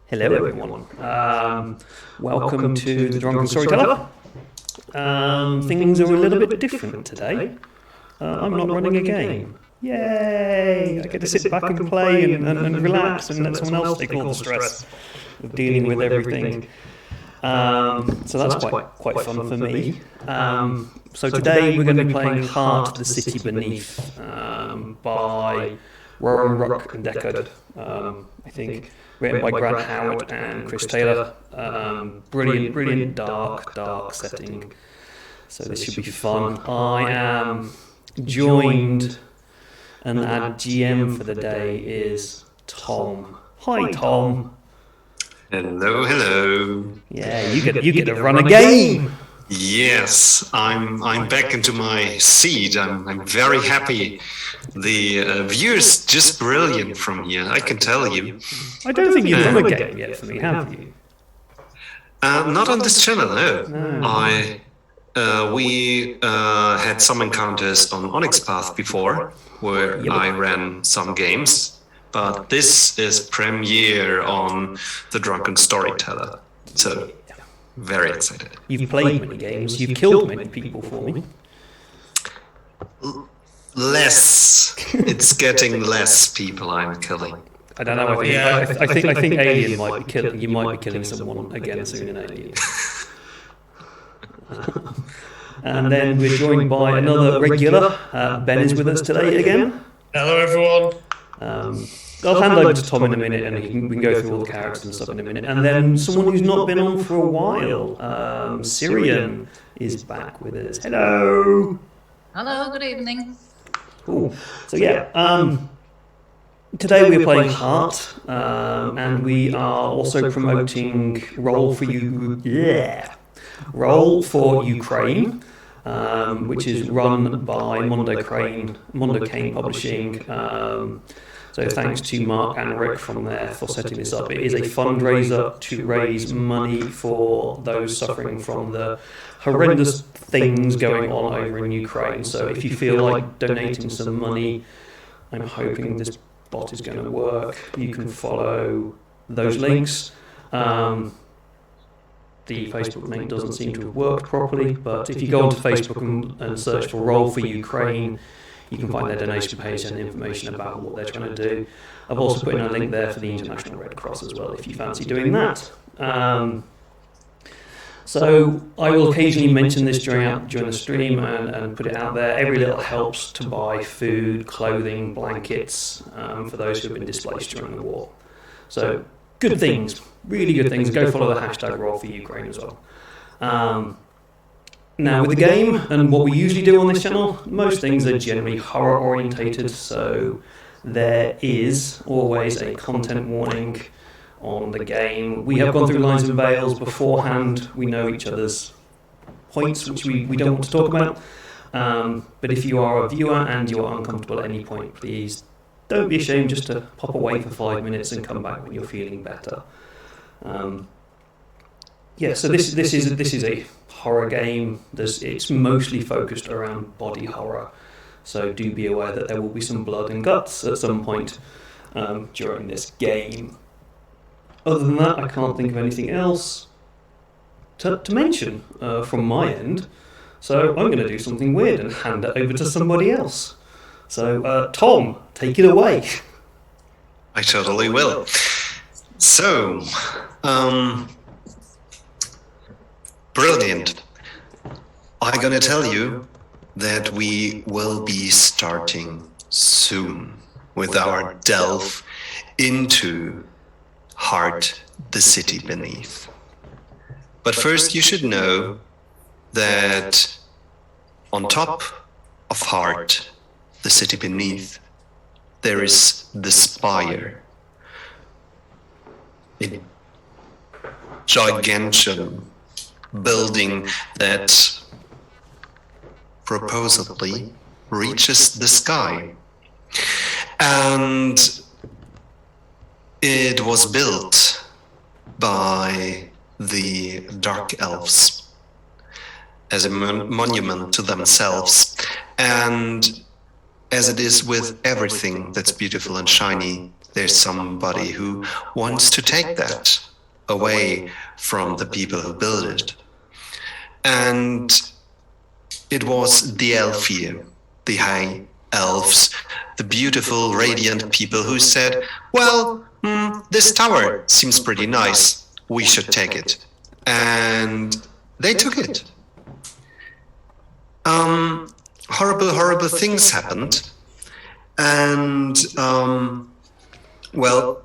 Hello everyone. Welcome to the Drunken Storyteller. Things are a little bit different today. I'm not running a game. Yay! I get to sit back and play and relax and let someone else take all the stress of dealing with everything. So that's quite fun for me. So today we're going to be playing Heart of the City Beneath by Warhammer and Deckard, I think. Written by Grant Howard and Chris Taylor. Brilliant, dark setting. So this should be fun. I am joined, and our GM for the day is Tom. Hi, Tom. Hello. Yeah, you get to run a game. Yes, I'm back into my seat. I'm very happy. The view is just brilliant from here, I can tell you. I don't think you've run a game yet for me, have you? Not on this channel, no. We had some encounters on Onyx Path before, where I ran some games, but this is premiere on the Drunken Storyteller. So, very excited. You've played many games, you've killed many people for me. Less. It's getting less people I'm killing. I don't know. I think Alien might be killing. You might be killing someone again soon in Alien. And then we're joined by another regular. Ben is with us today again. Hello, everyone. I'll hand over to Tom in a minute, and we can go through all the characters and stuff in a minute. And then someone who's not been on for a while, Sirion, is back with us. Hello. Hello. Good evening. Cool. So today we're playing Heart, and we are also promoting Roll for Ukraine, which is run by Mondo Cane Publishing. So thanks to Mark and Rick from there for setting this up. It is a fundraiser to raise money for those suffering from the horrendous things going on over in Ukraine. So if you feel like donating some money, I'm hoping this bot is going to work. You can follow those links. The Facebook link doesn't seem to have worked properly, but if you go onto Facebook and search for Roll for Ukraine, you can find their donation page and information about what they're trying to do. I've also put in a link there for the International Red Cross as well, if you fancy doing that. So I will occasionally mention this during the stream and put it out there. Every little helps to buy food, clothing, blankets for those who have been displaced during the war. So good things, really good things. Go follow the hashtag Roll for Ukraine as well. Now with the game and what we usually do on this channel, most things are generally horror orientated, so there is always a content warning on the game. We have gone through Lines and Veils beforehand. We know each other's points, which we don't want to talk about. But if you are a viewer and you are uncomfortable at any point, please don't be ashamed just to pop away for 5 minutes and come back when you're feeling better. So this is a horror game. It's mostly focused around body horror. So do be aware that there will be some blood and guts at some point during this game. Other than that, I can't think of anything else to mention from my end. So I'm going to do something weird and hand it over to somebody else. So Tom, take it away. I totally will. So, brilliant. I'm going to tell you that we will be starting soon with our delve into Heart, the City Beneath. But first you should know that on top of Heart, the City Beneath, there is the Spire. A gigantic building that proposedly reaches the sky. And it was built by the Dark Elves as a monument to themselves. And as it is with everything that's beautiful and shiny, there's somebody who wants to take that away from the people who built it. And it was the Elfir, the high elves, the beautiful, radiant people who said, well, this tower seems pretty nice. We should take it. And they took it. Horrible, horrible things happened. And, well,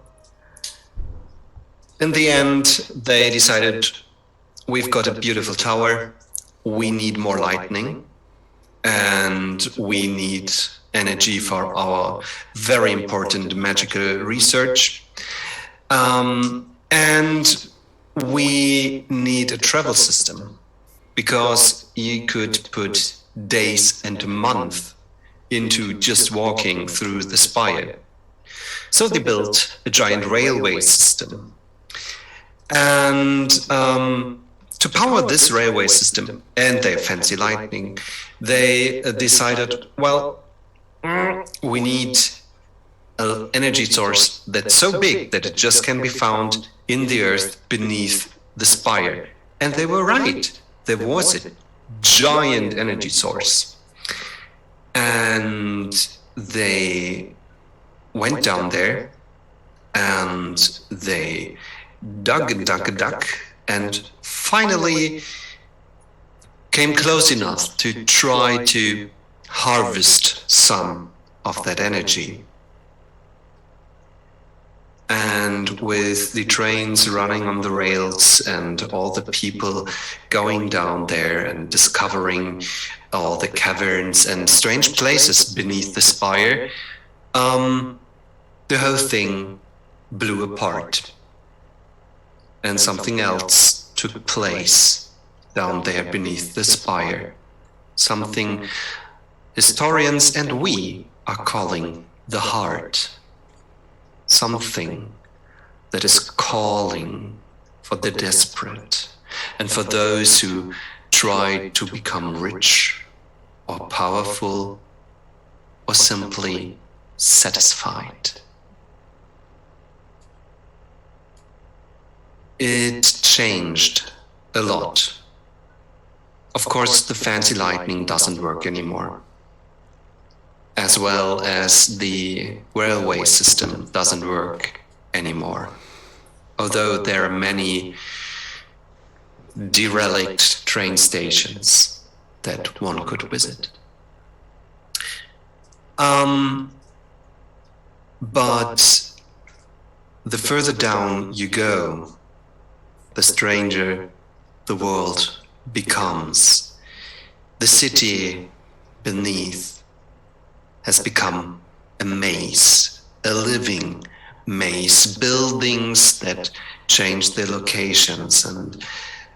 in the end, they decided, we've got a beautiful tower. We need more lightning. And we need energy for our very important magical research. And we need a travel system, because you could put days and months into just walking through the spire. So they built a giant railway system. And to power this railway system and their fancy lightning, they decided, well, we need an energy source that's so big that it just can be found in the earth beneath the spire. And they were right. There was a giant energy source. And they went down there and they dug and dug and dug and finally came close enough to try to harvest some of that energy. And with the trains running on the rails and all the people going down there and discovering all the caverns and strange places beneath the spire, the whole thing blew apart. And something else took place down there beneath the spire. Something historians and we are calling the heart. Something that is calling for the desperate and for those who try to become rich or powerful or simply satisfied. It changed a lot. Of course, the fancy lightning doesn't work anymore, as well as the railway system doesn't work anymore. Although there are many derelict train stations that one could visit. But the further down you go, the stranger the world becomes. The city beneath has become a maze, a living maze, buildings that change their locations and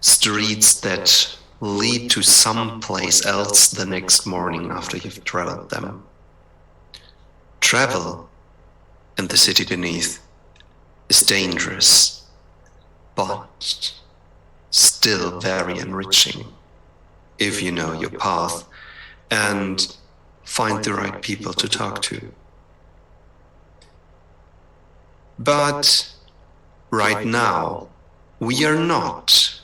streets that lead to some place else the next morning after you've traveled them. Travel in the city beneath is dangerous, but still very enriching if you know your path and find the right people to talk to. But right now, we are not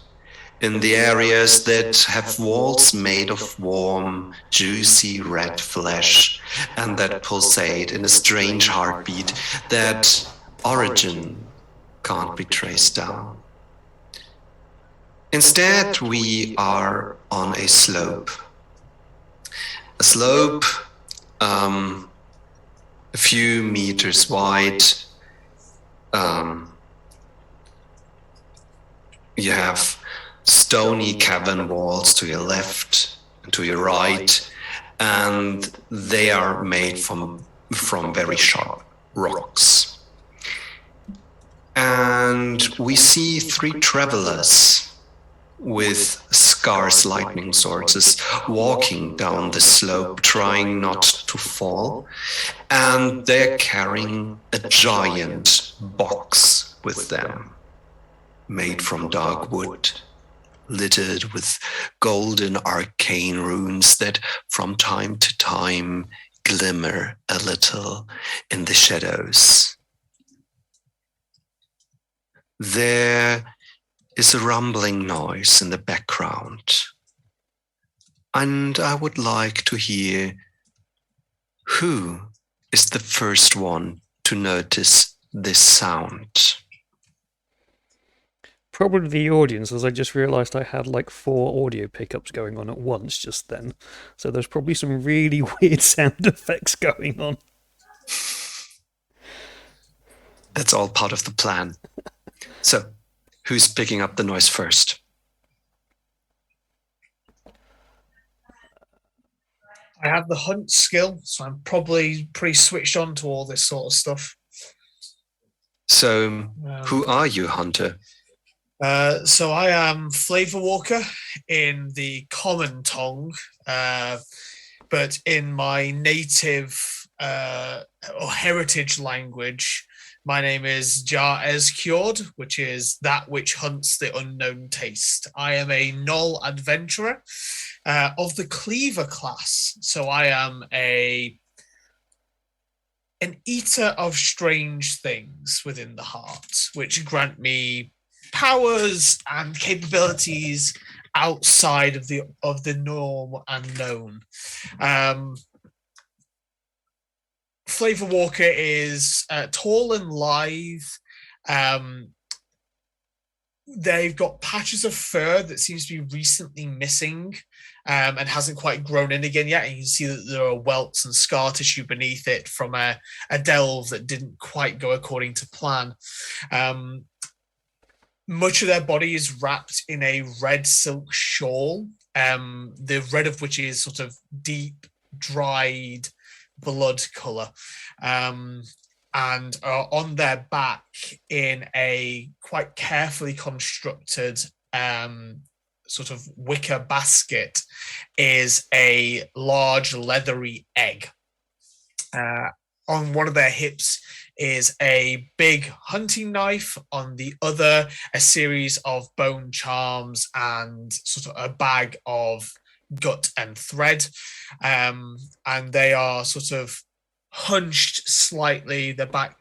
in the areas that have walls made of warm, juicy red flesh and that pulsate in a strange heartbeat that origin can't be traced down. Instead, we are on a slope. A slope a few meters wide. You have stony cavern walls to your left and to your right, and they are made from very sharp rocks. And we see three travelers with scarce lightning sources walking down the slope, trying not to fall, and they're carrying a giant box with them, made from dark wood, littered with golden arcane runes that from time to time glimmer a little in the shadows. there is a rumbling noise in the background. And I would like to hear who is the first one to notice this sound. Probably the audience, as I just realised I had like 4 audio pickups going on at once just then. So there's probably some really weird sound effects going on. That's all part of the plan. So, who's picking up the noise first? I have the hunt skill, so I'm probably pretty switched on to all this sort of stuff. So, who are you, Hunter? So I am Flavor Walker in the common tongue, but in my native or heritage language, my name is Jar Ezkjord, which is that which hunts the unknown taste. I am a Null adventurer of the Cleaver class, so I am an eater of strange things within the heart, which grant me powers and capabilities outside of the norm and known. Flavor Walker is tall and lithe. They've got patches of fur that seems to be recently missing and hasn't quite grown in again yet. And you can see that there are welts and scar tissue beneath it from a delve that didn't quite go according to plan. Much of their body is wrapped in a red silk shawl, the red of which is sort of deep, dried blood colour, and are on their back in a quite carefully constructed sort of wicker basket is a large leathery egg. On one of their hips is a big hunting knife, on the other a series of bone charms and sort of a bag of gut and thread, and they are sort of hunched slightly, their back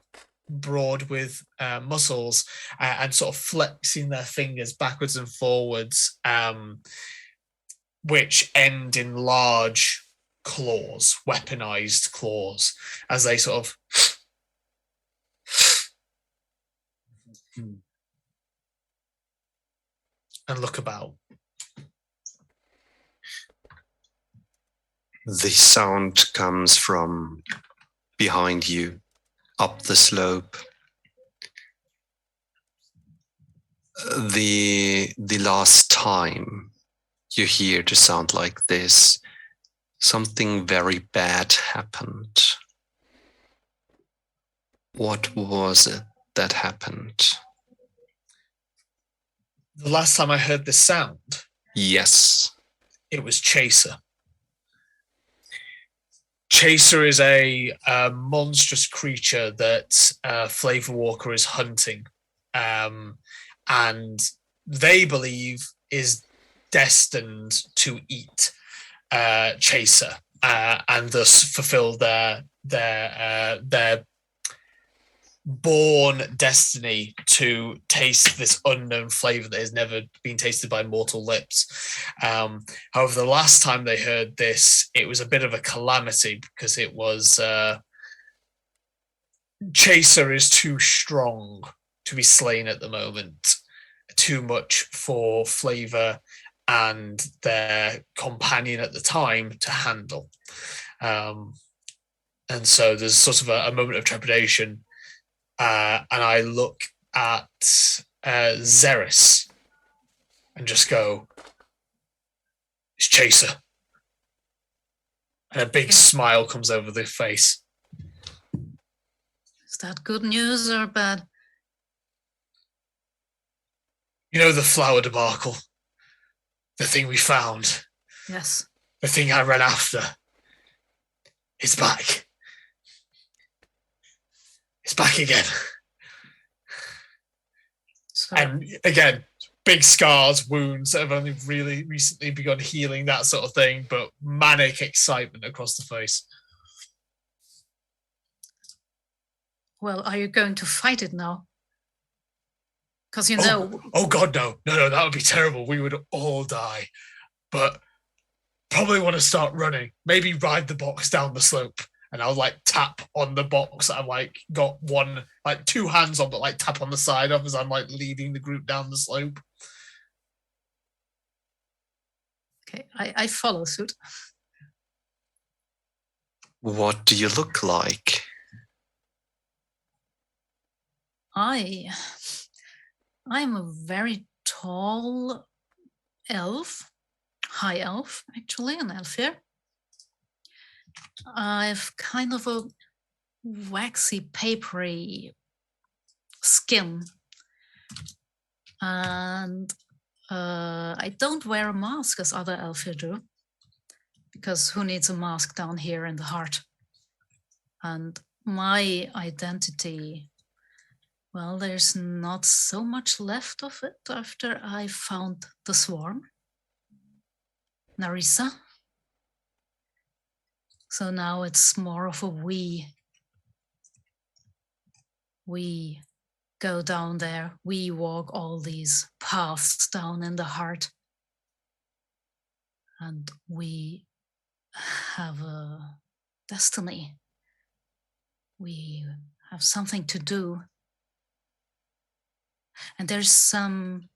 broad with muscles, and sort of flexing their fingers backwards and forwards, which end in large claws, weaponized claws, as they sort of and look about. The sound comes from behind you, up the slope. The last time you hear the sound like this, something very bad happened. What was it that happened? The last time I heard this sound, Yes. it was Chaser. Chaser is a monstrous creature that Flavor Walker is hunting, and they believe is destined to eat Chaser and thus fulfill their born destiny to taste this unknown flavor that has never been tasted by mortal lips. However, the last time they heard this, it was a bit of a calamity because it was Chaser is too strong to be slain at the moment, too much for Flavor and their companion at the time to handle. And so there's sort of a moment of trepidation. And I look at Xeris and just go, it's Chaser. And a big smile comes over their face. Is that good news or bad? You know the flower debacle? The thing we found? Yes. The thing I ran after? It's back. It's back again. So, And again, big scars, wounds that have only really recently begun healing, that sort of thing, but manic excitement across the face. well, are you going to fight it now? Because you know, Oh God, no, that would be terrible. We would all die. But probably want to start running. Maybe ride the box down the slope, and I'll like tap on the box that I've like got one, like two hands on, but like tap on the side of as I'm like leading the group down the slope. okay, I follow suit. What do you look like? I'm a very tall elf, high elf, actually, an elf here. I've kind of a waxy, papery skin. And I don't wear a mask as other elf here do, because who needs a mask down here in the heart? And my identity, well, there's not so much left of it after I found the swarm, Narissa. So now it's more of a we go down there, we walk all these paths down in the heart, and we have a destiny. We have something to do. And there's some,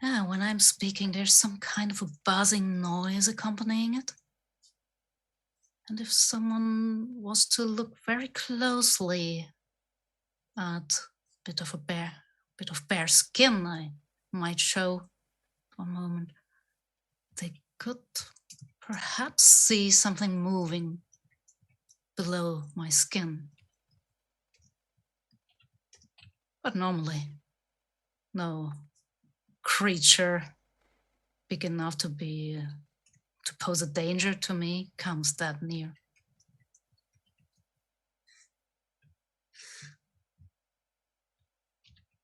when I'm speaking, there's some kind of a buzzing noise accompanying it. And if someone was to look very closely at a bit of bare skin, I might show for a moment, they could perhaps see something moving below my skin. But normally, no creature big enough to pose a danger to me comes that near.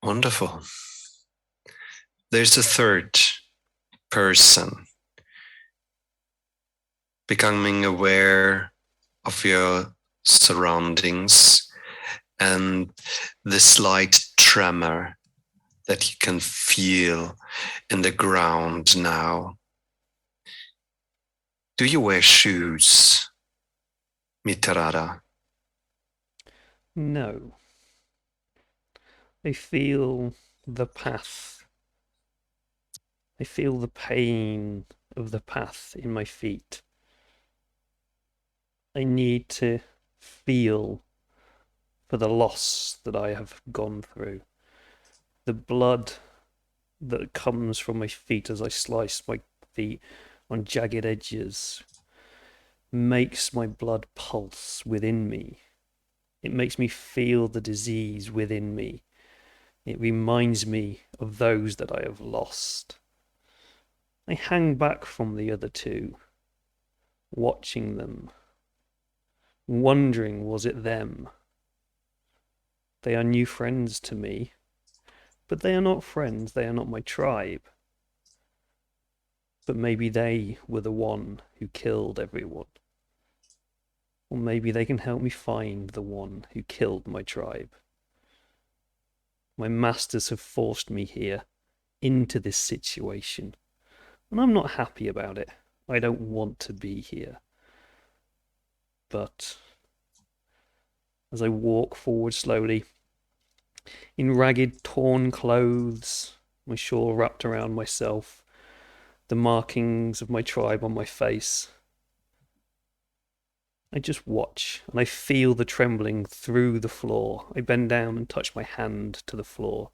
Wonderful. There's a third person becoming aware of your surroundings and the slight tremor that you can feel in the ground now. Do you wear shoes, Mitarada? No. I feel the path. I feel the pain of the path in my feet. I need to feel for the loss that I have gone through. The blood that comes from my feet as I slice my feet on jagged edges makes my blood pulse within me. It makes me feel the disease within me. It reminds me of those that I have lost. I hang back from the other two, watching them, wondering, was it them? They are new friends to me, but they are not friends, they are not my tribe. But maybe they were the one who killed everyone. Or maybe they can help me find the one who killed my tribe. My masters have forced me here, into this situation, and I'm not happy about it. I don't want to be here. But as I walk forward slowly, in ragged, torn clothes, my shawl wrapped around myself, the markings of my tribe on my face, I just watch, and I feel the trembling through the floor. I bend down and touch my hand to the floor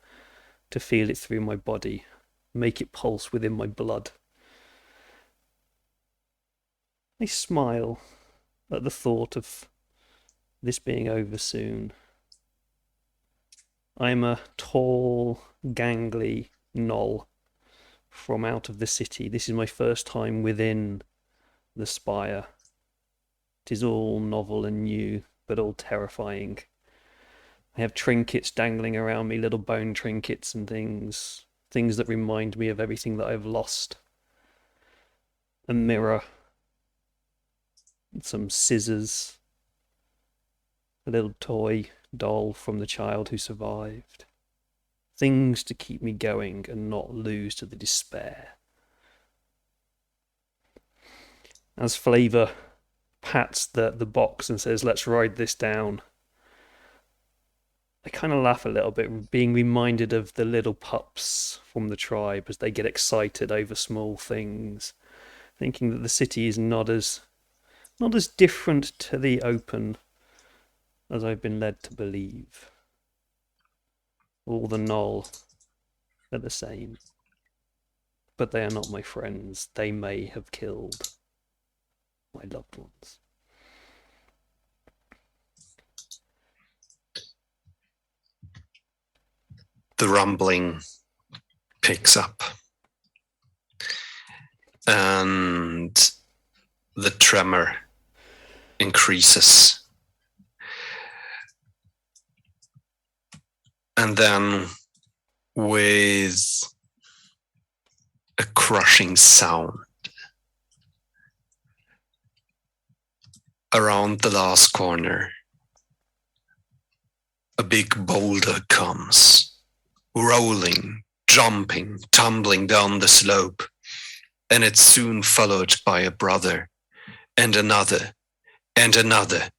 to feel it through my body, make it pulse within my blood. I smile at the thought of this being over soon. I'm a tall, gangly gnoll from out of the city. This is my first time within the spire. It is all novel and new, but all terrifying. I have trinkets dangling around me, little bone trinkets and things that remind me of everything that I've lost. A mirror, some scissors, a little toy doll from the child who survived. things to keep me going and not lose to the despair. As Flavor pats the box and says, "Let's ride this down," I kind of laugh a little bit, being reminded of the little pups from the tribe as they get excited over small things, thinking that the city is not as different to the open as I've been led to believe. All the Knoll are the same, but they are not my friends. They may have killed my loved ones. The rumbling picks up, and the tremor increases. And then, with a crushing sound, around the last corner, a big boulder comes, rolling, jumping, tumbling down the slope, and it's soon followed by a brother, and another, and another.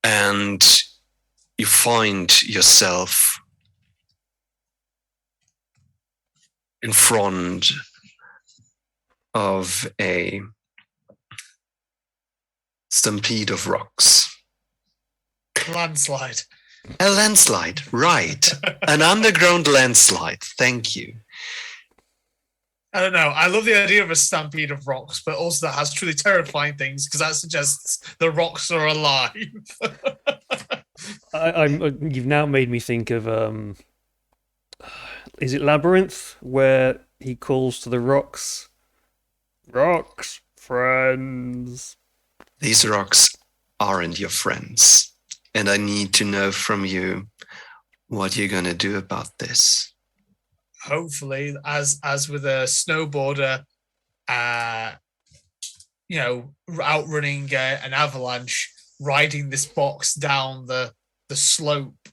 And you find yourself in front of a stampede of rocks. Landslide. A landslide, right. An underground landslide. Thank you. I don't know. I love the idea of a stampede of rocks, but also that has truly terrifying things because that suggests the rocks are alive. You've now made me think of is it Labyrinth, where he calls to the rocks, "Rocks, friends." These rocks aren't your friends. And I need to know from you what you're going to do about this. Hopefully, as with a snowboarder, outrunning an avalanche, riding this box down the slope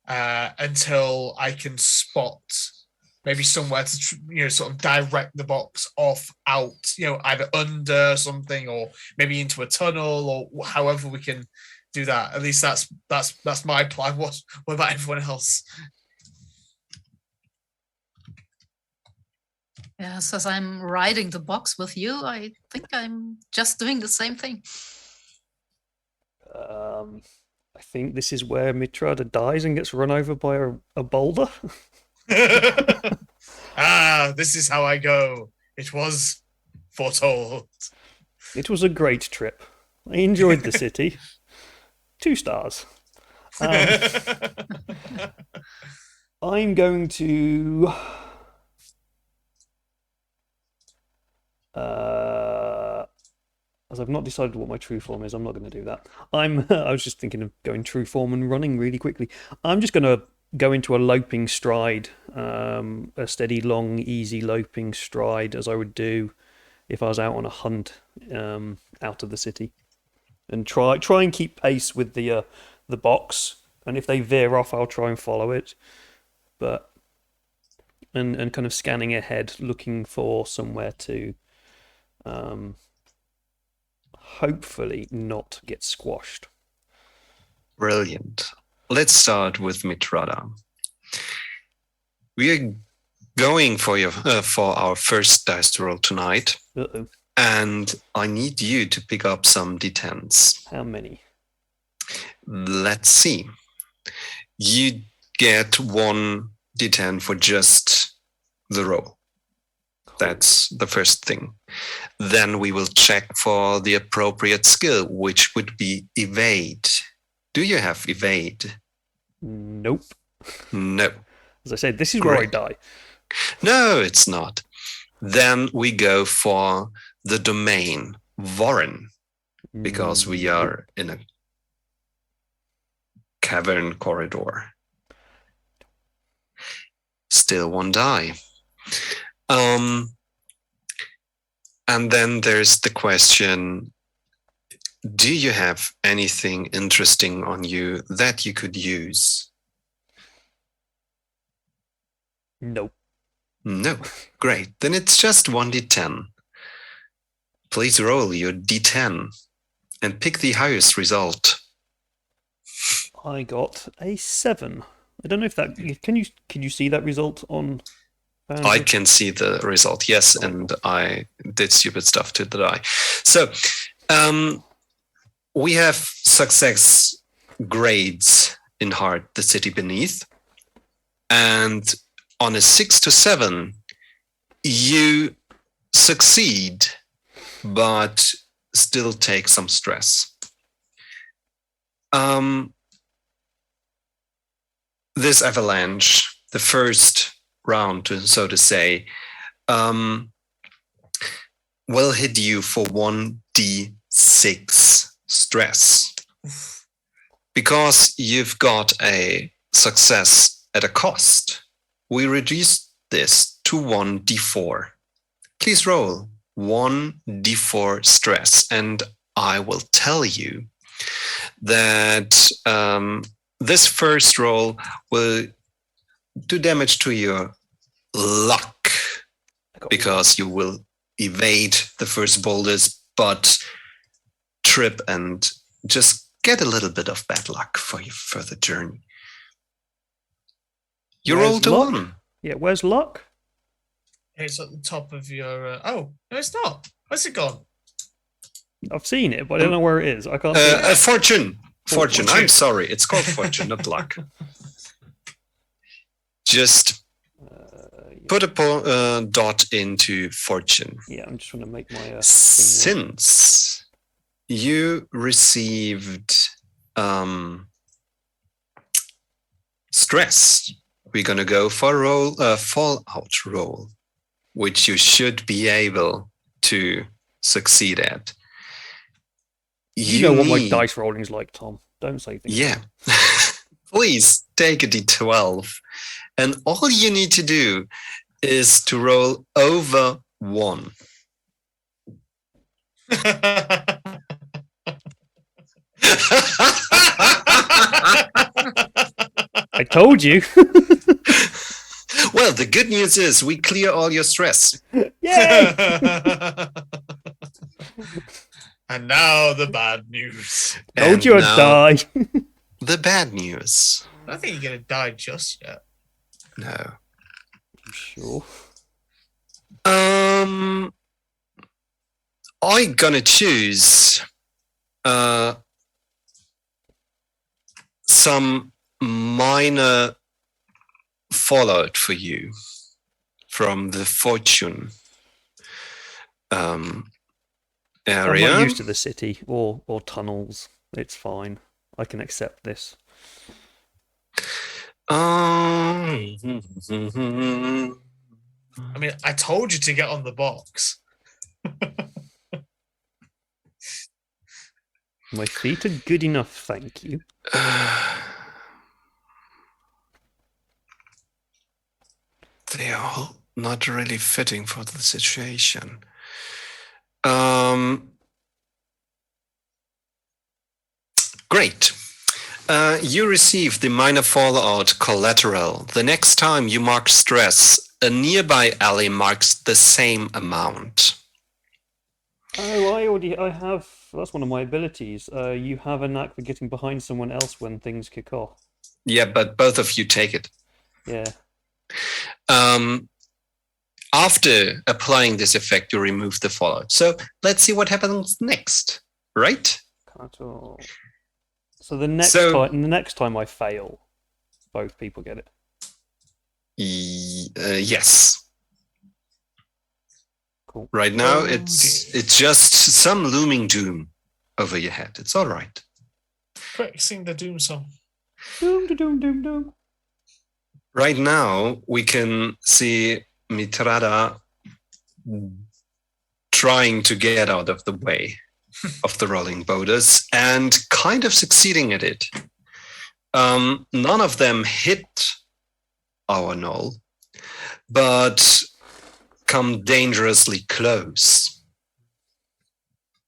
until I can spot maybe somewhere to sort of direct the box out, either under something or maybe into a tunnel or however we can do that. At least that's my plan. What about everyone else? Yes, as I'm riding the box with you, I think I'm just doing the same thing. I think this is where Mitrada dies and gets run over by a boulder. This is how I go. It was foretold. It was a great trip. I enjoyed the city. 2 stars. I'm going to... as I've not decided what my true form is, I'm not going to do that. I was just thinking of going true form and running really quickly. I'm just going to go into a loping stride, a steady, long, easy loping stride, as I would do if I was out on a hunt out of the city, and try and keep pace with the box. And if they veer off, I'll try and follow it. But and kind of scanning ahead, looking for somewhere to hopefully not get squashed. Brilliant. Let's start with Mitrada. We are going for our first dice roll tonight. Uh-oh. And I need you to pick up some d10s. How many? Let's see. You get 1 d10 for just the roll. That's the first thing. Then we will check for the appropriate skill, which would be evade. Do you have evade? Nope. No. As I said, this is where I die. No, it's not. Then we go for the domain, Warren, because we are in a cavern corridor. Still 1 die. And then there's the question, do you have anything interesting on you that you could use? Nope. No. Great. Then it's just 1d10. Please roll your d10 and pick the highest result. I got a 7. I don't know if that can you see that result on Foundry? I can see the result, yes, and I did stupid stuff to the die. So we have success grades in Heart, the City Beneath, and on a 6 to 7, you succeed, but still take some stress. This avalanche, the first round, so to say, will hit you for 1d6 stress. Because you've got a success at a cost, we reduce this to 1d4. Please roll 1d4 stress, and I will tell you that this first roll will do damage to your luck, because you will evade the first boulders, but trip and just get a little bit of bad luck for your further journey. You rolled a 1. Yeah, where's luck? It's at the top of your... Oh, no, it's not. Where's it gone? I've seen it, but I don't know where it is. I can't see it. Fortune. Fortune. I'm sorry. It's called fortune, not luck. Just put a dot into fortune. Yeah, I'm just trying to make my... Since you received stress, we're going to go for a fallout roll, which you should be able to succeed at. You know what my dice rolling is like, Tom. Don't say things. Yeah. Please take a d12. And all you need to do is to roll over 1. I told you. Well, the good news is we clear all your stress. Yay! And now the bad news. Told you I'd die. The bad news. I don't think you're going to die just yet. No. I'm sure. I'm gonna choose some minor fallout for you from the fortune area. I'm not used to the city or tunnels. It's fine. I can accept this. I mean, I told you to get on the box. My feet are good enough, thank you. They are not really fitting for the situation. Great. You receive the minor fallout collateral. The next time you mark stress, a nearby alley marks the same amount. Oh, I have. That's one of my abilities. You have a knack for getting behind someone else when things kick off. Yeah, but both of you take it. Yeah. After applying this effect, you remove the fallout. So let's see what happens next, right? So the next time I fail, both people get it. Yes. Cool. Right now, it's just some looming doom over your head. It's all right. Quick, sing the doom song. Doom, doom, doom, doom. Right now, we can see Mitrada trying to get out of the way of the rolling boulders and kind of succeeding at it. None of them hit our knoll, but come dangerously close.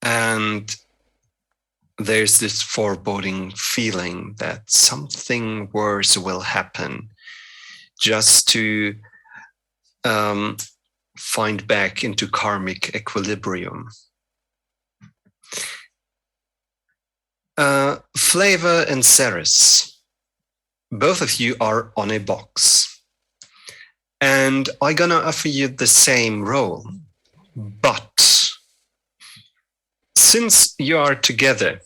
And there's this foreboding feeling that something worse will happen, just to find back into karmic equilibrium. Flavor and Ceres, both of you are on a box. And I'm gonna offer you the same role. But since you are together,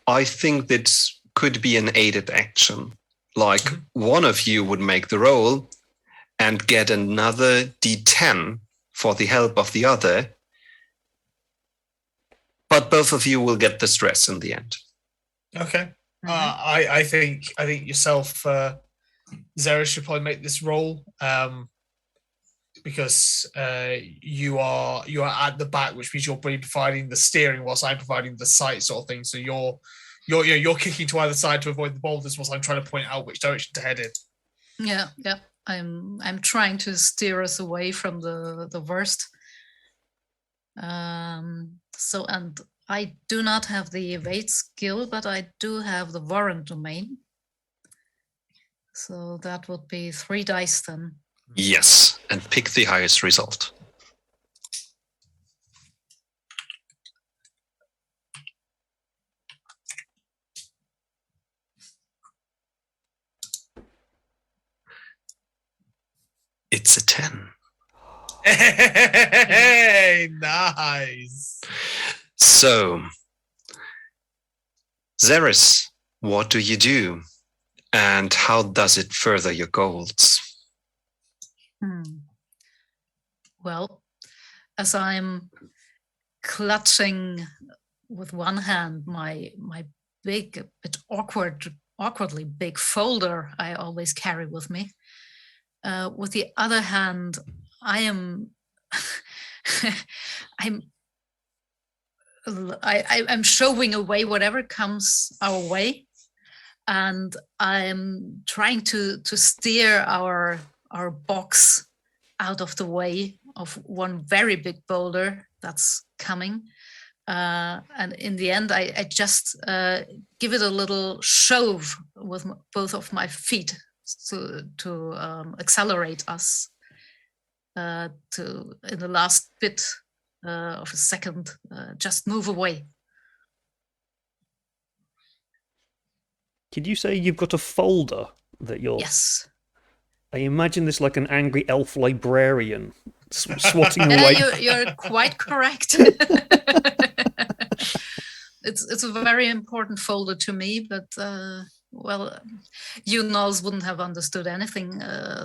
I think that could be an aided action. Like one of you would make the roll and get another D10 for the help of the other. But both of you will get the stress in the end. Okay. I think yourself, Zara, should probably make this roll, because you are at the back, which means you're providing the steering whilst I'm providing the sight sort of thing. So you're kicking to either side to avoid the boulders whilst I'm trying to point out which direction to head in. Yeah. I'm trying to steer us away from the worst. So, and I do not have the evade skill, but I do have the warrant domain. So that would be 3 dice then. Yes, and pick the highest result. It's a 10. Hey, nice. So, Zeris, what do you do? And how does it further your goals? Well, as I'm clutching with one hand my big, bit awkwardly big folder I always carry with me, with the other hand, I'm showing away whatever comes our way, and I'm trying to steer our box out of the way of one very big boulder that's coming. And in the end, I just give it a little shove with both of my feet to accelerate us to, in the last bit of a second, just move away. Did you say you've got a folder that you're... Yes. I imagine this like an angry elf librarian swatting away. You're quite correct. It's a very important folder to me, but well, you Knowles wouldn't have understood anything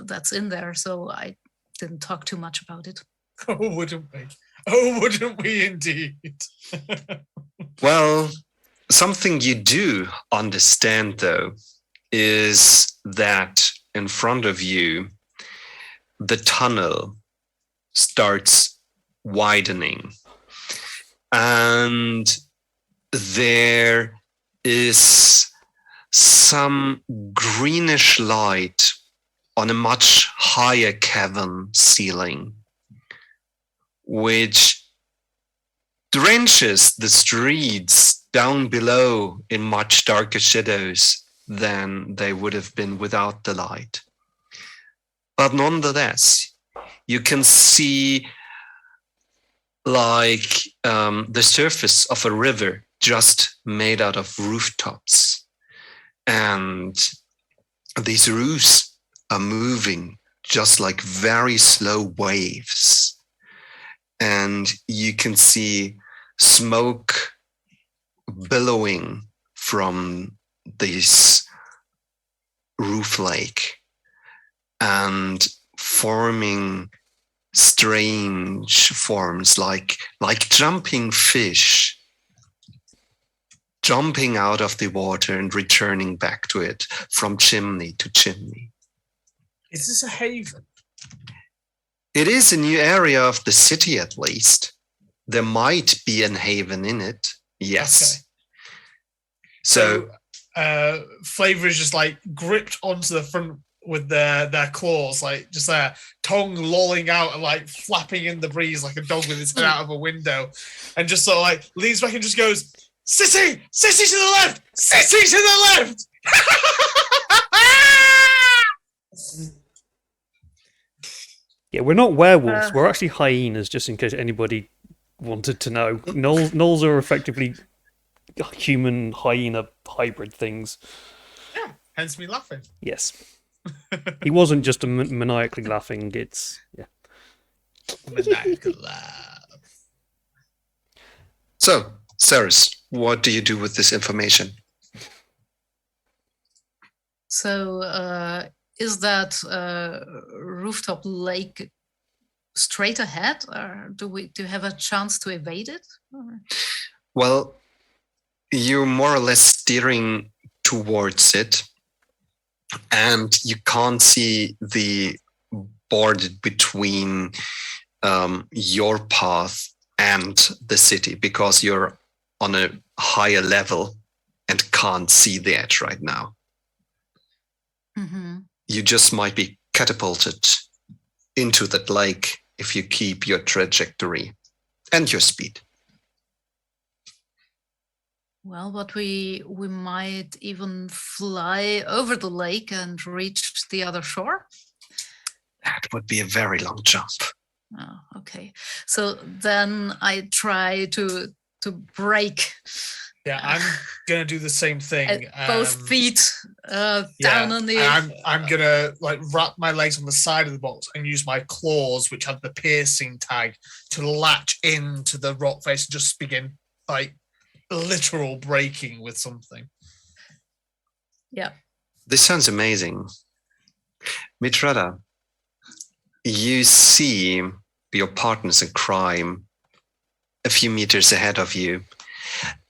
that's in there, so I didn't talk too much about it. Oh, wouldn't we? Oh, wouldn't we indeed? Well, something you do understand, though, is that in front of you, the tunnel starts widening. And there is some greenish light on a much higher cavern ceiling, which drenches the streets down below in much darker shadows than they would have been without the light. But nonetheless, you can see like the surface of a river just made out of rooftops. And these roofs are moving just like very slow waves. And you can see smoke billowing from this roof lake and forming strange forms like jumping fish jumping out of the water and returning back to it from chimney to chimney. Is this a haven? It is a new area of the city, at least. There might be a haven in it. Yes. Okay. So Flavor is just like gripped onto the front with their claws, like just their tongue lolling out and like flapping in the breeze like a dog with his head out of a window, and just sort of like leans back and just goes, Sissy! Sissy to the left! Sissy to the left! Yeah, we're not werewolves. We're actually hyenas, just in case anybody wanted to know. Gnolls are effectively human hyena hybrid things. Yeah, hence me laughing. Yes. He wasn't just maniacally laughing. It's Maniacal laugh. So, Ceres, what do you do with this information? So, is that rooftop lake straight ahead, or do you have a chance to evade it? Or? Well, you're more or less steering towards it, and you can't see the border between your path and the city because you're on a higher level and can't see the edge right now. Mm-hmm. You just might be catapulted into that lake if you keep your trajectory and your speed. Well, but we might even fly over the lake and reach the other shore. That would be a very long jump. Oh, okay. So then I try to break. Yeah, I'm gonna do the same thing. Both feet down on the. I'm gonna wrap my legs on the side of the box and use my claws, which have the piercing tag, to latch into the rock face and just begin literal breaking with something. Yeah. This sounds amazing. Mitrada, you see your partners in crime a few meters ahead of you,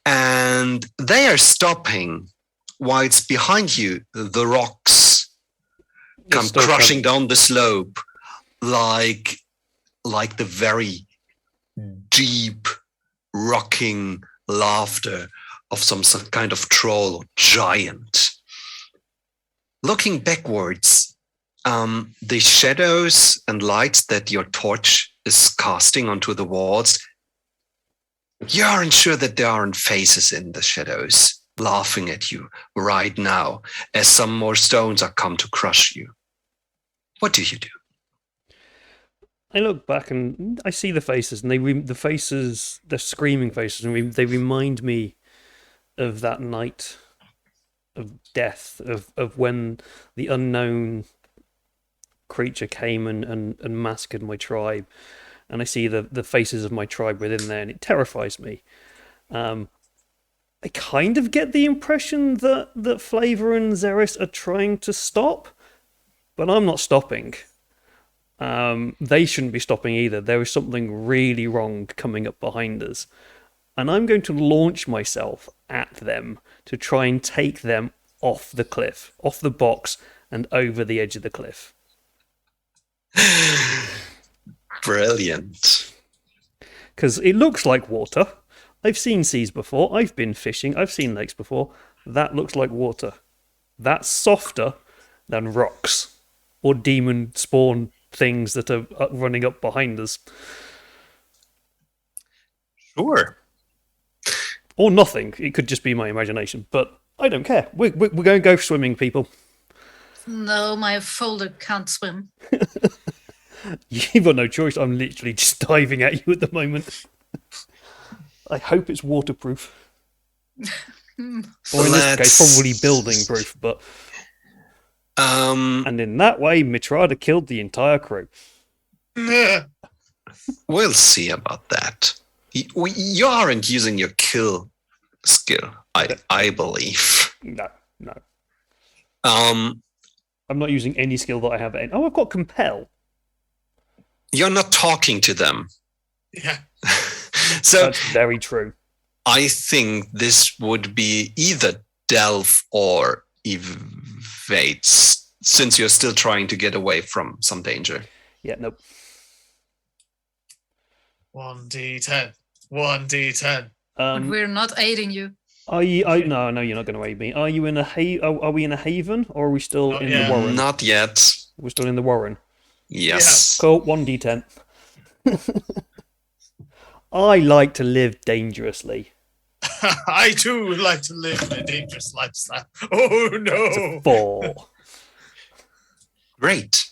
and they are stopping whilst behind you the rocks come crashing down the slope like the very deep rocking laughter of some kind of troll or giant. Looking backwards, the shadows and lights that your torch is casting onto the walls, you aren't sure that there aren't faces in the shadows laughing at you right now as some more stones are come to crush you. What do you do? I look back and I see the faces, and they're screaming faces, and they remind me of that night of death, of when the unknown creature came and massacred my tribe. And I see the faces of my tribe within there, and it terrifies me. I kind of get the impression that Flavor and Xeris are trying to stop, but I'm not stopping. They shouldn't be stopping either. There is something really wrong coming up behind us. And I'm going to launch myself at them to try and take them off the cliff, off the box, and over the edge of the cliff. Brilliant. Because it looks like water. I've seen seas before. I've been fishing. I've seen lakes before. That looks like water. That's softer than rocks or demon spawn things that are running up behind us. Sure. Or nothing. It could just be my imagination. But I don't care. We're going to go swimming, people. No, my folder can't swim. You've got no choice. I'm literally just diving at you at the moment. I hope it's waterproof. Or in this case, probably building proof. But and in that way, Mitrada killed the entire crew. We'll see about that. You aren't using your kill skill, I believe. No. Um, I'm not using any skill that I have. I've got compel. You're not talking to them. Yeah. So that's very true. I think this would be either delve or evade, since you're still trying to get away from some danger. Yeah, nope. 1d10. 1d10. But we're not aiding you. Are you? No, you're not going to aid me. Are you in a Are we in a haven, or are we still in the Warren? Not yet. We're still in the Warren. Yes. Cool. 1d10. I like to live dangerously. I too would like to live a dangerous lifestyle. Oh no! It's a 4. Great.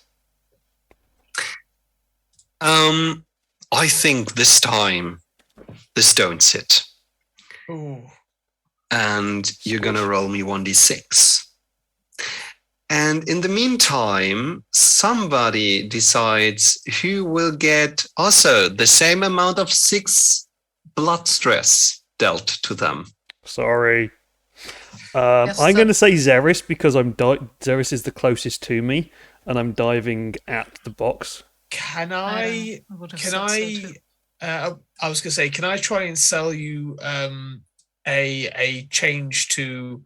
I think this time the stones hit. Ooh. And you're gonna roll me 1d6. And in the meantime, somebody decides who will get also the same amount of 6 blood stress dealt to them. Sorry. Yes, I'm so- going to say Xeris because Xeris is the closest to me, and I'm diving at the box. Can I? would have Can said so I? too. I was gonna say, can I try and sell you a change to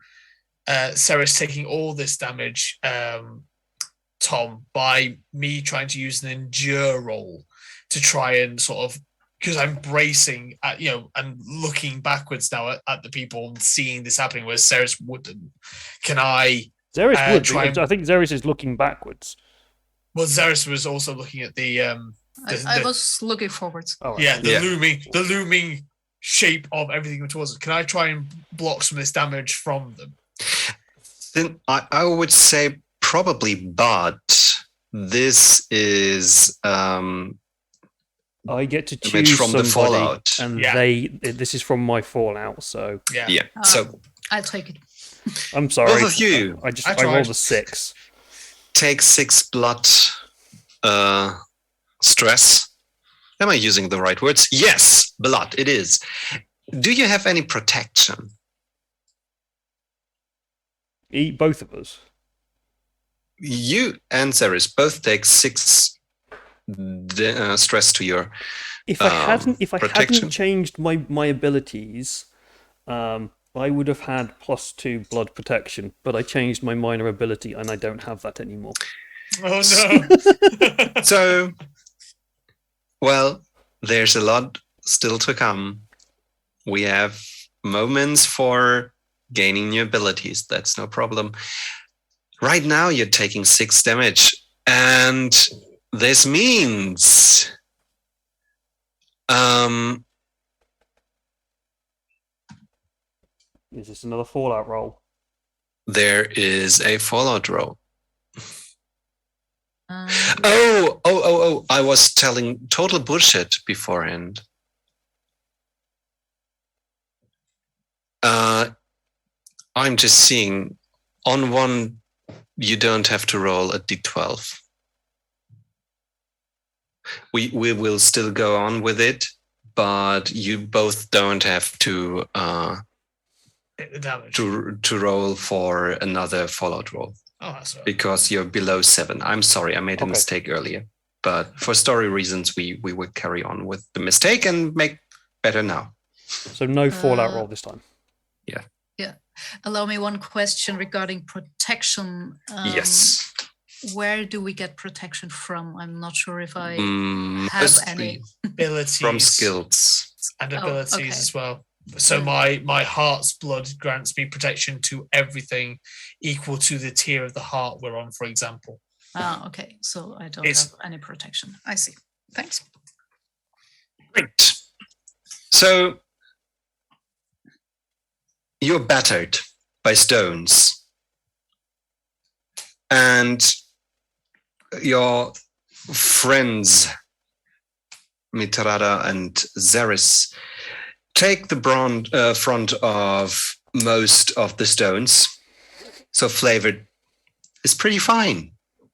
Ceres taking all this damage, Tom, by me trying to use an endure roll to try and sort of, because I'm bracing at, and looking backwards now at the people and seeing this happening, where Ceres wouldn't. Can I? Xeris would. try I think Xeris is looking backwards. Well, Ceres was also looking at the. I was looking forwards. Oh, right. Yeah, Yeah. the looming shape of everything towards it. Can I try and block some of this damage from them? Then I would say probably, but this is I get to damage choose from the somebody, fallout. and Yeah. this is from my fallout. So Yeah. Yeah. So I'll take it. I'm sorry. both of you I I rolled tried. a 6. take 6 blood stress. Am I using the right words? Yes, blood. It is. Do you have any protection? Eat both of us. You and Ceres both take 6 stress to your. If I hadn't protection. changed my abilities, I would have had +2 blood protection. But I changed my minor ability, and I don't have that anymore. Oh no. So, well, there's a lot still to come. We have moments for gaining new abilities. That's no problem. Right now, you're taking 6 damage, and this means Is this another fallout roll? there is a fallout roll. Um, Oh, I was telling total bullshit beforehand. I'm just seeing on one, you don't have to roll a d12. We will still go on with it, but you both don't have to Hit the damage. to roll for another fallout roll Oh, that's right. because you're below 7. I'm sorry, I made a Okay. mistake earlier, but for story reasons, we will carry on with the mistake and make better now. So no fallout roll this time. Allow me one question regarding protection. Yes. Where do we get protection from? I'm not sure if I have Mostly any. Abilities from skills. and Oh, abilities okay. as well. So my heart's blood grants me protection to everything equal to the tier of the heart we're on, for example. Ah, okay. So I don't It's- have any protection. I see. Thanks. Great. So you're battered by stones, and your friends Mitrada and Xeris take the front of most of the stones. So flavored is pretty fine.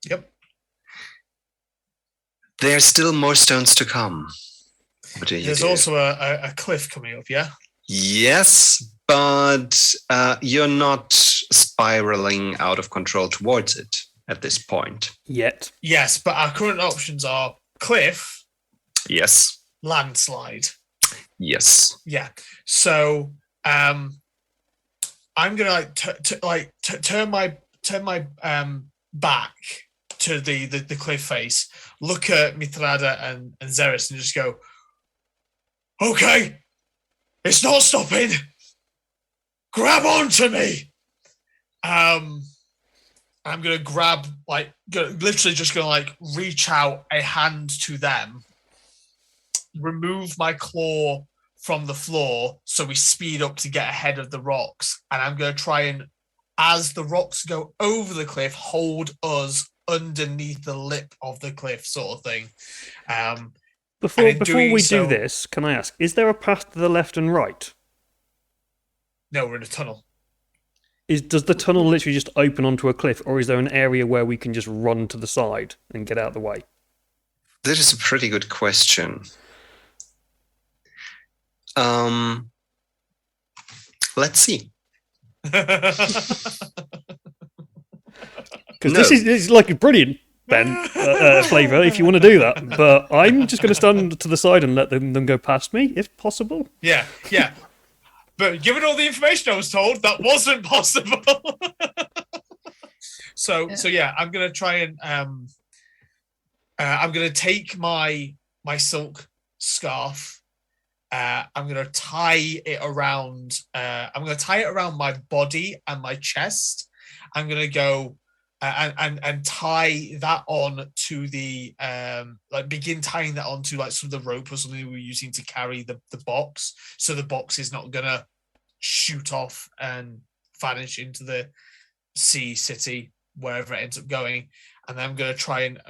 Yep. There's still more stones to come. What do you There's do? also a cliff coming up, yeah? Yes, but you're not spiraling out of control towards it at this point. Yet. Yes, but our current options are cliff, Yes. landslide. Yes. Yeah. So I'm gonna turn my back to the cliff face, look at Mitrada and Xeris and just go, okay, it's not stopping. Grab onto me. I'm gonna grab, literally just gonna reach out a hand to them, remove my claw from the floor so we speed up to get ahead of the rocks, and I'm gonna try and, as the rocks go over the cliff, hold us underneath the lip of the cliff, sort of thing. Before in doing we so- do this, can I ask, is there a path to the left and right? No, we're in a tunnel. Does the tunnel literally just open onto a cliff, or is there an area where we can just run to the side and get out of the way? That is a pretty good question. Let's see. Because this is like brilliant, Ben, flavour, if you want to do that. But I'm just going to stand to the side and let them go past me, if possible. Yeah. But given all the information I was told, that wasn't possible. So yeah, I'm gonna try and I'm gonna take my silk scarf. I'm gonna tie it around. I'm gonna tie it around my body and my chest. I'm gonna go and tie that on to the begin tying that onto like some of the rope or something we're using to carry the box, so the box is not gonna shoot off and vanish into the sea city, wherever it ends up going. And then I'm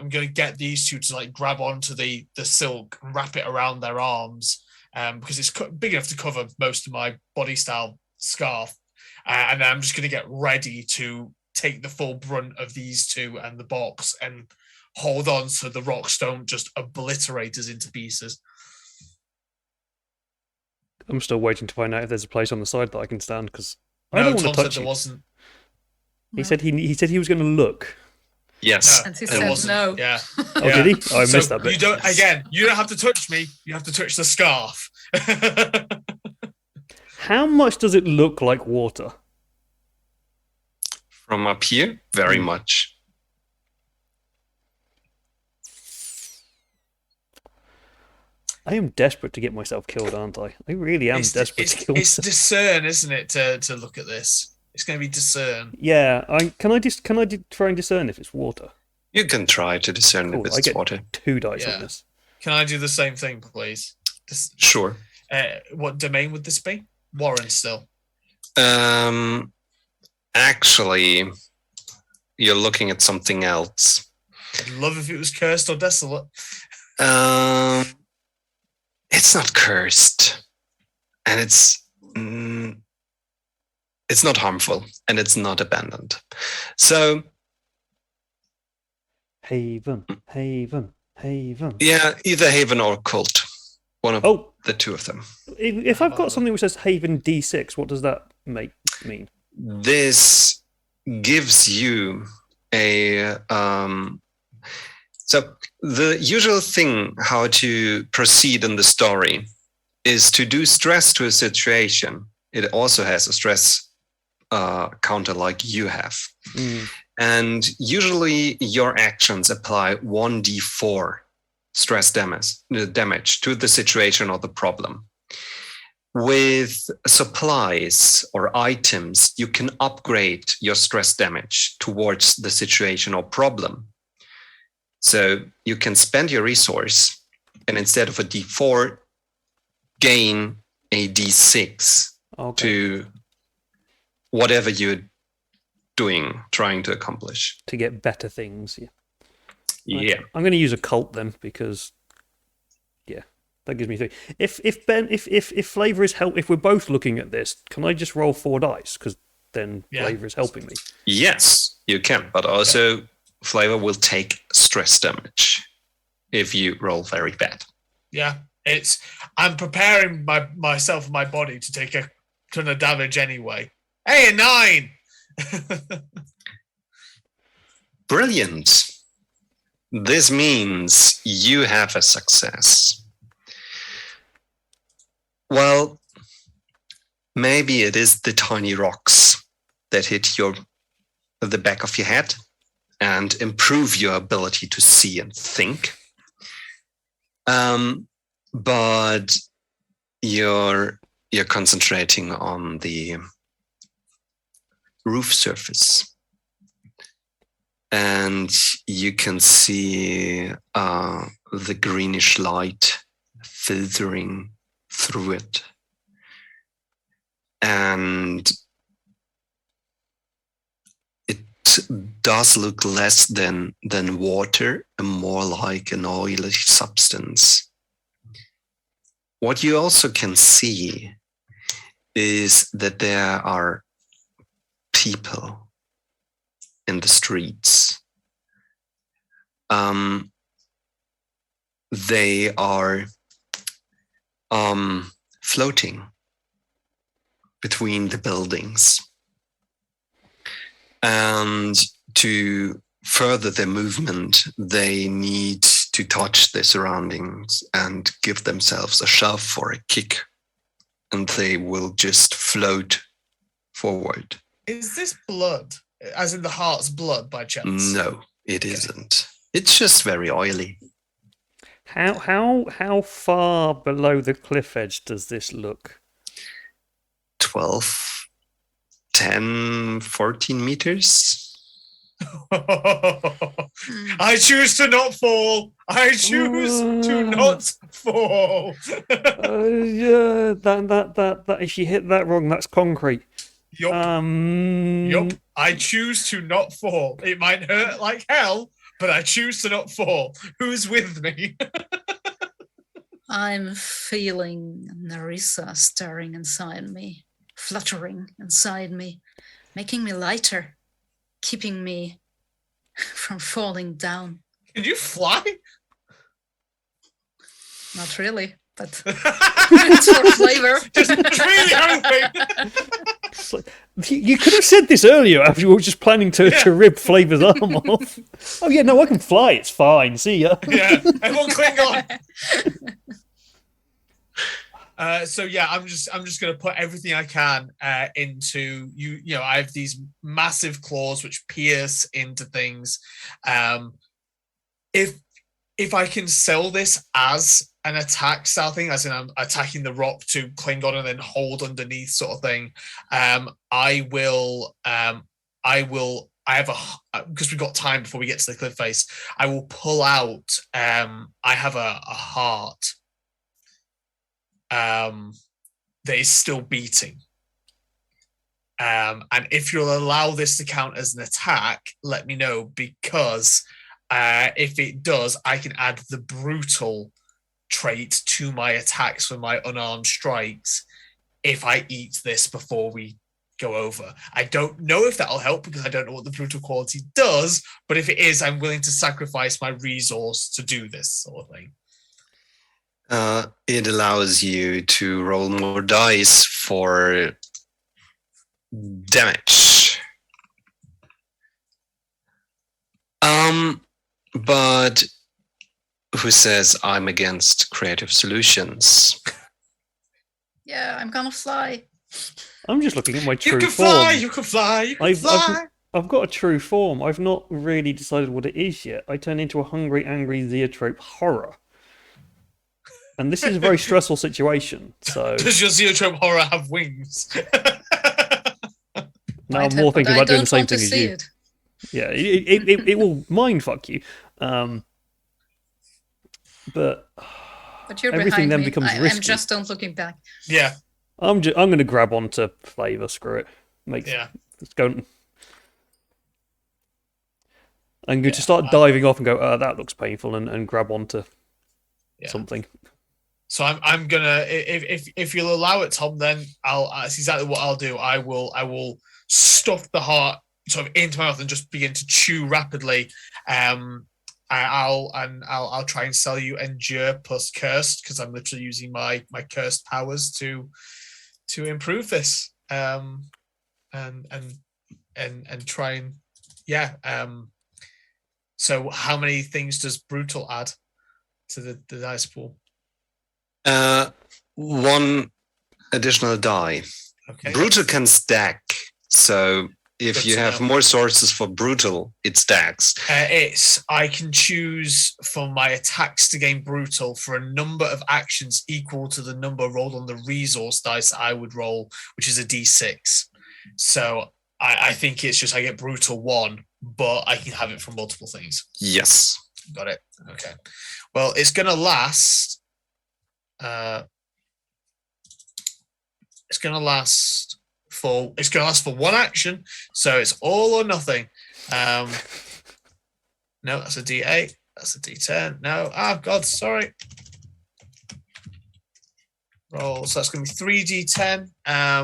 gonna get these two to like grab onto the silk and wrap it around their arms, because it's big enough to cover most of my body style scarf. And then I'm just gonna get ready to take the full brunt of these two and the box and hold on so the rocks don't just obliterate us into pieces. I'm still waiting to find out if there's a place on the side that I can stand, because I No, don't want Tom to said touch there you. wasn't. He said he was going to look. Yes. And he there said wasn't. no. Yeah. Oh, Yeah. did he? Oh, I missed So that bit. you don't have to touch me. You have to touch the scarf. How much does it look like water? From up here, very much. I am desperate to get myself killed, aren't I? I really am desperate to kill it's myself. discern, isn't it, to look at this? It's going to be discern. Yeah, can I try and discern if it's water? You can try to discern Cool, if I it's get water. 2 dice Yeah. on this. Can I do the same thing, please? Sure. What domain would this be? Warren still. Actually, you're looking at something else. I'd love if it was cursed or desolate. It's not cursed, and it's not harmful, and it's not abandoned. So, Haven. yeah, either Haven or Cult. One of Oh, the two of them. if I've got something which says Haven D6, what does that mean? This gives you a so the usual thing how to proceed in the story is to do stress to a situation. It also has a stress counter like you have. And usually your actions apply 1d4 stress damage to the situation or the problem. With supplies or items, you can upgrade your stress damage towards the situation or problem. So you can spend your resource and instead of a d4, gain a d6 to whatever you're trying to accomplish. To get better things, yeah. Yeah. I'm going to use a cult then, because that gives me 3. If flavor is help, if we're both looking at this, can I just roll 4 dice? Because then flavor is helping me. Yes, you can, but also flavor will take stress damage if you roll very bad. Yeah, I'm preparing myself and my body to take a ton of damage anyway. Hey, a 9. Brilliant. This means you have a success. Well, maybe it is the tiny rocks that hit the back of your head and improve your ability to see and think. But you're concentrating on the roof surface. And you can see the greenish light filtering through it. And it It does look less than water and more like an oily substance. What you also can see is that there are people in the streets. They are floating between the buildings. And to further their movement, they need to touch their surroundings and give themselves a shove or a kick, and they will just float forward. Is this blood, as in the heart's blood, by chance? No, it isn't. It's just very oily. How far below the cliff edge does this look? 12, 10, 14 meters. I choose to not fall. I choose to not fall. Yeah, that if you hit that wrong, that's concrete. Yup. I choose to not fall. It might hurt like hell, but I choose to not fall. Who's with me? I'm feeling Narissa stirring inside me, fluttering inside me, making me lighter, keeping me from falling down. Can you fly? Not really, but it's for flavor. Just really hungry. You could have said this earlier after you were just planning to rip Flavor's arm off. Oh yeah, no, I can fly. It's fine. See ya. Yeah, everyone cling on. So yeah, I'm just gonna put everything I can into you. You know, I have these massive claws which pierce into things. If I can sell this as an attack style thing, as in I'm attacking the rock to cling on and then hold underneath sort of thing, I will. I have because we've got time before we get to the cliff face. I will pull out. I have a heart. That is still beating. And if you'll allow this to count as an attack, let me know, because if it does, I can add the brutal trait to my attacks for my unarmed strikes if I eat this before we go over. I don't know if that'll help because I don't know what the brutal quality does, but if it is, I'm willing to sacrifice my resource to do this sort of thing. It allows you to roll more dice for damage. But who says I'm against creative solutions? Yeah, I'm gonna fly. I'm just looking at my true You can form. fly, you can fly, you can fly. I've got a true form. I've not really decided what it is yet. I turn into a hungry, angry Zeotrope horror. And this is a very stressful situation. So Does your Zeotrope horror have wings? now I'm more thinking about doing the same thing as you. It. Yeah, it will mind fuck you. But you're everything behind then me. becomes risky. I'm just don't looking back. Yeah. I'm going to grab onto Flavor. Screw it. Let's go. I'm going to start diving off and go. That looks painful, and grab onto something. So I'm gonna, if you'll allow it, Tom, then that's exactly what I'll do. I will stuff the heart sort of into my mouth and just begin to chew rapidly. I'll try and sell you Endure plus Cursed because I'm literally using my cursed powers to improve this. And try and so how many things does Brutal add to the dice pool? 1 additional die. Okay. Brutal can stack, so if you have more sources for Brutal, it stacks. I can choose for my attacks to gain Brutal for a number of actions equal to the number rolled on the resource dice I would roll, which is a D6. So I think it's just I get Brutal 1, but I can have it from multiple things. Yes. Got it. Okay. Well, it's going to last... it's going to last for 1 action, so it's all or nothing. No, that's a D8. That's a D10. No. Oh, God, sorry. Roll. So that's going to be 3D10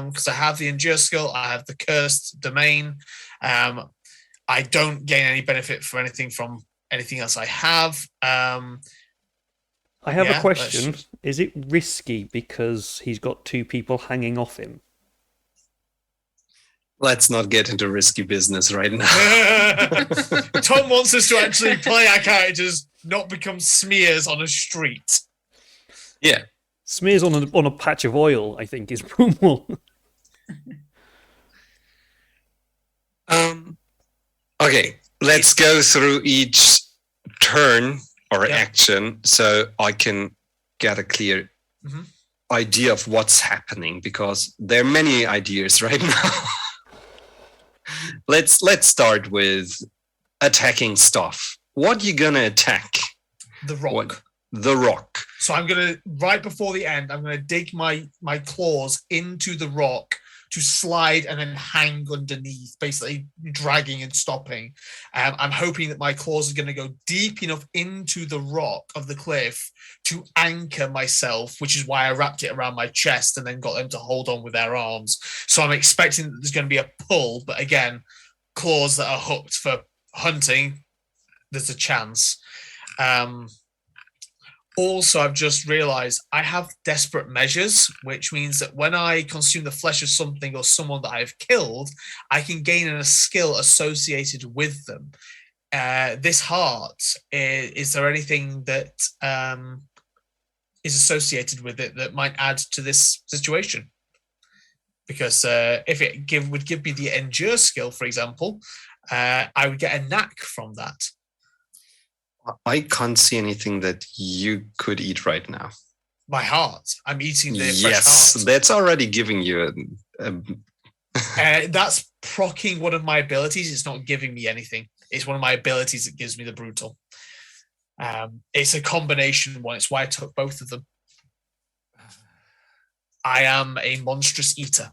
because I have the Endure skill. I have the Cursed Domain. I don't gain any benefit for anything from anything else I have. I have a question. Is it risky because he's got 2 people hanging off him? Let's not get into risky business right now. Tom wants us to actually play our characters, not become smears on a street. Yeah. Smears on a patch of oil, I think, is normal. Okay, let's go through each turn or action so I can get a clear idea of what's happening, because there are many ideas right now. Let's start with attacking stuff. What you gonna attack? The rock. The rock. So I'm gonna, right before the end, I'm gonna dig my claws into the rock to slide and then hang underneath, basically dragging and stopping. I'm hoping that my claws are going to go deep enough into the rock of the cliff to anchor myself, which is why I wrapped it around my chest and then got them to hold on with their arms. So I'm expecting that there's going to be a pull, but again, claws that are hooked for hunting, there's a chance. Also, I've just realized I have desperate measures, which means that when I consume the flesh of something or someone that I've killed, I can gain a skill associated with them. This heart, is there anything that is associated with it that might add to this situation? Because if it would give me the endure skill, for example, I would get a knack from that. I can't see anything that you could eat right now. My heart. I'm eating the fresh Yes, heart. that's already giving you that's proccing one of my abilities. It's not giving me anything. It's one of my abilities that gives me the brutal. It's a combination one. It's why I took both of them. I am a monstrous eater.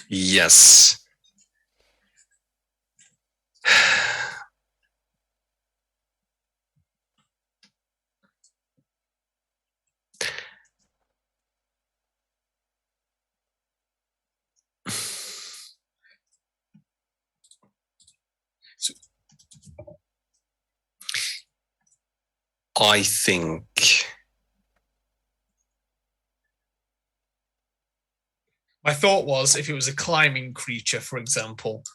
Yes. I think my thought was if it was a climbing creature, for example,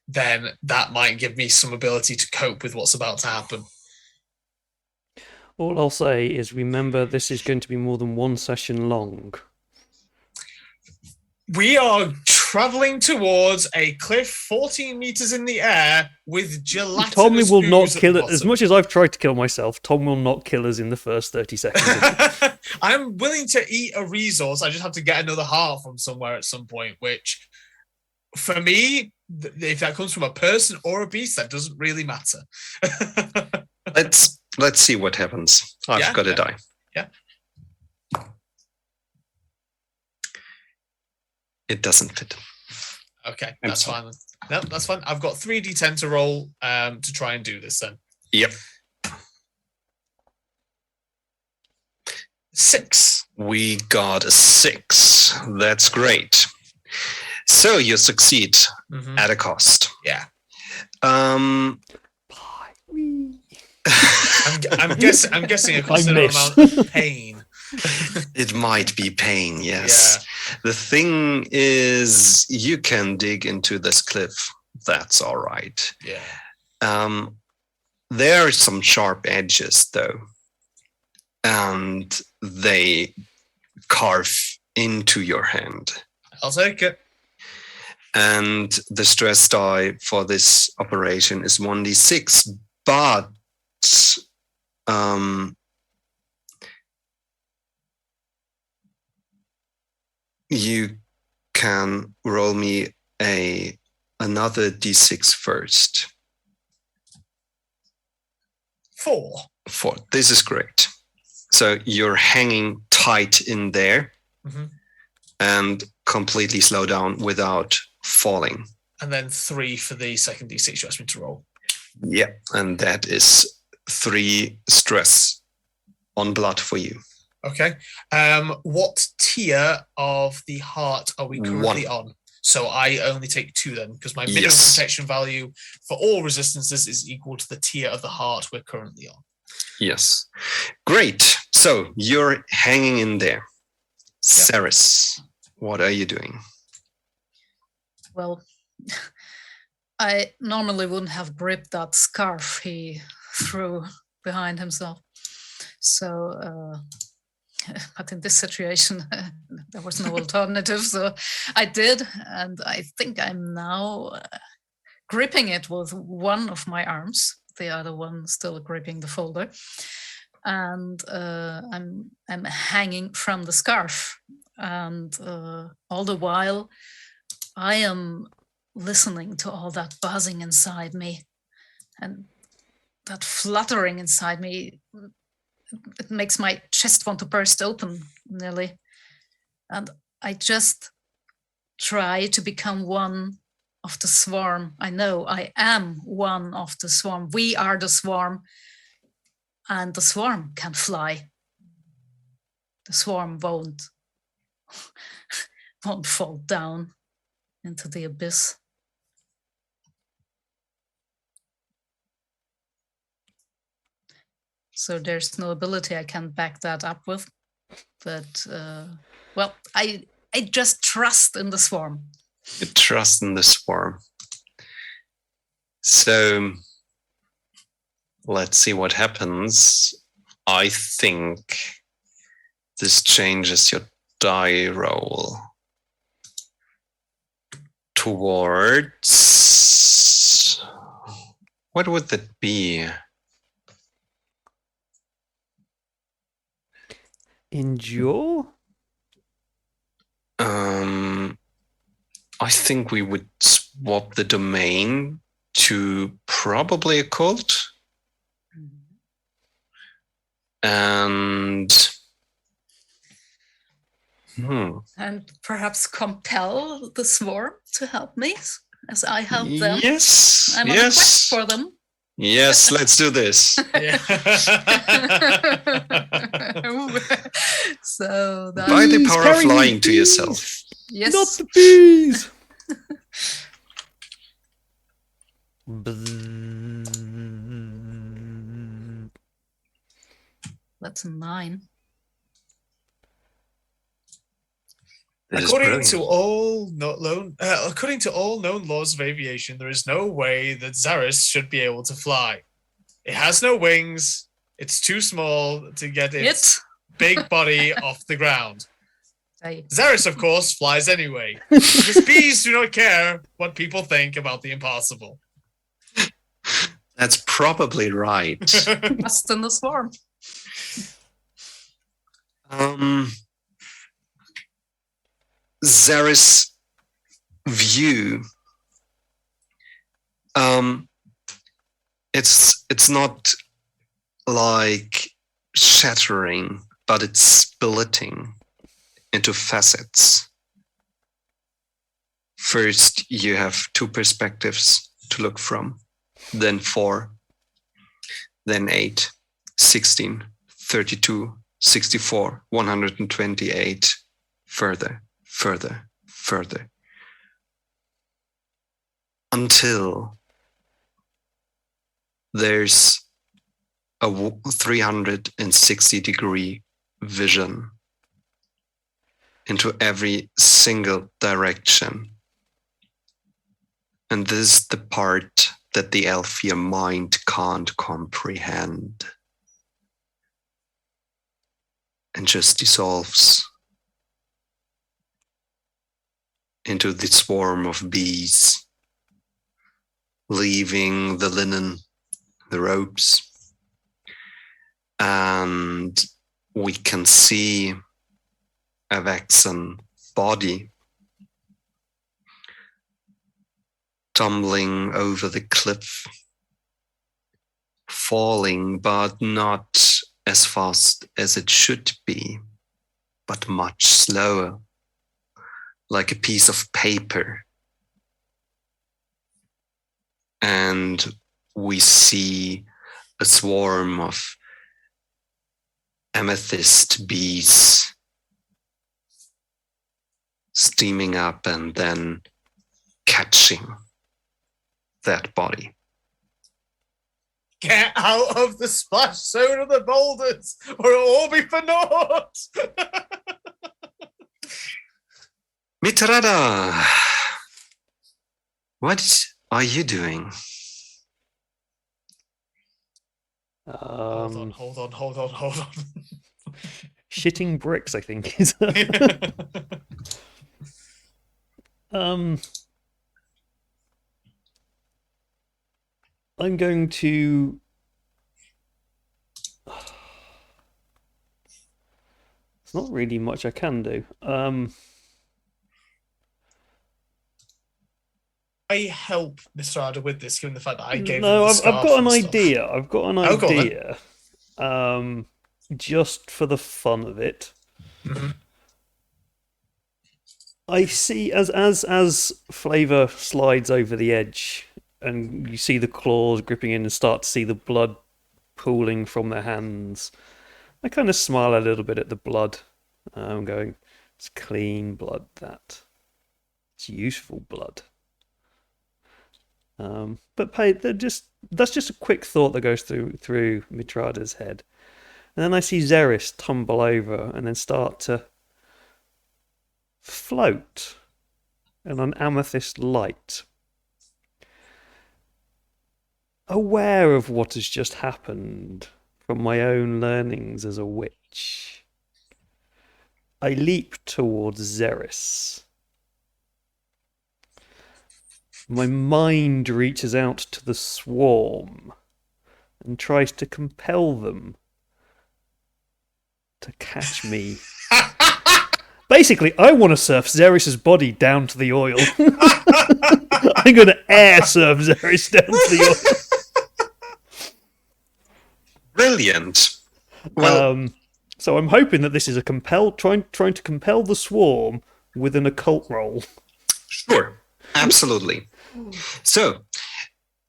then that might give me some ability to cope with what's about to happen. All I'll say is remember this is going to be more than 1 session long. We are traveling towards a cliff 14 meters in the air with gelatinous Tommy will not ooze at kill the it. As bottom. much as I've tried to kill myself, Tom will not kill us in the first 30 seconds. I'm willing to eat a resource. I just have to get another heart from somewhere at some point, which for me, if that comes from a person or a beast, that doesn't really matter. let's see what happens. I've got to die. Yeah. It doesn't fit. Okay, that's fine. No, that's fine. I've got 3d10 to roll to try and do this then. Yep. 6. We got a 6. That's great. So you succeed at a cost. Yeah. I'm guessing a considerable amount of pain. It might be pain, yes. Yeah. The thing is, you can dig into this cliff. That's all right. Yeah. There are some sharp edges, though, and they carve into your hand. I'll take it. And the stress die for this operation is 1d6, but you can roll me another d6 first. 4. 4. This is great. So you're hanging tight in there and completely slow down without falling. And then 3 for the second d6 you asked me to roll. Yeah, and that is 3 stress on blood for you. Okay. What tier of the heart are we currently 1. on? So I only take 2 then, because my minimum Yes. protection value for all resistances is equal to the tier of the heart we're currently on. Yes. Great. So you're hanging in there. Ceres, what are you doing? Well, I normally wouldn't have gripped that scarf he threw behind himself. So, but in this situation, there was no alternative. So I did, and I think I'm now gripping it with one of my arms, the other one still gripping the folder. And I'm hanging from the scarf. And all the while, I am listening to all that buzzing inside me and that fluttering inside me. It makes my chest want to burst open nearly. And I just try to become one of the swarm. I know I am one of the swarm. We are the swarm. And the swarm can fly. The swarm won't fall down into the abyss. So there's no ability I can back that up with. But, well, I just trust in the swarm. You trust in the swarm. So let's see what happens. I think this changes your die roll towards... What would that be? Endure? I think we would swap the domain to probably occult. And And perhaps compel the swarm to help me as I help them. Yes, I'm on a quest for them. Yes, let's do this. Yeah. So that, By the Bees, power of carry me, lying to bees. yourself. yes, Not the bees! that's a 9. That is According brilliant. to all known laws of aviation, there is no way that Zaris should be able to fly. It has no wings. It's too small to get its big body off the ground. Zaris, of course, flies anyway, because bees do not care what people think about the impossible. That's probably right. Trust in the swarm. Zaris' view, it's not like shattering, but it's splitting into facets. First, you have 2 perspectives to look from, then 4, then 8, 16, 32, 64, 128, further, until there's a 360-degree vision into every single direction. And this is the part that the Elfia mind can't comprehend and just dissolves into the swarm of bees, leaving the linen, the robes, and we can see a waxen body tumbling over the cliff, falling, but not as fast as it should be, but much slower, like a piece of paper. And we see a swarm of amethyst bees steaming up and then catching that body. Get out of the splash zone of the boulders, or it'll all be for naught. Mitrada, what are you doing? Hold on. Shitting bricks, I think, is. I'm going to. It's not really much I can do. I help Mr. Ada with this, given the fact that I gave No, him the I've scarf got an and stuff. idea. I've got an Oh, go on then. idea. Just for the fun of it. Mhm. I see as Flavor slides over the edge, and you see the claws gripping in and start to see the blood pooling from their hands. I kind of smile a little bit at the blood. I'm going, it's clean blood, that. It's useful blood. But that's just a quick thought that goes through Mitrada's head. And then I see Xeris tumble over and then start to float in an amethyst light. Aware of what has just happened from my own learnings as a witch, I leap towards Xeris. My mind reaches out to the swarm and tries to compel them to catch me. Basically, I want to surf Xeris' body down to the oil. I'm going to air surf Xeris down to the oil. Brilliant. Well, So I'm hoping that this is a trying to compel the swarm with an occult roll. sure, absolutely. So,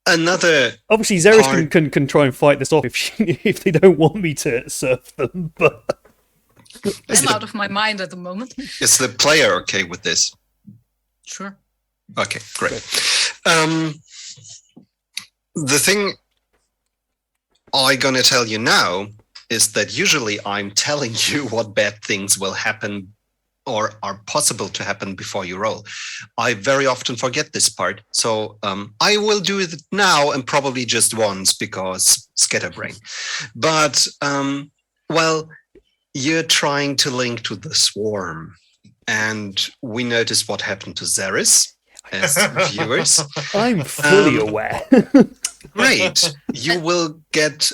another Obviously, Xeris can try and fight this off if they don't want me to surf them, but I'm out of my mind at the moment. is the player okay with this? Sure. Okay, great. The thing I'm gonna tell you now is that usually I'm telling you what bad things will happen or are possible to happen before you roll. I very often forget this part, so I will do it now and probably just once because scatterbrain. But, well, you're trying to link to the swarm, and we noticed what happened to Xeris as viewers. I'm fully aware. Great. You will get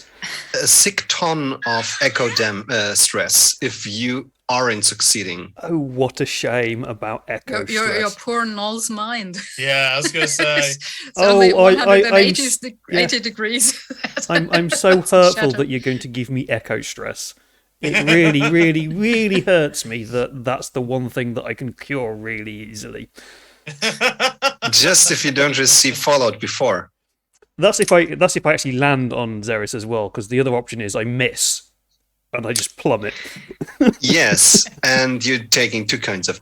a sick ton of echo stress if you aren't succeeding. Oh, what a shame about echo Your stress. poor Null's mind. Yeah, I was going to say. It's only 180 yeah. degrees. I'm so That's a hurtful shadow. that you're going to give me echo stress. It really, really, really hurts me that that's the one thing that I can cure really easily. Just if you don't receive fallout before. That's if I actually land on Xeris as well, because the other option is I miss and I just plummet. Yes, and you're taking two kinds of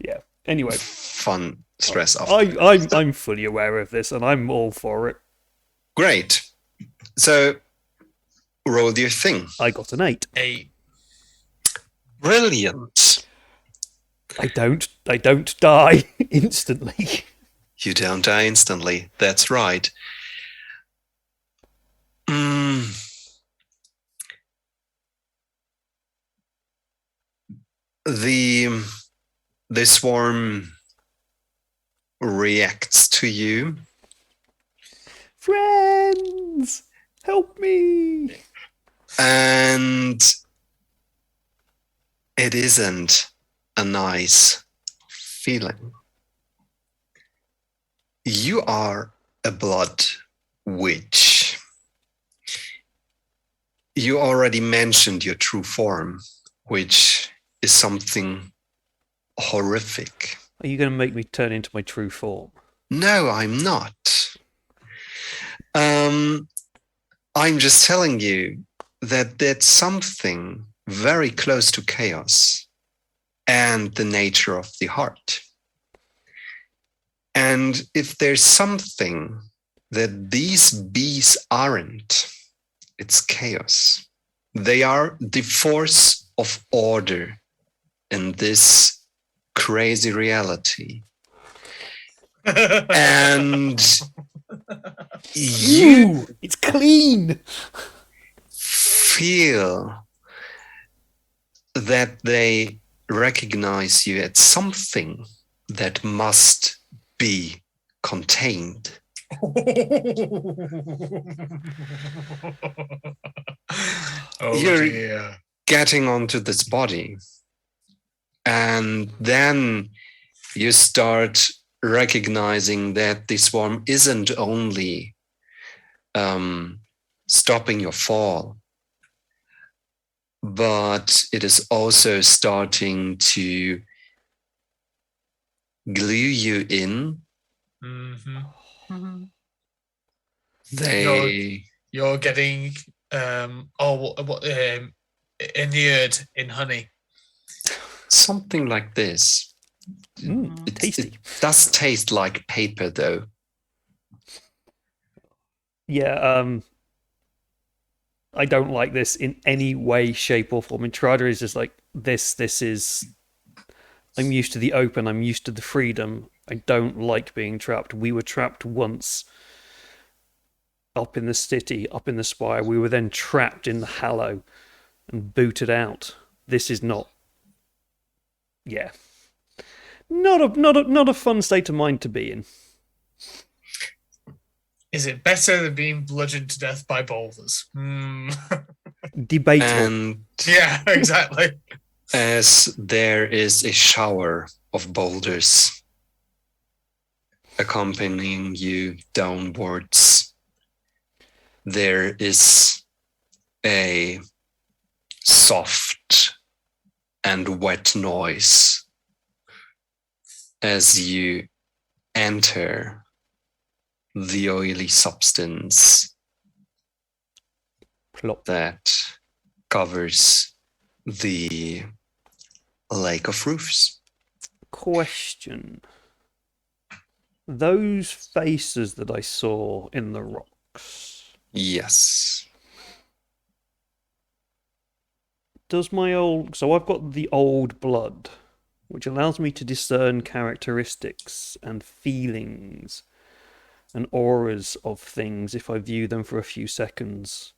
Yeah. Anyway, fun stress off. I'm fully aware of this and I'm all for it. Great. So roll your thing. I got an 8. 8. Brilliant. I don't die instantly. You don't die instantly. That's right. The swarm reacts to you. Friends, help me. And it isn't a nice feeling. You are a blood witch. You already mentioned your true form, which is something horrific. Are you going to make me turn into my true form? No, I'm not. I'm just telling you that that's something very close to chaos and the nature of the heart. And if there's something that these bees aren't, it's chaos. They are the force of order in this crazy reality. And you it's clean. feel that they recognize you as something that must be contained. You're dear. getting onto this body, and then you start recognizing that the swarm isn't only stopping your fall, but it is also starting to glue you in. Mm-hmm. Mhm. You're getting inured in honey. Something like this. Tasty. It does taste like paper, though. Yeah, I don't like this in any way, shape, or form. And Trada is just like, this is... I'm used to the open, I'm used to the freedom. I don't like being trapped. We were trapped once up in the city, up in the spire. We were then trapped in the Hallow and booted out. This is not... Yeah. Not a fun state of mind to be in. Is it better than being bludgeoned to death by boulders? Debatable. And Yeah, exactly. as there is a shower of boulders accompanying you downwards, there is a soft and wet noise as you enter the oily substance Plop. that covers the Lake of Roofs. Question. Those faces that I saw in the rocks, Yes. does my old... So I've got the old blood, which allows me to discern characteristics and feelings and auras of things if I view them for a few seconds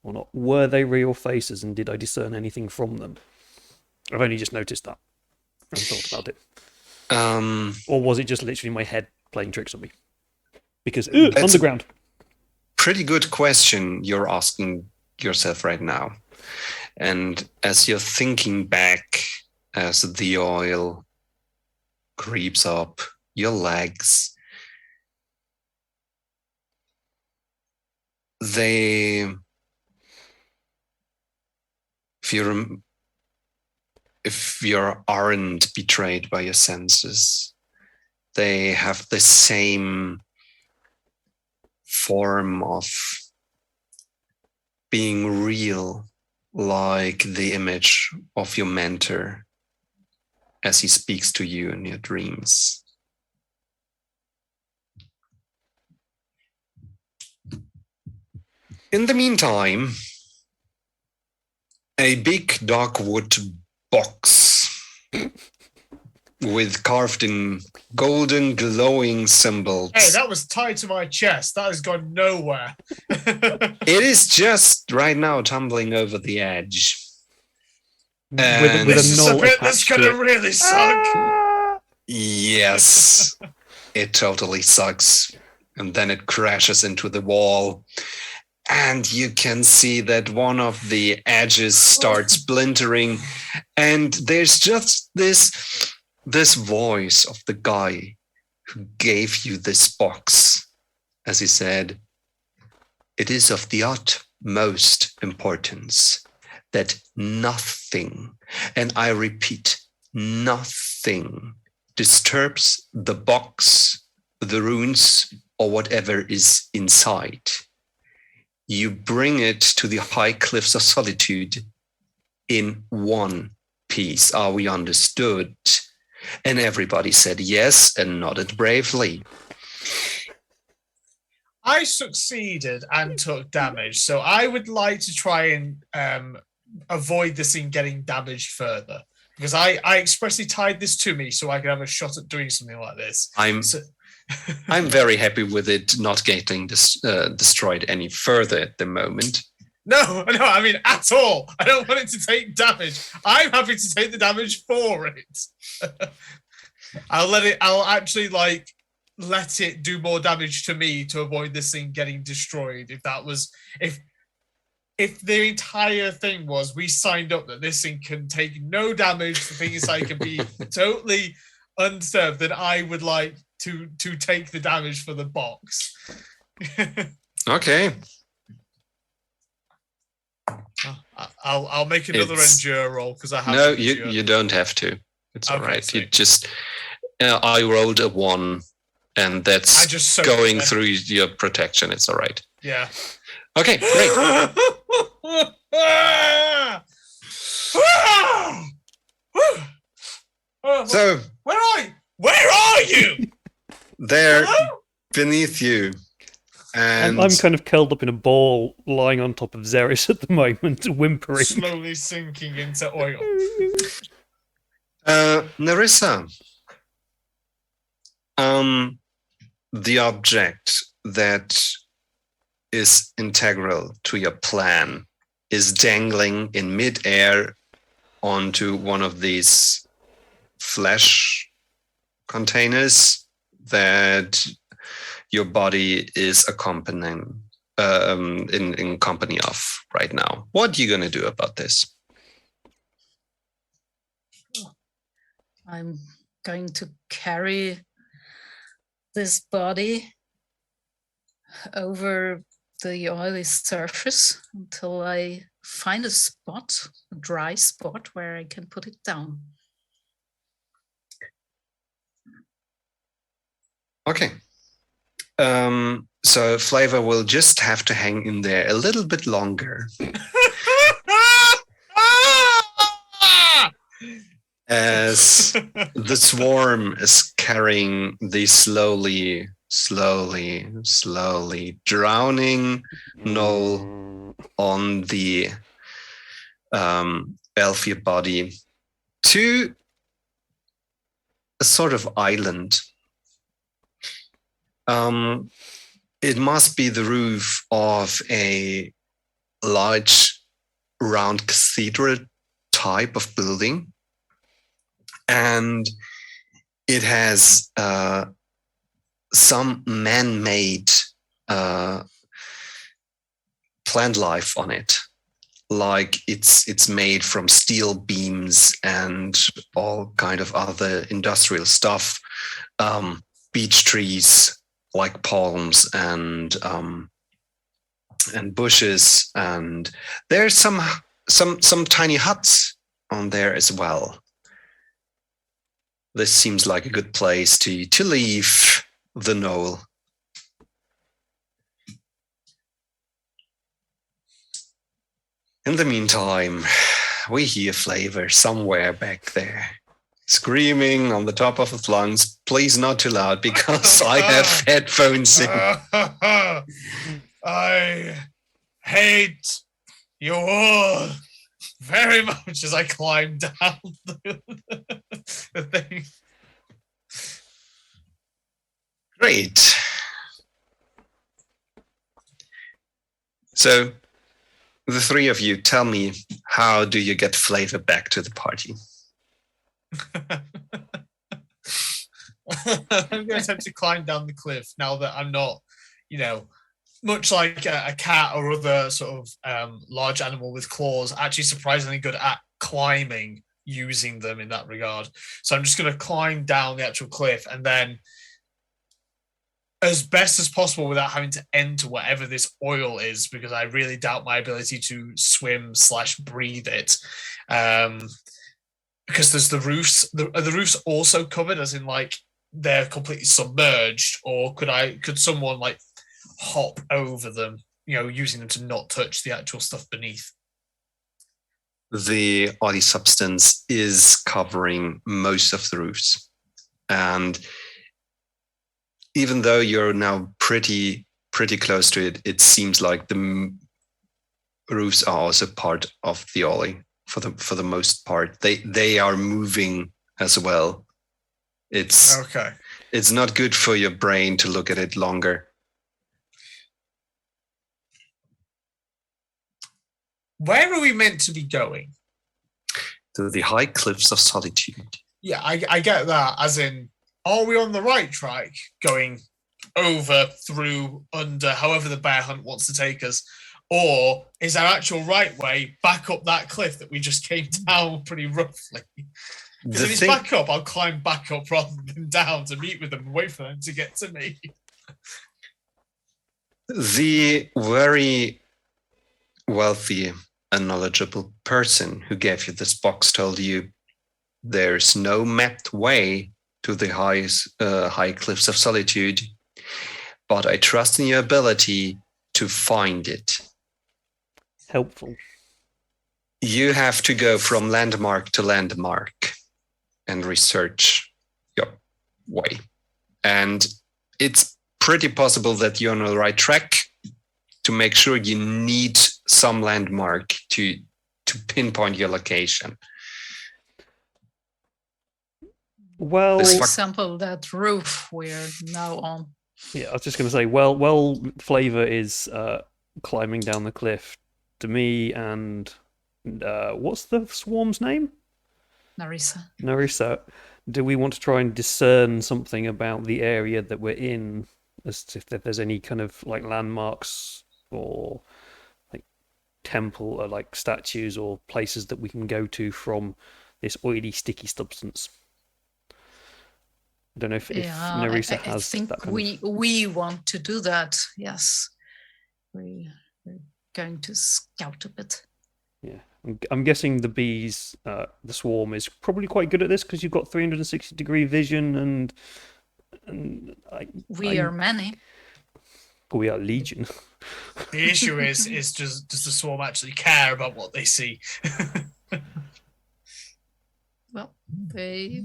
or not. Were they real faces, and did I discern anything from them? I've only just noticed that and thought about it. Or was it just literally my head playing tricks on me? Because, underground. Pretty good question you're asking yourself right now. And as you're thinking back, as the oil creeps up your legs, if you aren't betrayed by your senses, they have the same form of being real, like the image of your mentor as he speaks to you in your dreams. In the meantime, a big dark wood box with carved in golden glowing symbols. Hey, that was tied to my chest. That has gone nowhere. It is just right now tumbling over the edge. With This a is null a bit that's attached going to to it. really suck. Yes, it totally sucks. And then it crashes into the wall. And you can see that one of the edges starts splintering. And there's just this voice of the guy who gave you this box. As he said, it is of the utmost importance that nothing, and I repeat, nothing, disturbs the box, the runes or whatever is inside. You bring it to the high cliffs of solitude in one piece. Are we understood? And everybody said yes and nodded bravely. I succeeded and took damage, so I would like to try and avoid this thing getting damaged further. Because I expressly tied this to me so I could have a shot at doing something like this. I'm very happy with it not getting destroyed any further at the moment. No, I mean, at all. I don't want it to take damage. I'm happy to take the damage for it. I'll actually let it do more damage to me to avoid this thing getting destroyed. If the entire thing was we signed up that this thing can take no damage, the thing inside can be totally undisturbed, then I would like to take the damage for the box. Okay. I'll make another endure roll because I have. No, you don't have to. It's all right. You just I rolled a 1, and that's just going through your protection. It's all right. Yeah. Okay, great. So where are you? There, beneath you. And I'm kind of curled up in a ball, lying on top of Xeris at the moment, whimpering. Slowly sinking into oil. Nerissa, the object that is integral to your plan is dangling in midair onto one of these flesh containers that your body is accompanying in company of right now. What are you going to do about this? I'm going to carry this body over the oily surface until I find a dry spot where I can put it down. Okay. So Flavor will just have to hang in there a little bit longer. As the swarm is carrying the slowly drowning Null on the Elfia body to a sort of island. It must be the roof of a large round cathedral type of building. And it has some man-made plant life on it. Like it's made from steel beams and all kind of other industrial stuff. Beech trees like palms and bushes, and there's some tiny huts on there as well. This seems like a good place to leave the knoll. In the meantime, we hear Flavor somewhere back there, screaming on the top of his lungs, please not too loud because I have headphones in. I hate you all very much as I climb down the thing. Great. So, the three of you, tell me, how do you get Flavor back to the party? I'm going to attempt to climb down the cliff now that I'm not, much like a cat or other sort of large animal with claws, actually surprisingly good at climbing, using them in that regard. So I'm just going to climb down the actual cliff and then, as best as possible without having to enter whatever this oil is, because I really doubt my ability to swim/breathe it. Because there's the roofs. The roof's also covered, as in they're completely submerged, or could someone like hop over them, using them to not touch the actual stuff beneath? The oily substance is covering most of the roofs, and even though you're now pretty close to it, it seems like the roofs are also part of the ollie for the most part. They are moving as well. It's okay. It's not good for your brain to look at it longer. Where are we meant to be going? To the high cliffs of solitude. Yeah, I get that. As in, are we on the right track, going over, through, under, however the bear hunt wants to take us? Or is our actual right way back up that cliff that we just came down pretty roughly? Because if it's back up, I'll climb back up rather than down to meet with them and wait for them to get to me. The very wealthy and knowledgeable person who gave you this box told you there's no mapped way to the high cliffs of solitude, but I trust in your ability to find it. Helpful. You have to go from landmark to landmark and research your way. And it's pretty possible that you're on the right track. To make sure, you need some landmark to pinpoint your location. Well, for example, that roof we're now on. Yeah, I was just going to say, well, Flavor is climbing down the cliff to me, and what's the swarm's name? Narissa. Do we want to try and discern something about the area that we're in, as if there's any kind of like landmarks or like temple or like statues or places that we can go to from this oily, sticky substance? I don't know if Narissa has that. I think we want to do that. Yes, we're going to scout a bit. Yeah, I'm guessing the bees, the swarm, is probably quite good at this because you've got 360-degree vision, and we are many. We are legion. The issue is does the swarm actually care about what they see? Well, they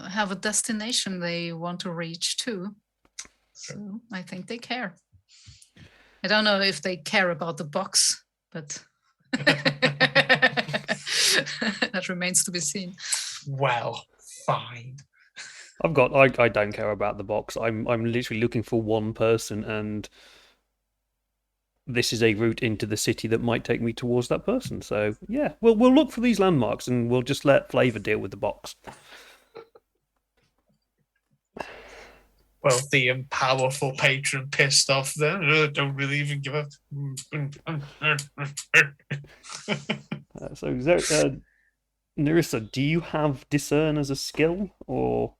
have a destination they want to reach too, so I think they care. I don't know if they care about the box, but that remains to be seen. Well, fine. I don't care about the box. I'm literally looking for one person, and this is a route into the city that might take me towards that person. So yeah, we'll look for these landmarks, and we'll just let Flavor deal with the box. Wealthy and powerful patron pissed off then. Don't really even give a... So Narissa, do you have discern as a skill, or?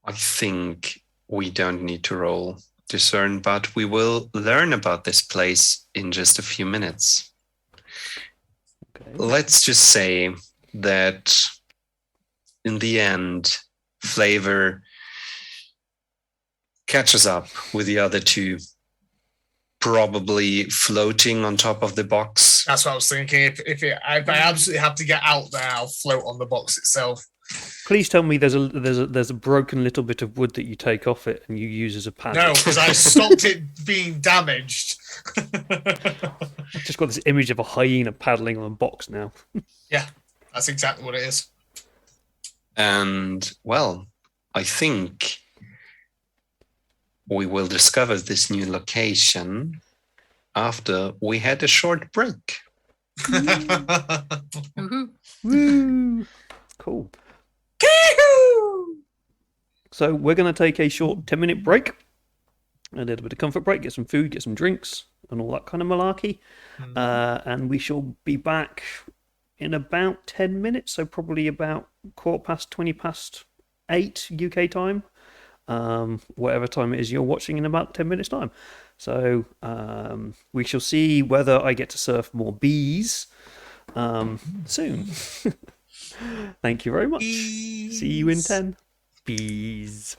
I think we don't need to roll discern, but we will learn about this place in just a few minutes. Okay. Let's just say that in the end, Flavor catches up with the other two, probably floating on top of the box. That's what I was thinking. If I absolutely have to get out there, I'll float on the box itself. Please tell me there's a broken little bit of wood that you take off it and you use as a paddle. No, because I stopped it being damaged. I've just got this image of a hyena paddling on a box now. Yeah, that's exactly what it is. And, well, I think we will discover this new location after we had a short break. Woo! Cool. So we're going to take a short 10-minute break, a little bit of comfort break, get some food, get some drinks, and all that kind of malarkey. And we shall be back in about 10 minutes, so probably about 20 past 8 UK time. Whatever time it is you're watching in about 10 minutes time. So we shall see whether I get to surf more bees soon. Thank you very much. See you in 10. bees.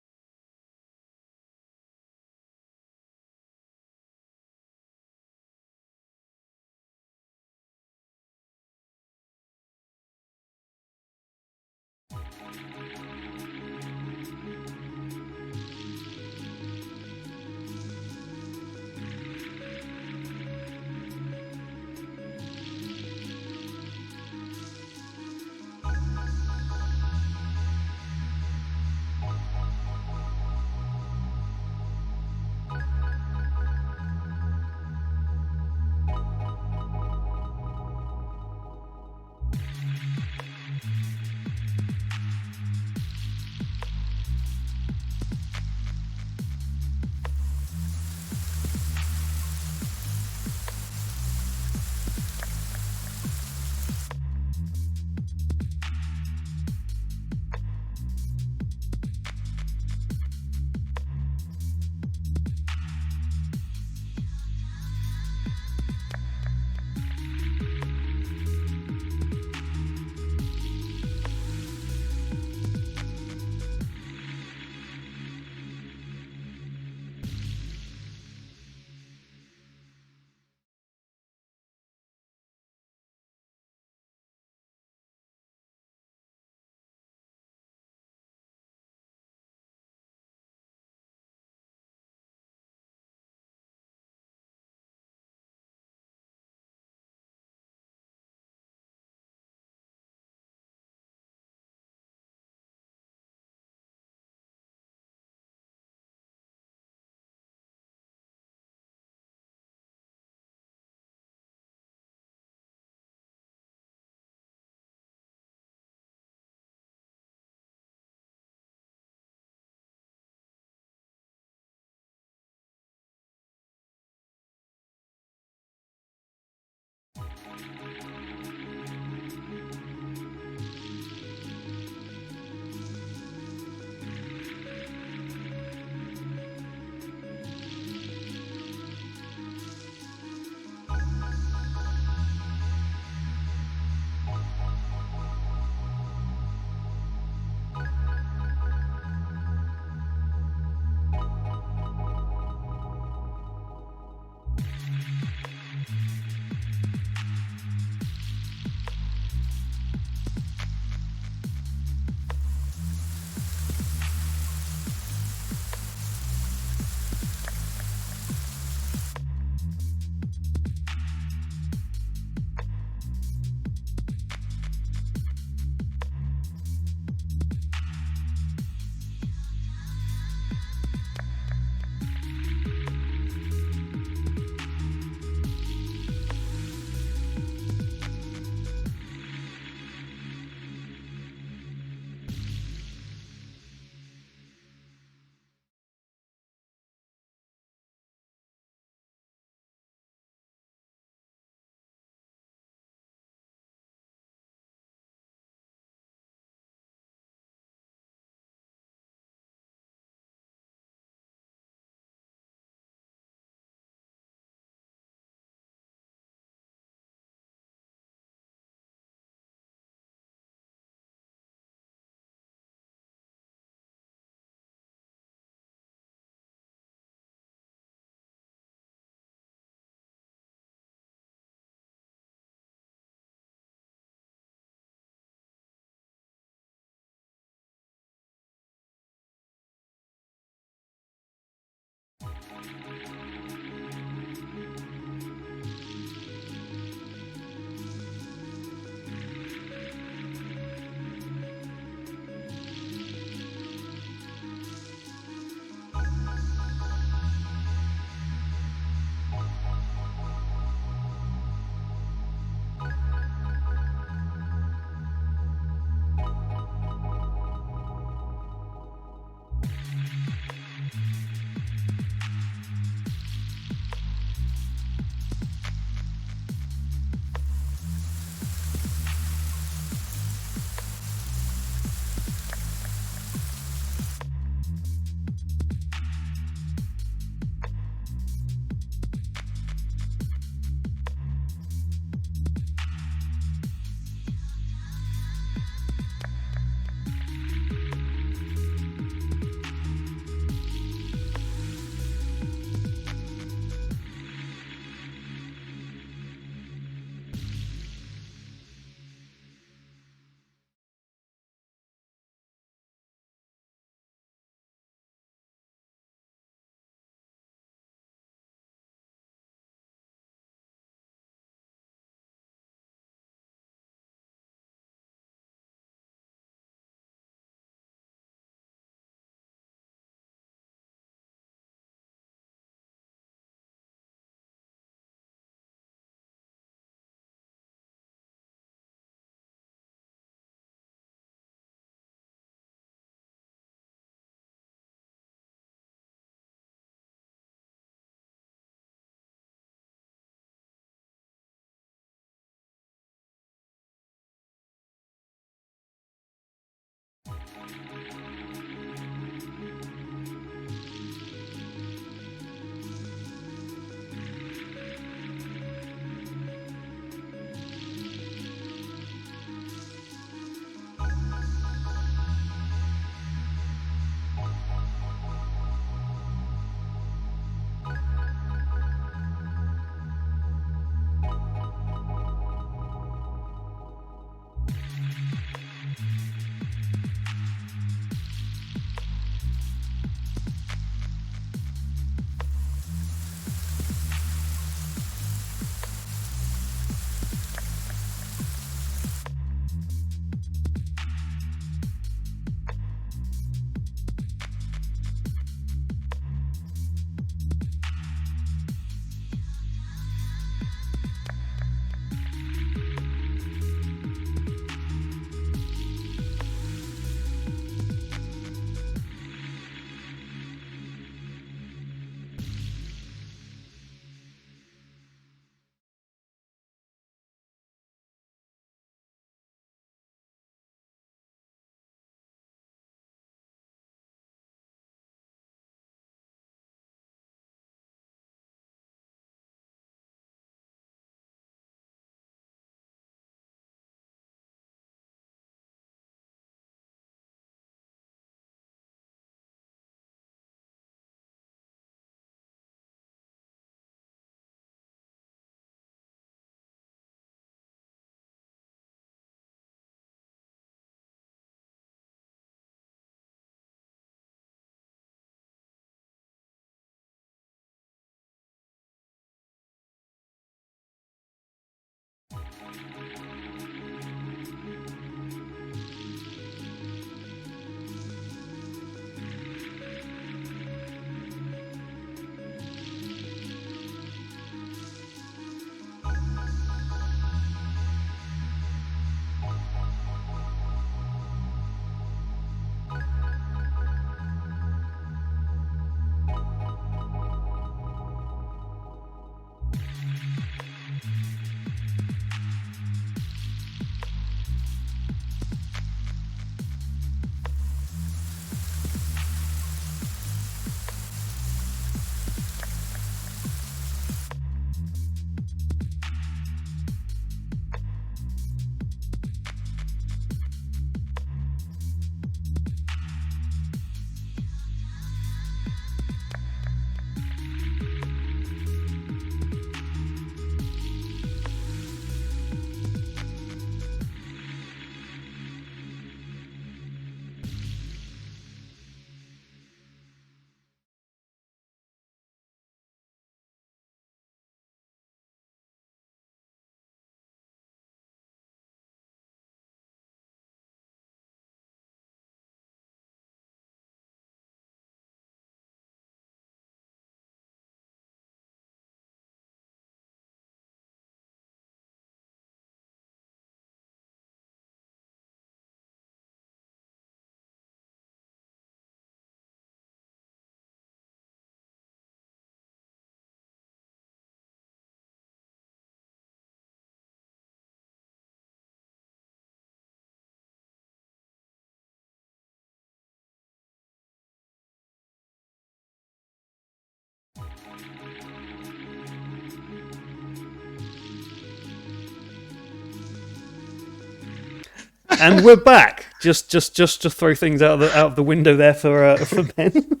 And we're back. Just to throw things out of the window there for Ben.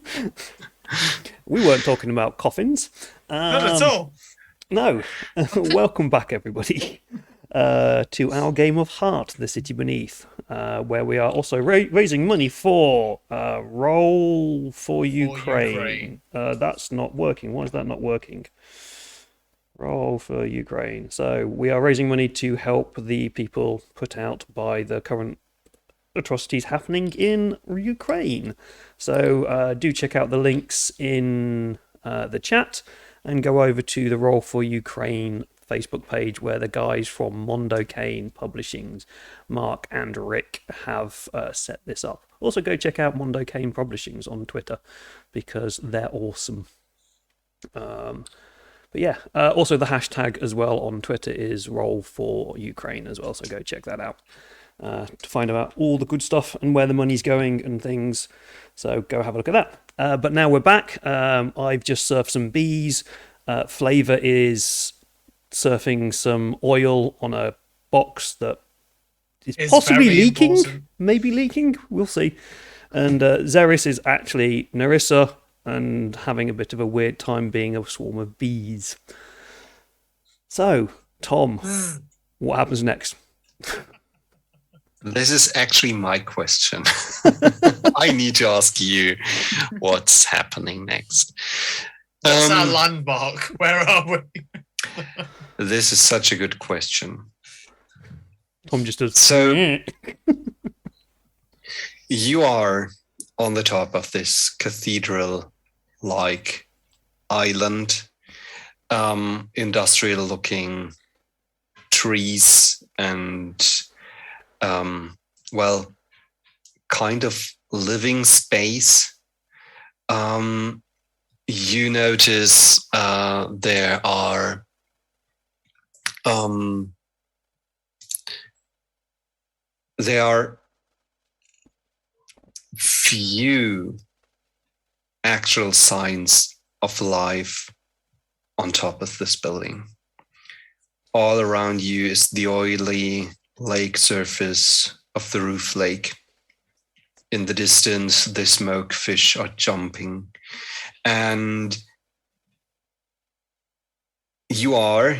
We weren't talking about coffins. Not at all. No. Welcome back, everybody, to our game of Heart, The City Beneath, where we are also raising money for Roll for Ukraine. That's not working. Why is that not working? Roll for Ukraine. So we are raising money to help the people put out by the current atrocities happening in Ukraine. So do check out the links in the chat and go over to the Roll for Ukraine Facebook page where the guys from Mondo Kane Publishings, Mark and Rick, have set this up. Also go check out Mondo Kane Publishings on Twitter because they're awesome. But yeah, also the hashtag as well on Twitter is Roll for Ukraine as well, so go check that out. to find out all the good stuff and where the money's going and things. So go have a look at that. But now we're back. I've just surfed some bees. Flavor is surfing some oil on a box that is possibly leaking. Important. Maybe leaking. We'll see. And Xeris is actually Narissa and having a bit of a weird time being a swarm of bees. So, Tom, what happens next? This is actually my question. I need to ask you what's happening next. What's our landmark? Where are we? This is such a good question. Tom just does. So, you are on the top of this cathedral-like island, industrial-looking trees and, kind of living space. You notice there are few actual signs of life on top of this building. All around you is the oily lake surface of the roof lake. In the distance, the smoke fish are jumping. And you are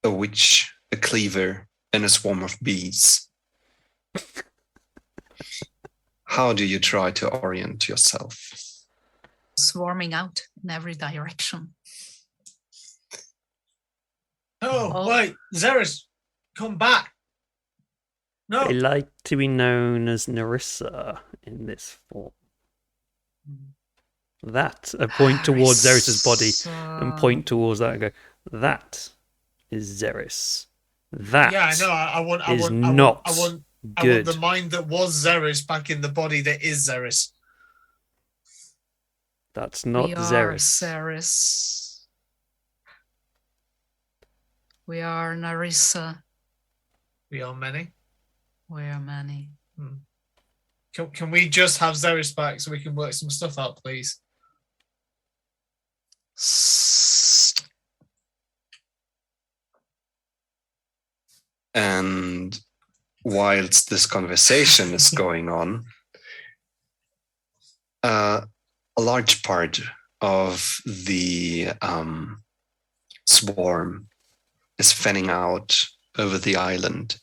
a witch, a cleaver, and a swarm of bees. How do you try to orient yourself? Swarming out in every direction. Oh, wait, Xeris, come back. No. They like to be known as Narissa in this form. That, a point towards Xeris' body and point towards that and go, that is Xeris. That I want the mind that was Xeris back in the body that is Xeris. That's not Xeris. We are Narissa. We are many. We are many. Can we just have Xeris back so we can work some stuff out, please? And whilst this conversation is going on, a large part of the swarm is fanning out over the island.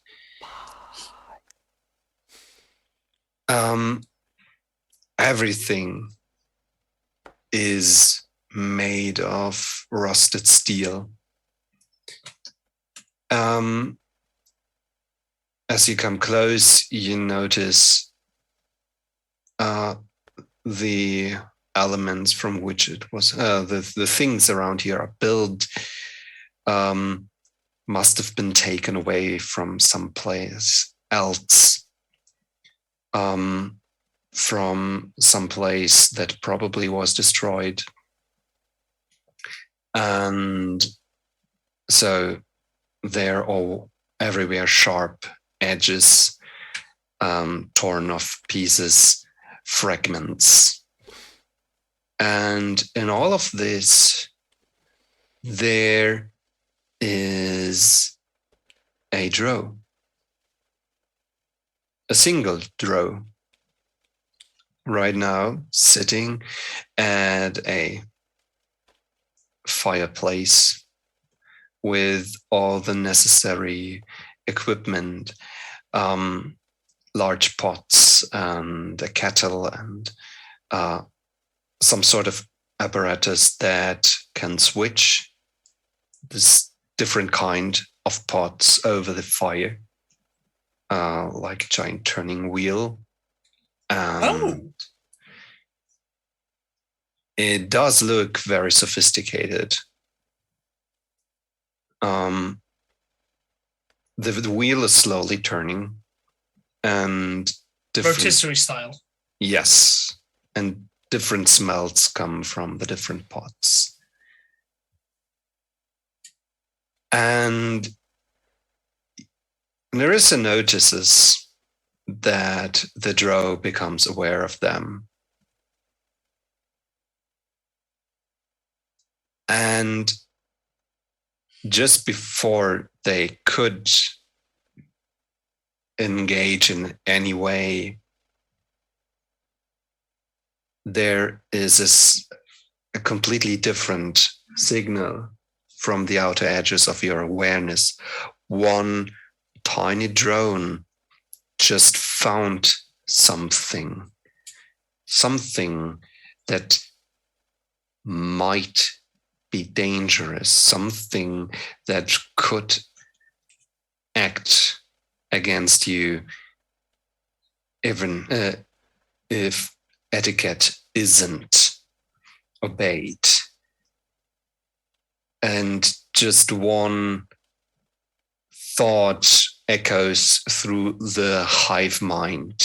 Everything is made of rusted steel. As you come close, you notice the elements from which it was, the things around here are built, must have been taken away from someplace else, from some place that probably was destroyed. And so they're all everywhere sharp edges, torn off pieces, fragments. And in all of this, there is a drow. A single drow. Right now, sitting at a fireplace with all the necessary equipment, large pots and a kettle and some sort of apparatus that can switch this different kind of pots over the fire, like a giant turning wheel. And it does look very sophisticated. The wheel is slowly turning, and rotisserie style. Yes, and different smells come from the different pots. And Nerissa notices that the drow becomes aware of them. And just before they could engage in any way, there is a completely different signal from the outer edges of your awareness. One tiny drone just found something that might be dangerous, something that could act against you, even if etiquette isn't obeyed. And just one thought echoes through the hive mind.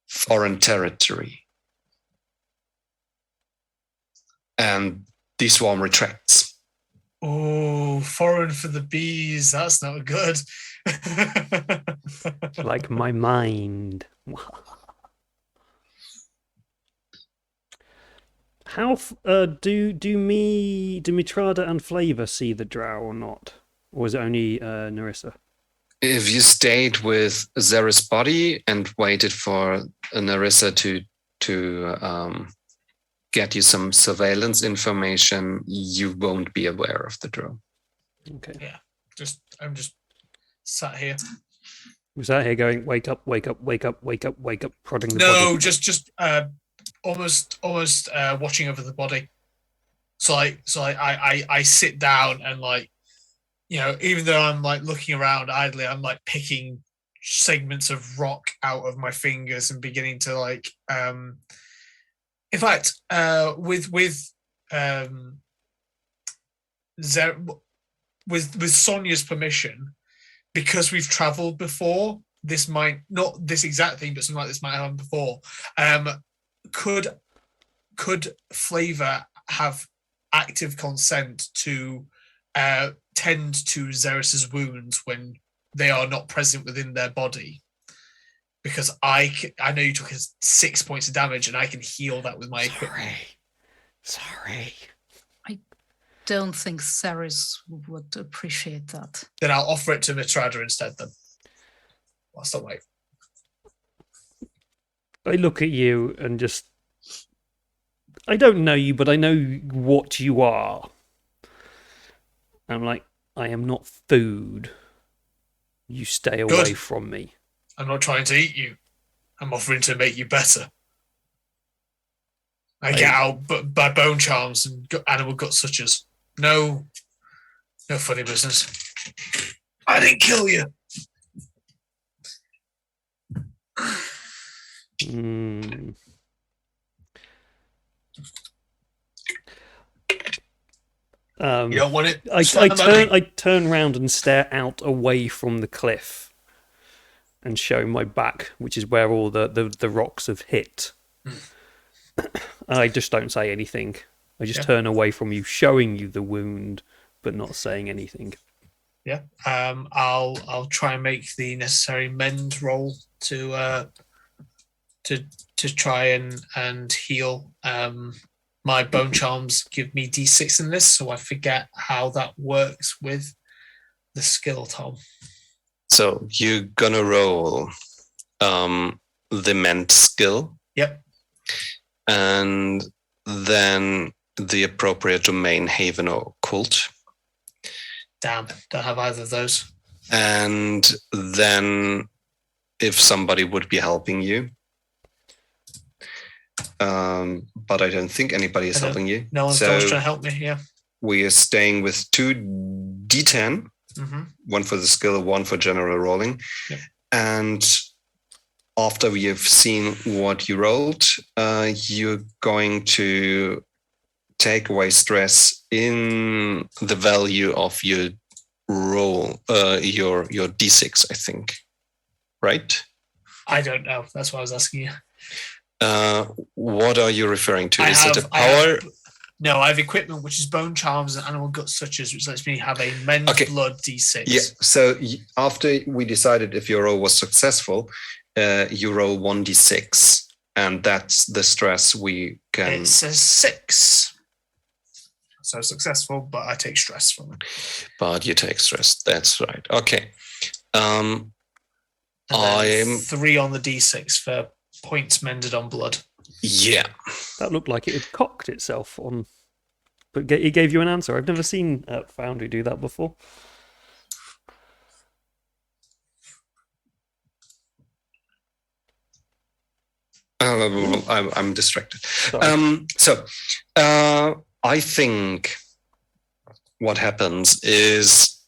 Foreign territory. And the swarm retracts. Oh, foreign for the bees. That's not good. Like my mind. How do Mitrada and Flavor see the drow or not? Or is it only Nerissa? If you stayed with Zera's body and waited for Nerissa to get you some surveillance information, you won't be aware of the drow. Okay. Yeah, I'm just sat here. Was that here going, wake up, wake up, wake up, wake up, wake up, prodding the No, body? just almost watching over the body. So I sit down and, like, you know, even though I'm like looking around idly, I'm like picking segments of rock out of my fingers and beginning to like in fact with Sonia's permission, because we've traveled before, this might not this exact thing, but something like this might happen before. Could Flavor have active consent to tend to Xeris's wounds when they are not present within their body? Because I know you took 6 points of damage, and I can heal that with my equipment. Sorry. I don't think Ceres would appreciate that. Then I'll offer it to Mitrada instead. Then I'll still wait. I look at you and just... I don't know you, but I know what you are. I'm like, I am not food. You stay away from me. I'm not trying to eat you. I'm offering to make you better. I get out by bone charms and animal gut sutures. No funny business. I didn't kill you. You don't want it? I turn round and stare out away from the cliff and show my back, which is where all the rocks have hit. I just don't say anything. I just turn away from you, showing you the wound, but not saying anything. Yeah. I'll try and make the necessary mend roll to try and heal. My bone charms give me D6 in this, so I forget how that works with the skill, Tom. So you're gonna roll the mend skill. Yep. And then the appropriate domain, haven or occult. Damn, don't have either of those. And then if somebody would be helping you. But I don't think anybody is helping you. No one's trying to help me, yeah. We are staying with 2 D10, one for the skill, one for general rolling. Yep. And after we have seen what you rolled, you're going to take away stress in the value of your roll, your D6, I think. Right? I don't know. That's why I was asking you. What are you referring to? Is it a power? No, I have equipment which is bone charms and animal gut sutures, which lets me have a men's blood D6. Yeah. So after we decided if your roll was successful, you roll 1d6, and that's the stress we can. It's a 6. So successful, but I take stress from it. But you take stress. That's right. Okay. I'm 3 on the D6 for points mended on blood. Yeah. That looked like it had cocked itself on, but it gave you an answer. I've never seen Foundry do that before. I'm distracted. Sorry. I think what happens is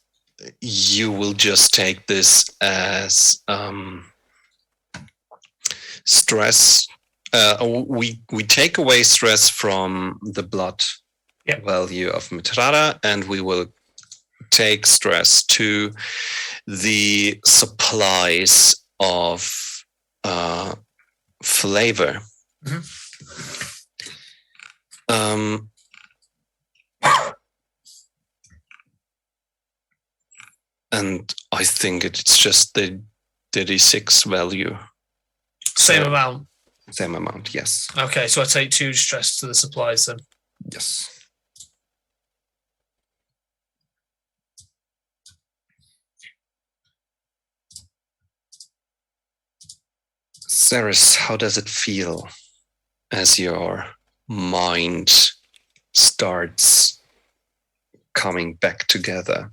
you will just take this as stress. We take away stress from the blood value of Mitrara, and we will take stress to the supplies of flavor. And I think it's just the D6 value. Same amount? Same amount, yes. Okay, so I take 2 stress to the supplies then. Yes. Ceres, how does it feel as your mind starts coming back together?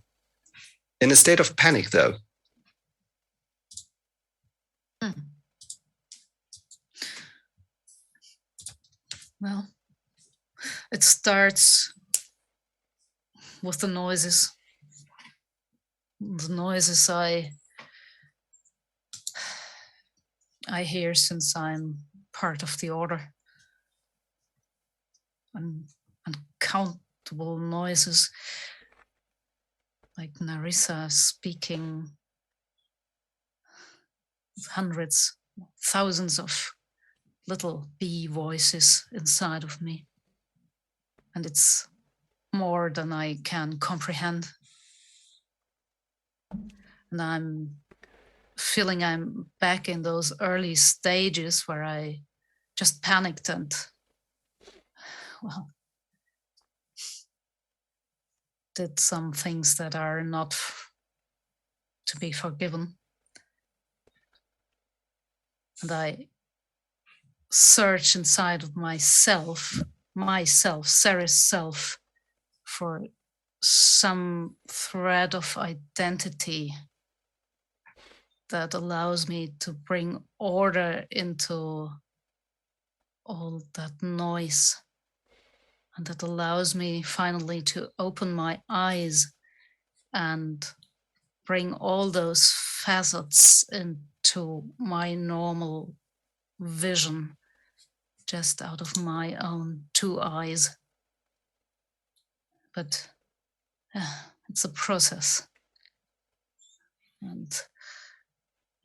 In a state of panic, though. Well, it starts with the noises. The noises I hear since I'm part of the order. Uncountable noises, like Narissa speaking, hundreds, thousands of little bee voices inside of me. And it's more than I can comprehend. And I'm feeling I'm back in those early stages where I just panicked and, well, did some things that are not to be forgiven. And I search inside of myself, Ceres' self, for some thread of identity that allows me to bring order into all that noise, and that allows me finally to open my eyes and bring all those facets into my normal vision, just out of my own 2 eyes. But it's a process. And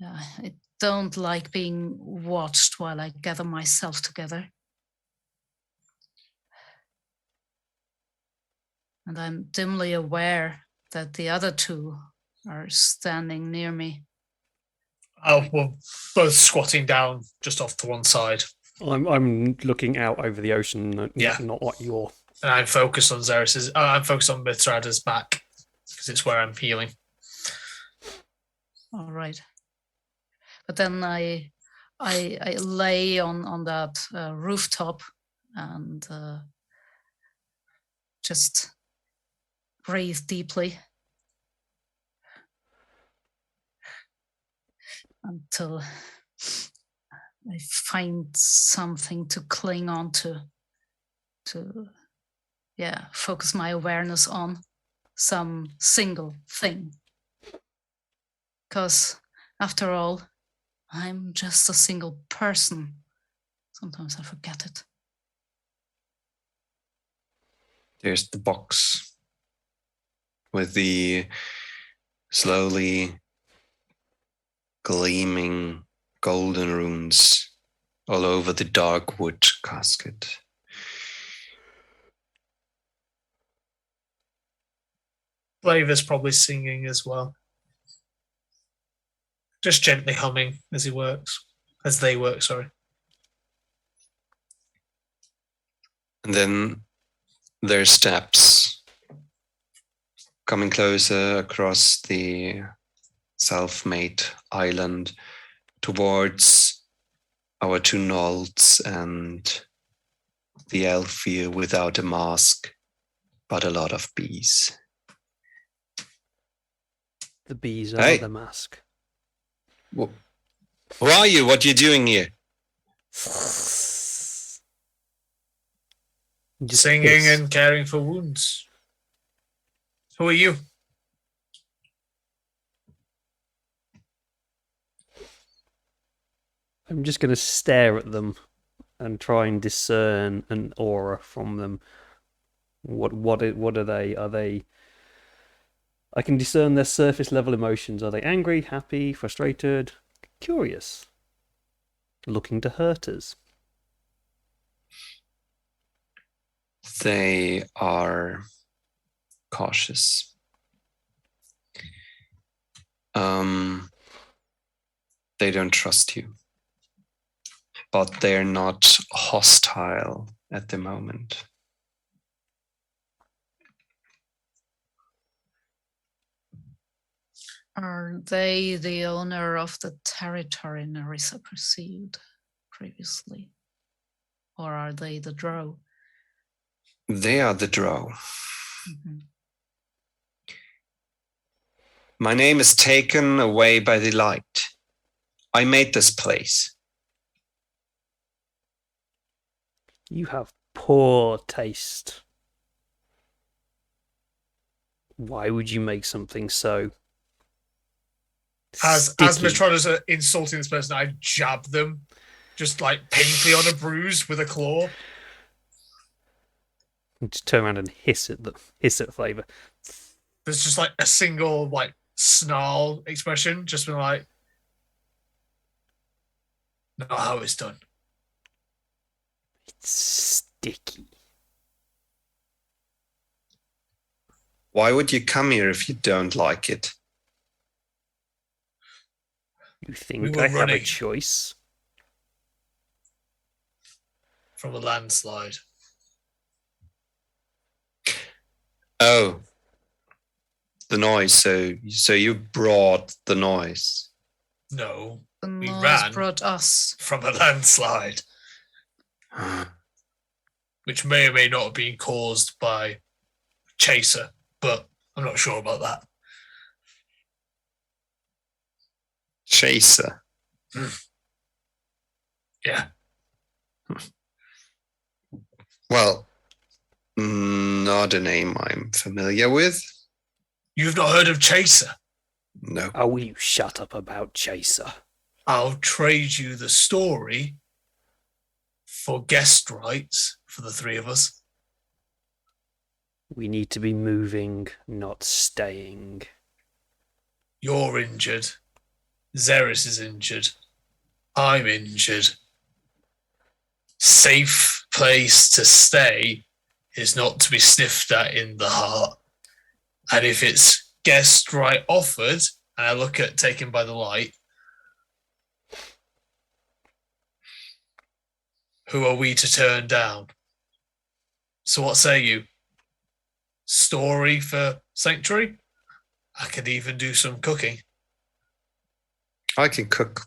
I don't like being watched while I gather myself together. And I'm dimly aware that the other 2 are standing near me. Oh, we're both squatting down just off to one side. I'm looking out over the ocean, not what you're. And I'm focused on Xeris's. I'm focused on Mithrada's back because it's where I'm healing. All right. But then I lay on that rooftop and just breathe deeply until I find something to cling on to focus my awareness on, some single thing. Because after all, I'm just a single person. Sometimes I forget it. There's the box with the slowly gleaming golden runes all over the dark wood casket. Flavor's probably singing as well. Just gently humming as he works. As they work, sorry. And then their steps coming closer across the self-made island towards our two gnolls and the elf here without a mask, but a lot of bees. The bees are Hey. the mask. Who are you? What are you doing here? Just Singing hiss. and caring for wounds. Who are you? I'm just going to stare at them and try and discern an aura from them. What are they? Are they? I can discern their surface level emotions. Are they angry, happy, frustrated, curious, looking to hurt us? They are cautious. They don't trust you. But they're not hostile at the moment. Are they the owner of the territory Nerissa pursued previously? Or are they the drow? They are the drow. Mhm. My name is taken away by the light. I made this place. You have poor taste. Why would you make something so As sticky? Metronis are insulting this person, I jab them, just like painfully on a bruise with a claw. Just turn around and hiss at Flavor. There's just like a single like snarl expression, just been like, not how it's done. It's sticky. Why would you come here if you don't like it? You think We were I have a running. choice? From a landslide. Oh, the noise. So you brought the noise. No, The We noise ran. brought us. from a landslide, which may or may not have been caused by Chaser, but I'm not sure about that. Chaser. Yeah. Well, not a name I'm familiar with. You've not heard of Chaser? No. Oh, will you shut up about Chaser? I'll trade you the story for guest rights for the three of us. We need to be moving, not staying. You're injured. Xeris is injured. I'm injured. Safe place to stay is not to be sniffed at in the heart. And if it's guest right offered, and I look at Taken by the Light, who are we to turn down? So what say you? Story for Sanctuary? I could even do some cooking. I can cook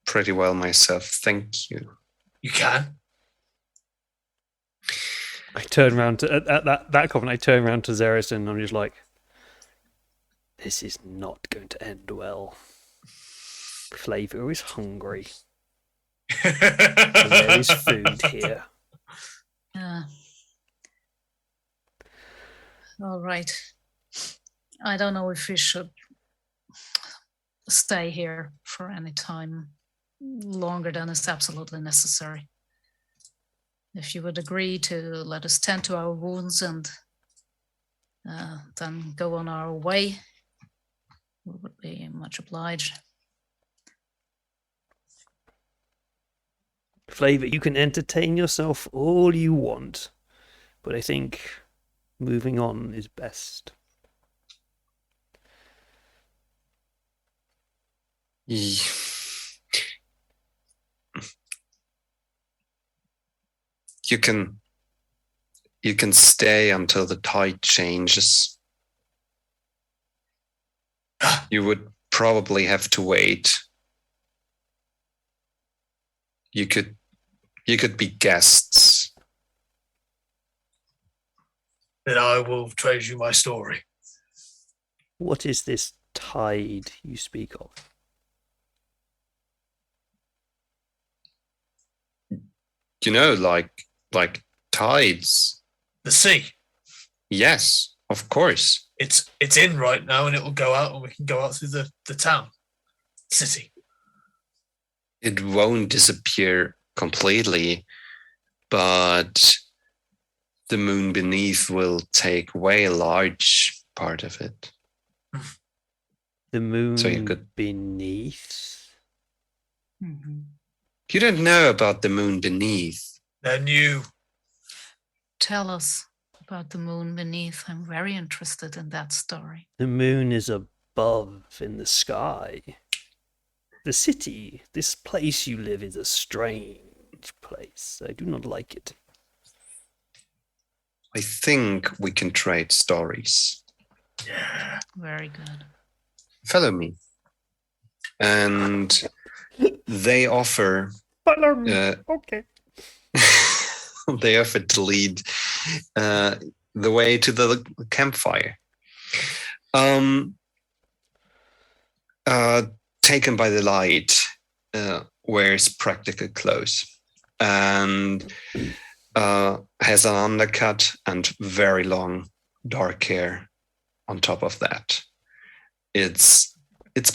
pretty well myself. Thank you. You can. I turn around to at that comment. I turn around to Xeris and I'm just like, this is not going to end well. Flavor is hungry. And there is food here. Yeah. All right. I don't know if we should stay here for any time longer than is absolutely necessary. If you would agree to let us tend to our wounds and then go on our way, we would be much obliged. Flavor, you can entertain yourself all you want, but I think moving on is best. Ye- You can stay until the tide changes. You would probably have to wait. You could be guests. Then I will trade you my story. What is this tide you speak of? You know, like tides. The sea. Yes, of course. It's in right now, and it will go out, and we can go out through the town, city. It won't disappear completely, but the moon beneath will take away a large part of it. The moon So you could- beneath? Mm-hmm. You don't know about the moon beneath. They're new. Tell us about the moon beneath. I'm very interested in that story. The moon is above in the sky. The city, this place you live, is a strange place. I do not like it. I think we can trade stories. Yeah. Very good. Follow me. And they offer Follow me. Okay. they offer to lead the way to the campfire. Taken by the light, wears practical clothes and has an undercut and very long dark hair on top of that. It's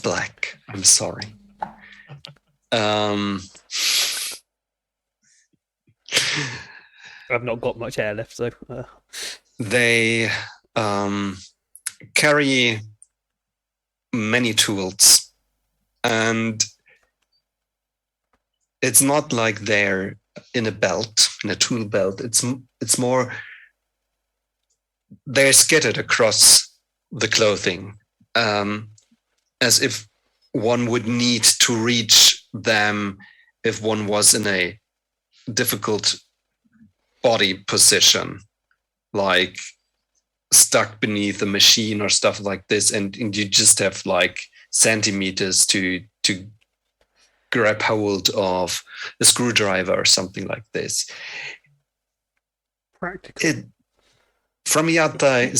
black. I'm sorry. I've not got much hair left, so. They carry many tools, and it's not like they're in a belt, in a tool belt. It's more they're scattered across the clothing, as if one would need to reach them if one was in a difficult body position, like stuck beneath a machine or stuff like this, and you just have like centimeters to grab hold of a screwdriver or something like this. Practical. From the outside,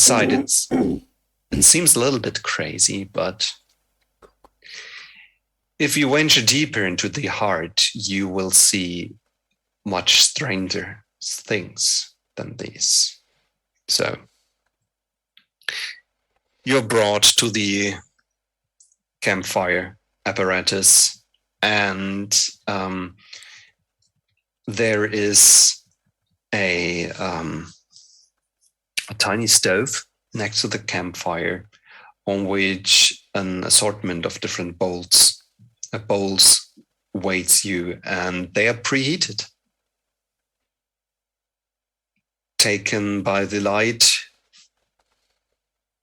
it seems a little bit crazy, but if you venture deeper into the heart, you will see much stranger things than these. So you're brought to the campfire apparatus, and there is a tiny stove next to the campfire on which an assortment of different bowls waits you, and they are preheated. Taken by the light,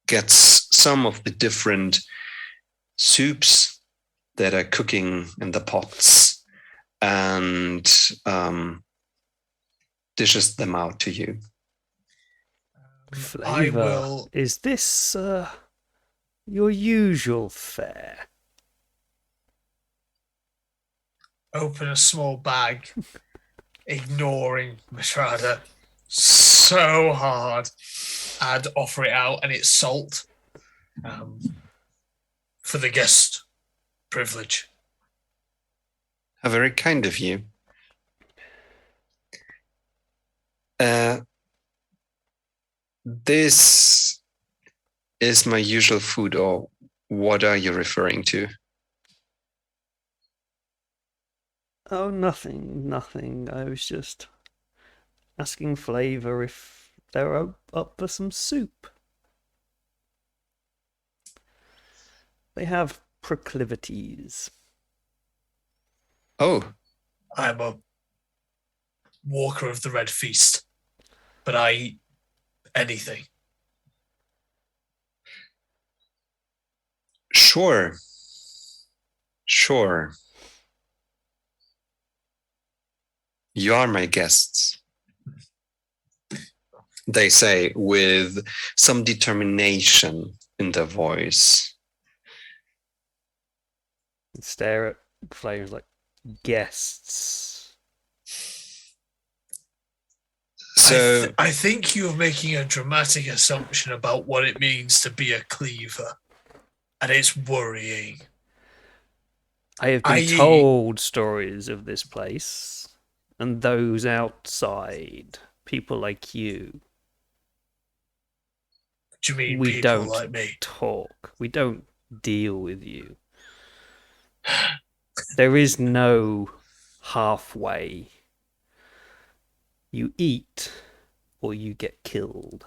gets some of the different soups that are cooking in the pots and dishes them out to you. Flavor. I will. Is this your usual fare? Open a small bag, ignoring Matrada so hard, and offer it out, and it's salt for the guest privilege. How very kind of you. This is my usual food, or what are you referring to? Oh, nothing. I was just asking Flavor if they're up for some soup. They have proclivities. Oh, I'm a walker of the Red Feast, but I eat anything. sure. Sure. You are my guests, they say with some determination in their voice. Stare at Flames like, guests. So I think you're making a dramatic assumption about what it means to be a cleaver, and it's worrying. I have been told stories of this place and those outside, people like you. Do you mean We people don't like me? talk. We don't deal with you. There is no halfway. You eat or you get killed.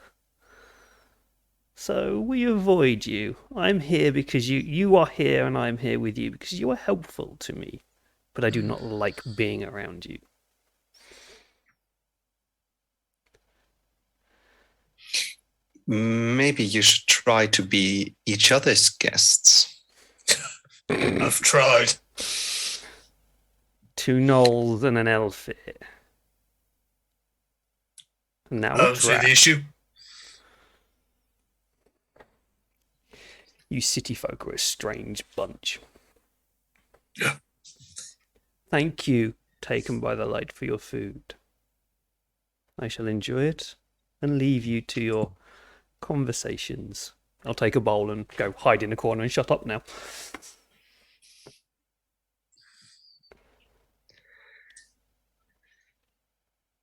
So we avoid you. I'm here because you are here, and I'm here with you because you are helpful to me. But I do not like being around you. maybe you should try to be each other's guests. I've tried. 2 gnolls and an elf here. And now I a don't see the draft. issue. You city folk are a strange bunch. Yeah. Thank you, Taken by the Light, for your food. I shall enjoy it and leave you to your conversations. I'll take a bowl and go hide in a corner and shut up now.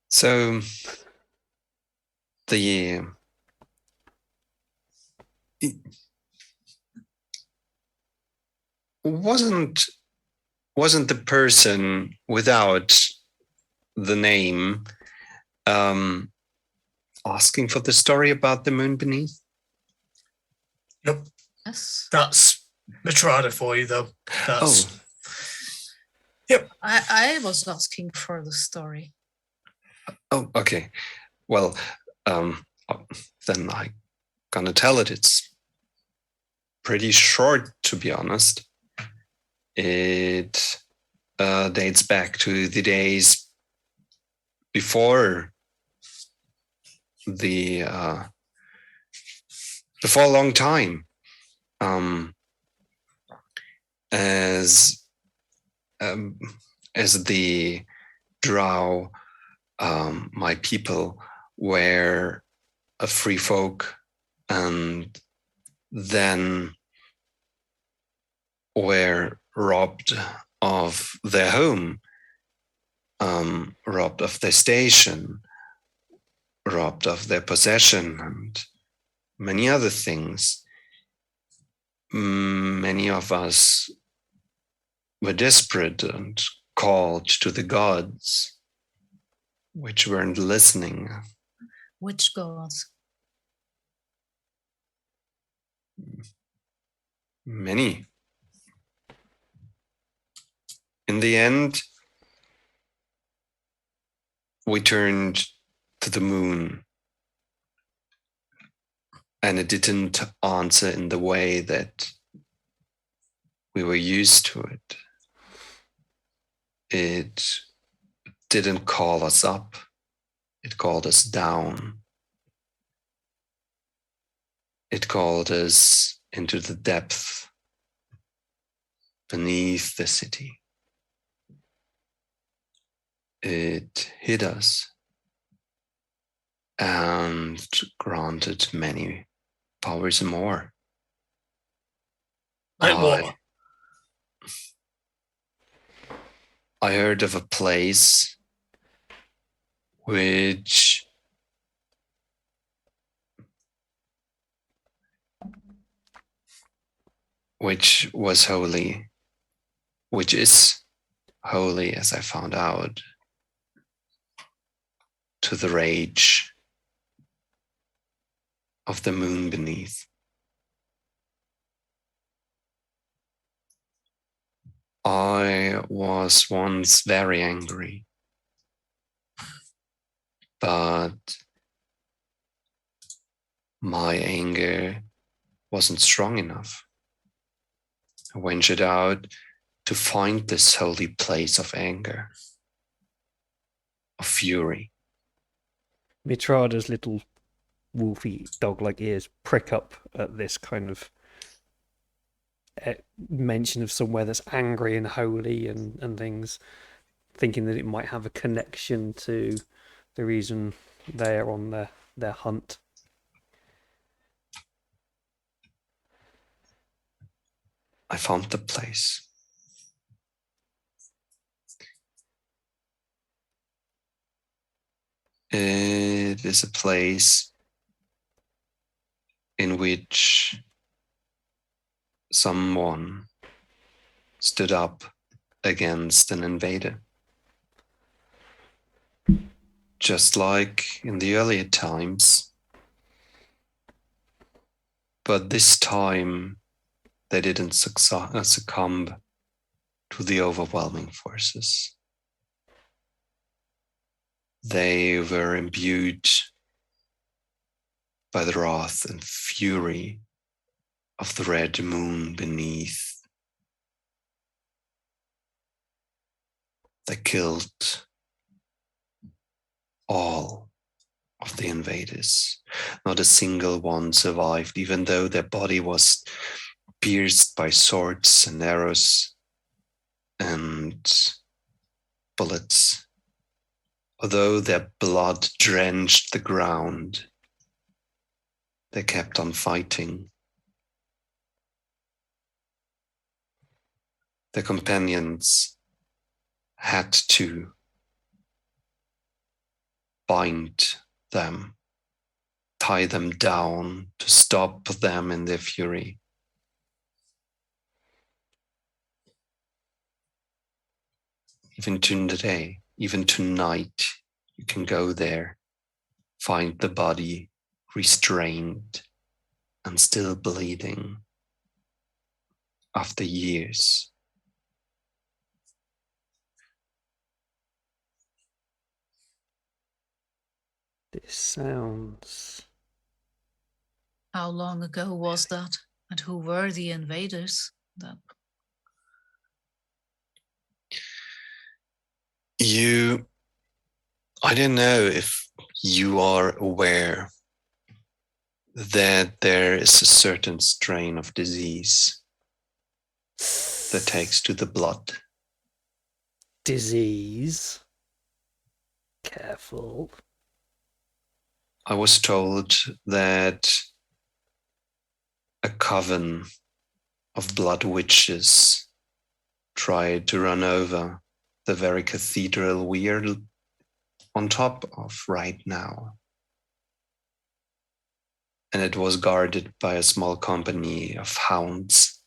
So the wasn't the person without the name asking for the story about the moon beneath? Yep. Yes. That's Matrada for you, though. That's... Oh. Yep. I was asking for the story. Oh, okay. Well, then I'm gonna tell it. It's pretty short, to be honest. It dates back to the days before for a long time, as the drow, my people were a free folk, and then were robbed of their home, robbed of their station, robbed of their possession, and many other things. Many of us were desperate and called to the gods, which weren't listening. Which gods? Many. In the end, we turned to the moon, and it didn't answer in the way that we were used to it. It didn't call us up. It called us down. It called us into the depth beneath the city. It hid us and granted many powers more. Like what? I heard of a place which was holy, which is holy, as I found out, to the rage of the moon beneath. I was once very angry, but my anger wasn't strong enough. I ventured out to find this holy place of anger, of fury. Mitrada's little wolfy dog-like ears prick up at this kind of mention of somewhere that's angry and holy and things, thinking that it might have a connection to the reason they're on their hunt. I found the place. It is a place in which someone stood up against an invader. Just like in the earlier times. But this time, they didn't succumb to the overwhelming forces. They were imbued by the wrath and fury of the red moon beneath. They killed all of the invaders. Not a single one survived, even though their body was pierced by swords and arrows and bullets. Although their blood drenched the ground, they kept on fighting. Their companions had to bind them, tie them down to stop them in their fury. Even today, even tonight, you can go there, find the body restrained and still bleeding after years. This sounds... How long ago was that? And who were the invaders? I don't know if you are aware that there is a certain strain of disease that takes to the blood. Disease? Careful. I was told that a coven of blood witches tried to run over the very cathedral we are on top of right now. And it was guarded by a small company of hounds.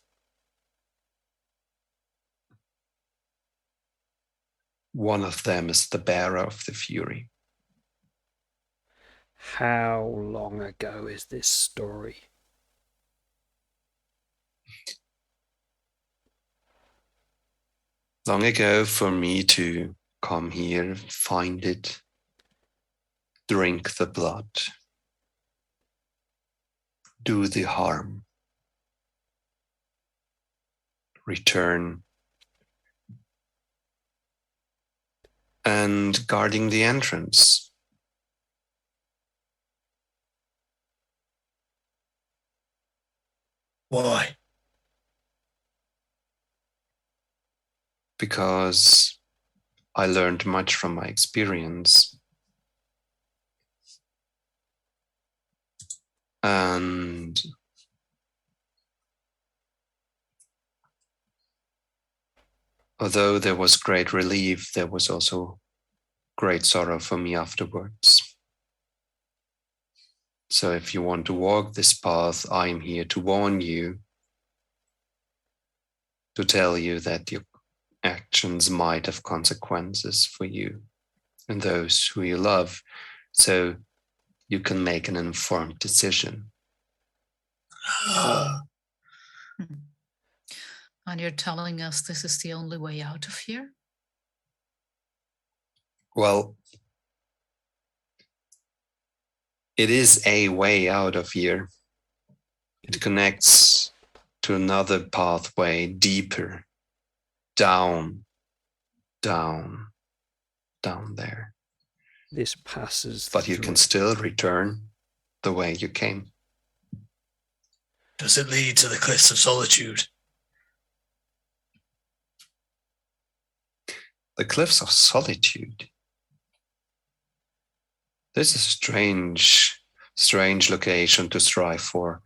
One of them is the bearer of the fury. How long ago is this story? Long ago for me to come here, find it, drink the blood, do the harm, return, and guarding the entrance. Why? Because I learned much from my experience. And although there was great relief, there was also great sorrow for me afterwards. So if you want to walk this path, I'm here to warn you, to tell you that your actions might have consequences for you and those who you love, so you can make an informed decision. And you're telling us this is the only way out of here? Well, it is a way out of here. It connects to another pathway deeper down, down, down there. This passes. But you can still return the way you came. Does it lead to the Cliffs of Solitude? The Cliffs of Solitude. This is a strange location to strive for.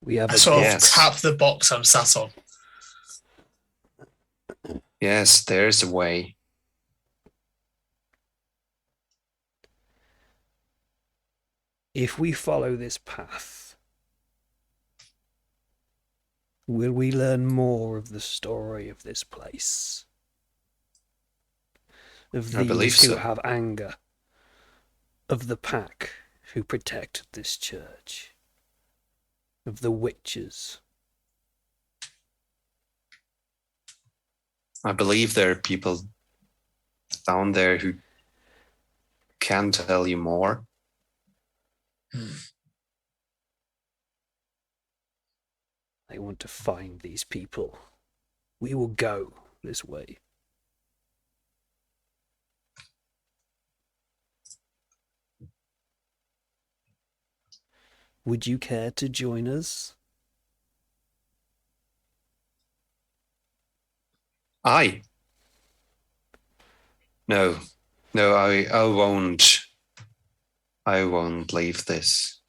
We have I sort Yes. of tap the box I'm sat on. Yes, there's a way. If we follow this path, will we learn more of the story of this place? Of I believe these who so. have anger, of the pack who protected this church, of the witches. I believe there are people down there who can tell you more. I want to find these people. We will go this way. Would you care to join us? I? No, I won't. I won't leave this.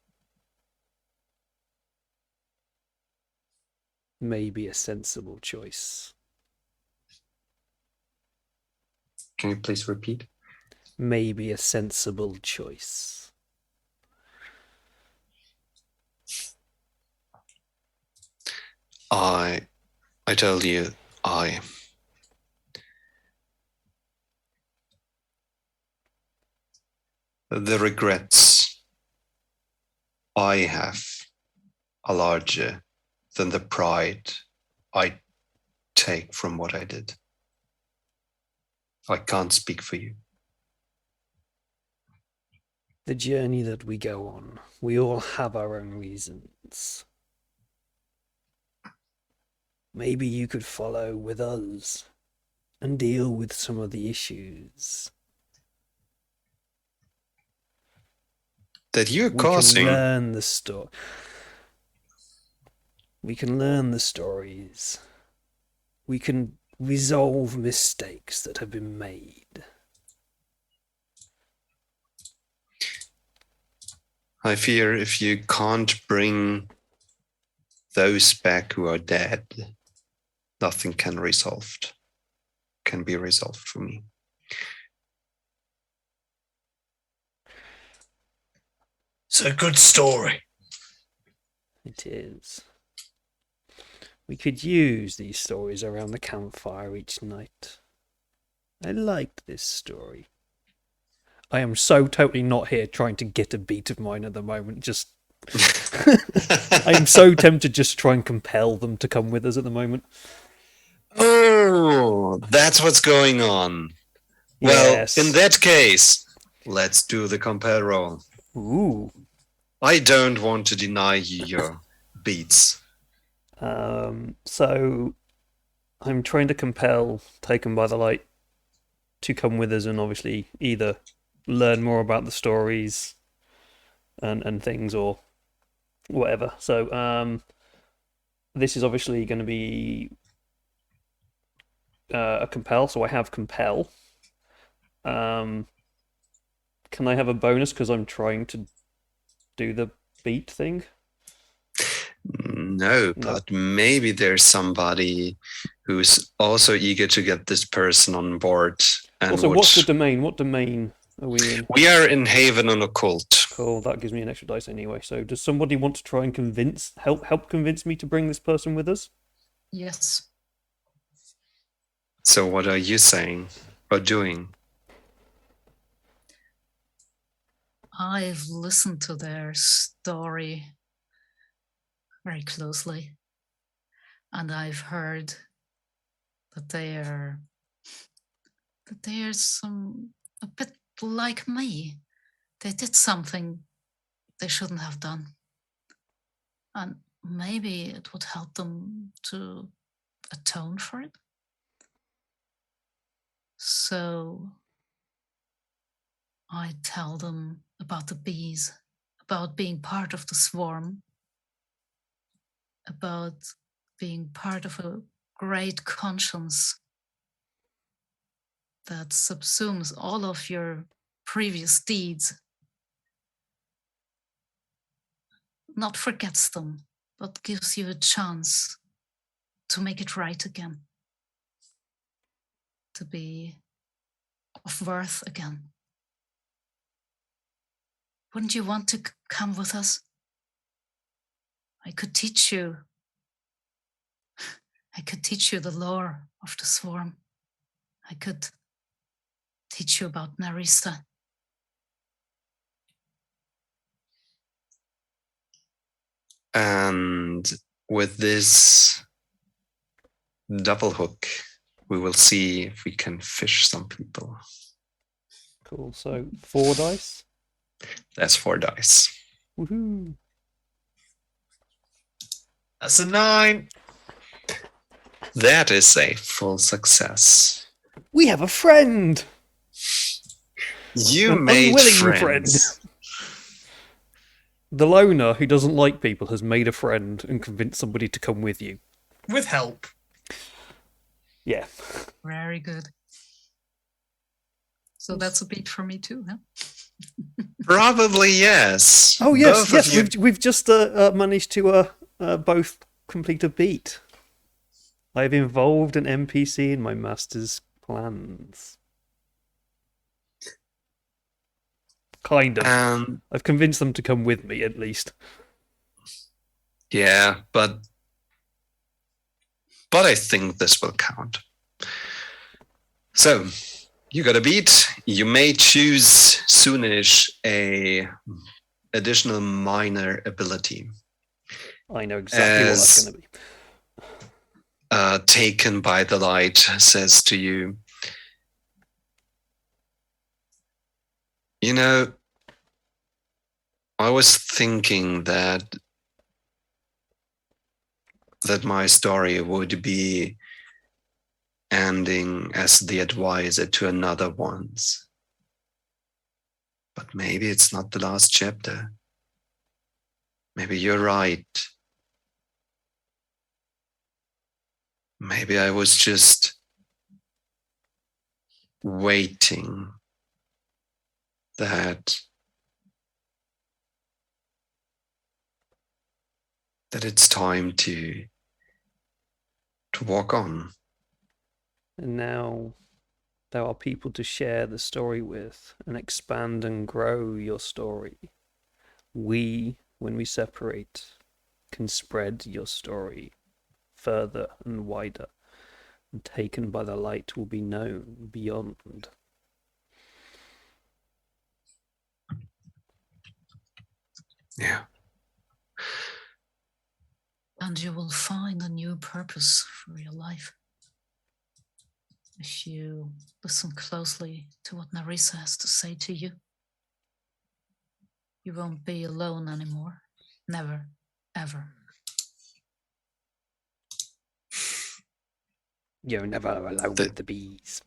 Maybe a sensible choice. Can you please repeat? Maybe a sensible choice. I told you, the regrets I have are larger than the pride I take from what I did. I can't speak for you. The journey that we go on, we all have our own reasons. Maybe you could follow with us and deal with some of the issues. That you're We causing. can learn the story. We can learn the stories. We can resolve mistakes that have been made. I fear if you can't bring those back who are dead, nothing can be resolved for me. It's a good story. It is. We could use these stories around the campfire each night. I liked this story. I am so totally not here trying to get a beat of mine at the moment. Just, I am so tempted just to try and compel them to come with us at the moment. Oh, that's what's going on. Yes. Well, in that case, let's do the compare roll. Ooh. I don't want to deny you your beats. So I'm trying to compel Taken by the Light to come with us and obviously either learn more about the stories and things or whatever. So this is obviously going to be a compel. So I have compel. Can I have a bonus because I'm trying to do the beat thing? No, but maybe there's somebody who's also eager to get this person on board. And Also, what's the domain? What domain are we in? We are in Haven on Occult. Cool, that gives me an extra dice anyway. So does somebody want to try and help convince me to bring this person with us? Yes. So what are you saying or doing? I've listened to their story very closely, and I've heard that they are a bit like me. They did something they shouldn't have done, and maybe it would help them to atone for it. So I tell them about the bees, about being part of the swarm, about being part of a great conscience that subsumes all of your previous deeds, not forgets them, but gives you a chance to make it right again, to be of worth again. Wouldn't you want to come with us? I could teach you the lore of the swarm. I could teach you about Narissa. And with this double hook, we will see if we can fish some people. Cool. So 4 dice. That's 4 dice. Woohoo! That's a 9. That is a full success. We have a friend. You An made unwilling friends. friend. The loner who doesn't like people has made a friend and convinced somebody to come with you. With help. Yeah. Very good. So that's a beat for me too, huh? Probably yes. Oh yes, Both yes. of you. We've just managed to both complete a beat. I've involved an NPC in my master's plans. Kind of. I've convinced them to come with me, at least. Yeah, but I think this will count. So, you got a beat. You may choose soonish a additional minor ability. I know exactly what that's going to be. Taken by the light says to you, you know, I was thinking that my story would be ending as the advisor to another one's. But maybe it's not the last chapter. Maybe you're right. Maybe I was just waiting that it's time to walk on. And now there are people to share the story with and expand and grow your story. We, when we separate, can spread your story further and wider, and taken by the light will be known beyond. Yeah. And you will find a new purpose for your life. If you listen closely to what Narissa has to say to you, you won't be alone anymore. Never, ever. You're never alone with the bees.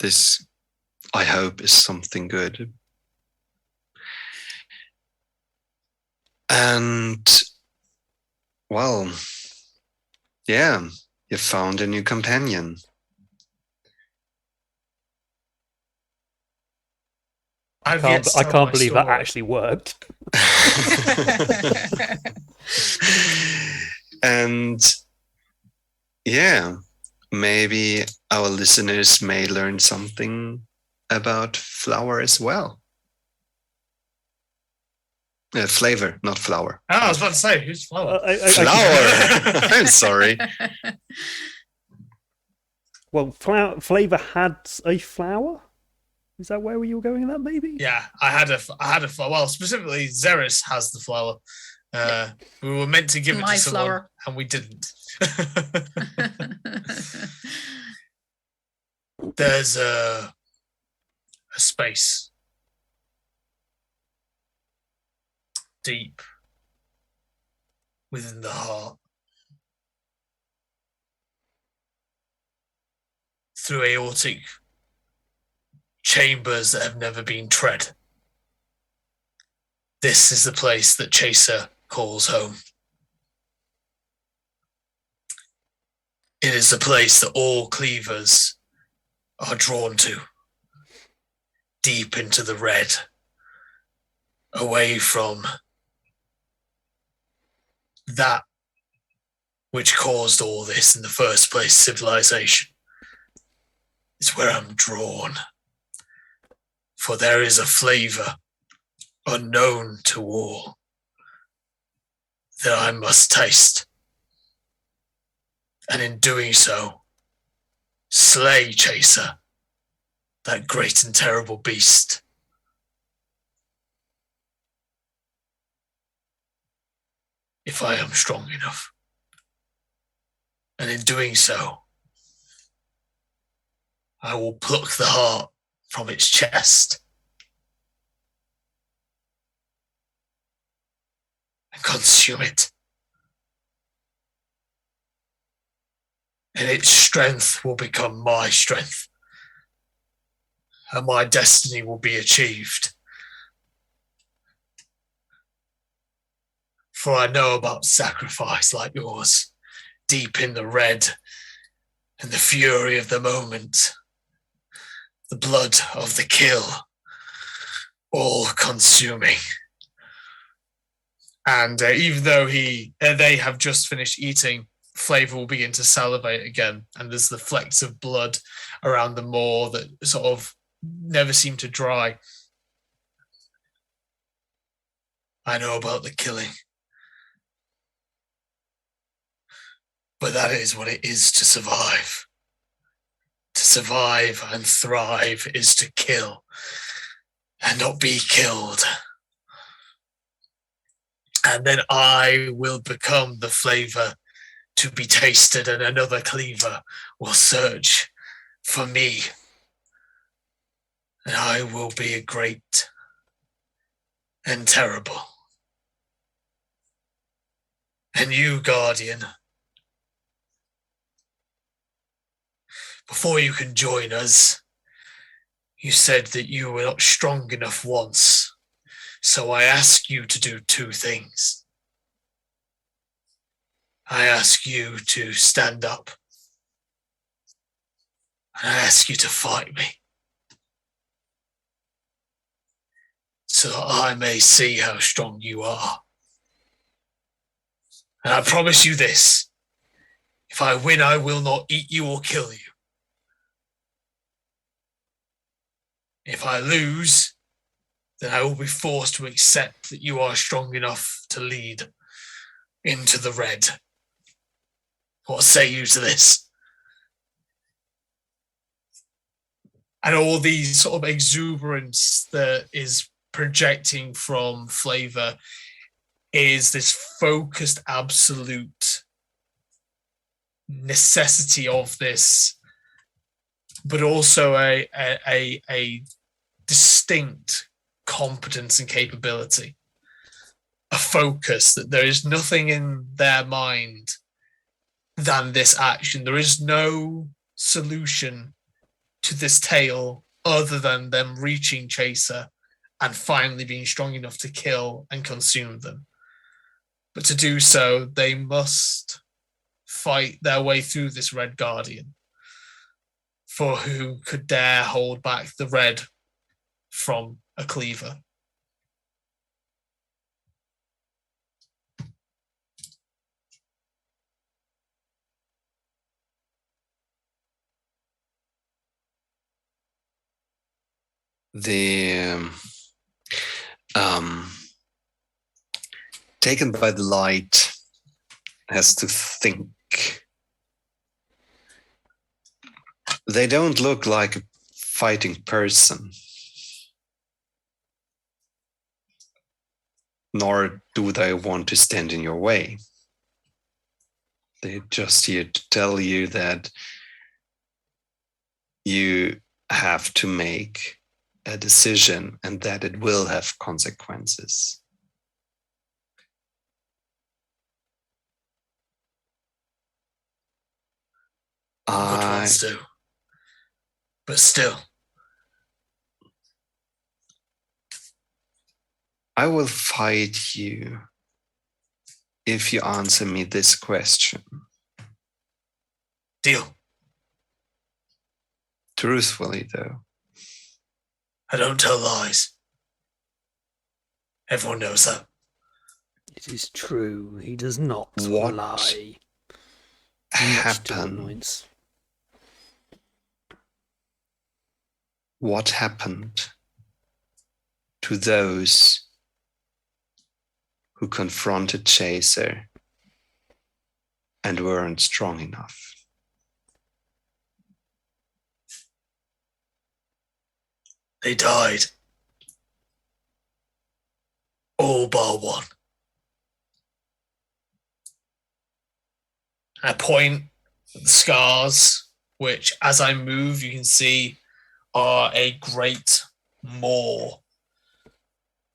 This, I hope, is something good. And, well, yeah, you found a new companion. I can't believe that actually worked. And yeah, maybe our listeners may learn something about flower as well. Flavor, not flower. Oh, I was about to say, who's Flower? Flower! I'm sorry. Well, Flavor had a flower? Is that where you were going in that, maybe? Yeah, I had a flower. Well, specifically, Xeris has the flower. We were meant to give it to someone, flower. And we didn't. There's a space deep within the heart through aortic chambers that have never been tread. This is the place that Chaser calls home. It is the place that all cleavers are drawn to, deep into the red, away from that which caused all this in the first place, civilization. It's where I'm drawn, for there is a flavor unknown to all that I must taste, and in doing so, slay Chaser, that great and terrible beast. If I am strong enough. And in doing so, I will pluck the heart from its chest and consume it. And its strength will become my strength. And my destiny will be achieved. For I know about sacrifice like yours, deep in the red and the fury of the moment, the blood of the kill, all consuming. And even though they have just finished eating, Flavor will begin to salivate again, and there's the flecks of blood around the moor that sort of never seem to dry. I know about the killing. But that is what it is to survive. To survive and thrive is to kill and not be killed. And then I will become the flavor to be tasted, and another cleaver will search for me. And I will be a great and terrible. And you, Guardian, before you can join us, you said that you were not strong enough once. So I ask you to do two things. I ask you to stand up. And I ask you to fight me. So that I may see how strong you are. And I promise you this. If I win, I will not eat you or kill you. If I lose, then I will be forced to accept that you are strong enough to lead into the red. What say you to this? And all these sort of exuberance that is projecting from Flavor is this focused absolute necessity of this, but also a distinct competence and capability, a focus that there is nothing in their mind than this action. There is no solution to this tale other than them reaching Chaser and finally being strong enough to kill and consume them. But to do so, they must fight their way through this Red Guardian. For who could dare hold back the red from a cleaver? The taken by the light has to think. They don't look like a fighting person, nor do they want to stand in your way. They're just here to tell you that you have to make a decision and that it will have consequences. Good ones do. But still, I will fight you if you answer me this question. Deal. Truthfully, though. I don't tell lies. Everyone knows that. It is true. He does not What lie. Much to happened? annoyance. What happened to those who confronted Chaser and weren't strong enough? They died. All bar one. I point at the scars, which as I move, you can see are a great maw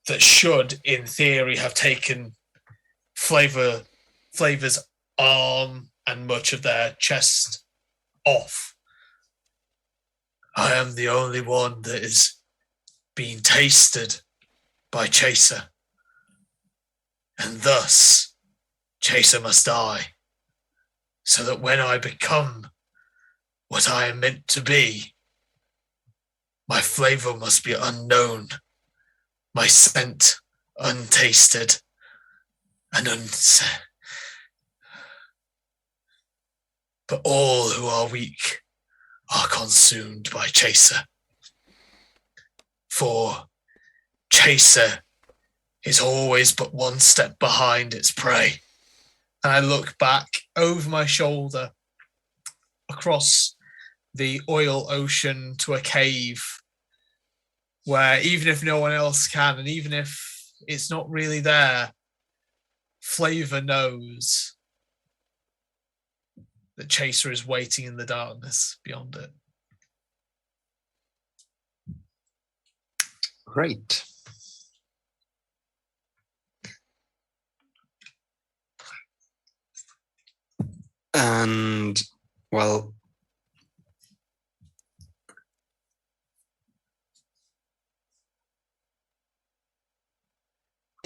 that should, in theory, have taken Flavor's arm and much of their chest off. I am the only one that is being tasted by Chaser. And thus, Chaser must die, so that when I become what I am meant to be, my flavor must be unknown, my scent untasted and but all who are weak are consumed by Chaser. For Chaser is always but one step behind its prey. And I look back over my shoulder across the oil ocean to a cave where even if no one else can, and even if it's not really there, Flavor knows that Chaser is waiting in the darkness beyond it. Great. And, well,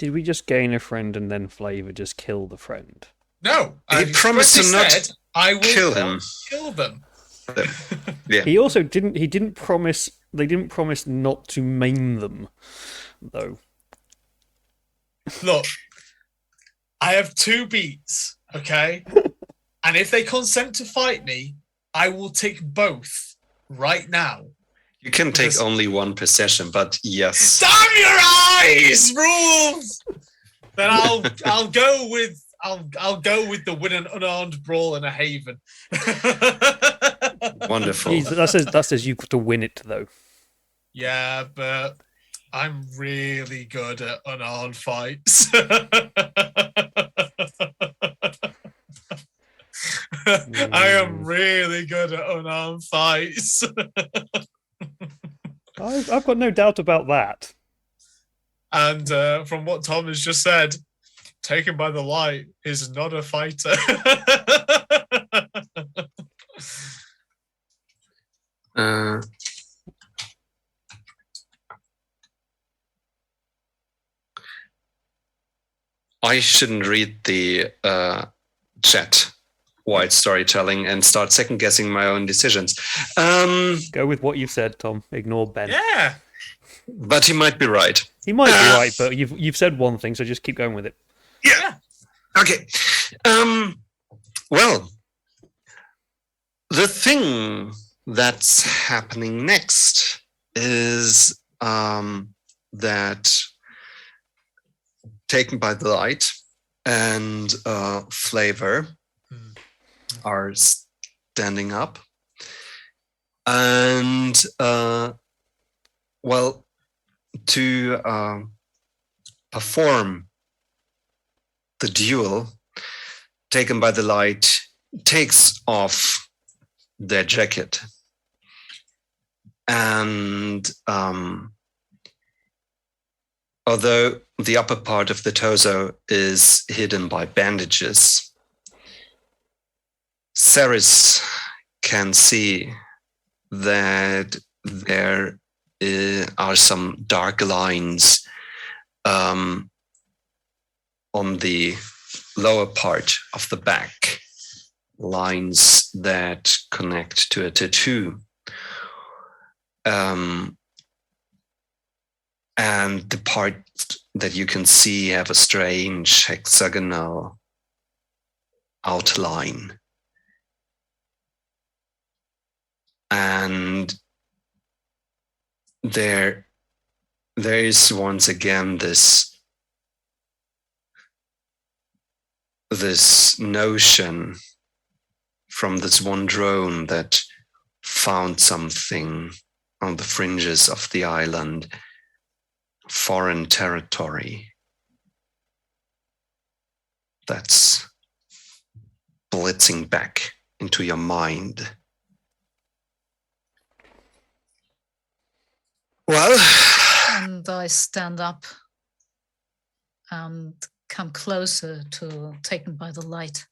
Did we just gain a friend and then Flavor just kill the friend? No, he promised to not said, I will kill not him. Kill them. Yeah. He also didn't. He didn't promise. They didn't promise not to maim them, though. Look, I have 2 beats, okay? And if they consent to fight me, I will take both right now. You can take only one possession, but yes. Damn your eyes, rules! Then I'll go with the win an unarmed brawl in a haven. Wonderful. That says you've got to win it, though. Yeah, but I'm really good at unarmed fights. I am really good at unarmed fights. I've got no doubt about that. And from what Tom has just said, Taken by the Light is not a fighter. I shouldn't read the chat white storytelling and start second guessing my own decisions. Go with what you've said, Tom. Ignore Ben. Yeah. But he might be right. He might be right, but you've said one thing, so just keep going with it. Yeah. Okay. Well, the thing that's happening next is that Taken by the Light and Flavor are standing up. And, well, to perform the duel, Taken by the Light takes off their jacket. And although the upper part of the torso is hidden by bandages, Ceres can see that there are some dark lines on the lower part of the back, lines that connect to a tattoo. And the part that you can see have a strange hexagonal outline. And there is once again this notion from this one drone that found something on the fringes of the island, foreign territory. That's blitzing back into your mind. Well, And I stand up and come closer to taken by the light.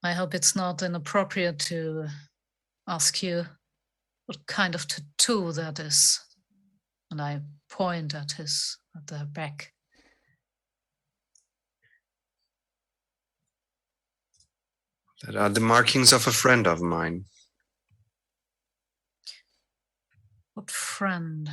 I hope it's not inappropriate to ask you what kind of tattoo that is. And I point at their back. that are the markings of a friend of mine. What friend?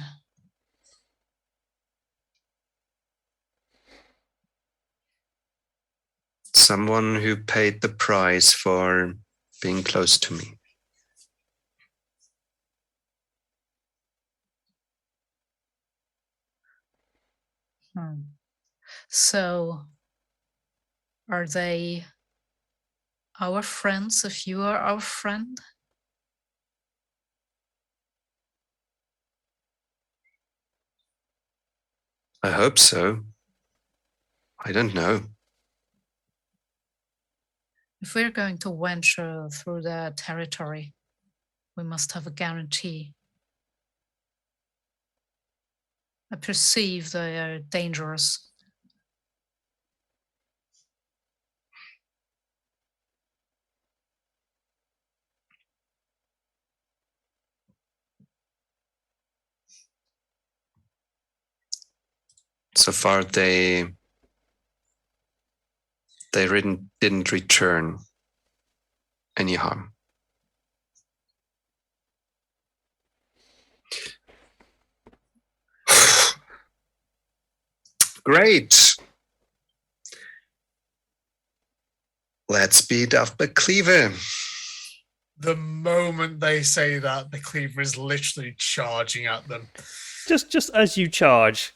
Someone who paid the price for being close to me. So, are they our friends if you are our friend? I hope so. I don't know. If we're going to venture through their territory, we must have a guarantee. I perceive they are dangerous. So far, they didn't return any harm. Great. Let's beat up the cleaver. The moment they say that, the cleaver is literally charging at them. Just as you charge,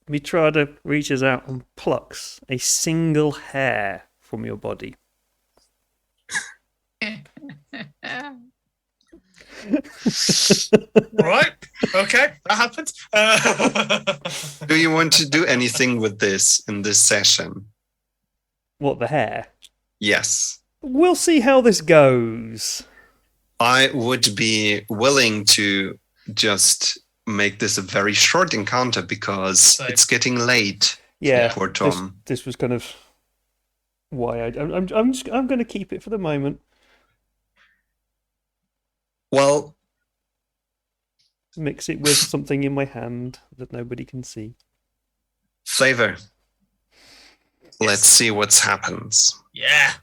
Mitrada reaches out and plucks a single hair from your body. Right? Okay, that happened. Do you want to do anything with this in this session? What, the hair? Yes. We'll see how this goes. I would be willing to just make this a very short encounter because it's getting late. Yeah, for Tom. This was kind of why I'm going to keep it for the moment. Well, Mix it with something in my hand that nobody can see. Flavor. Let's see what happens. Yeah.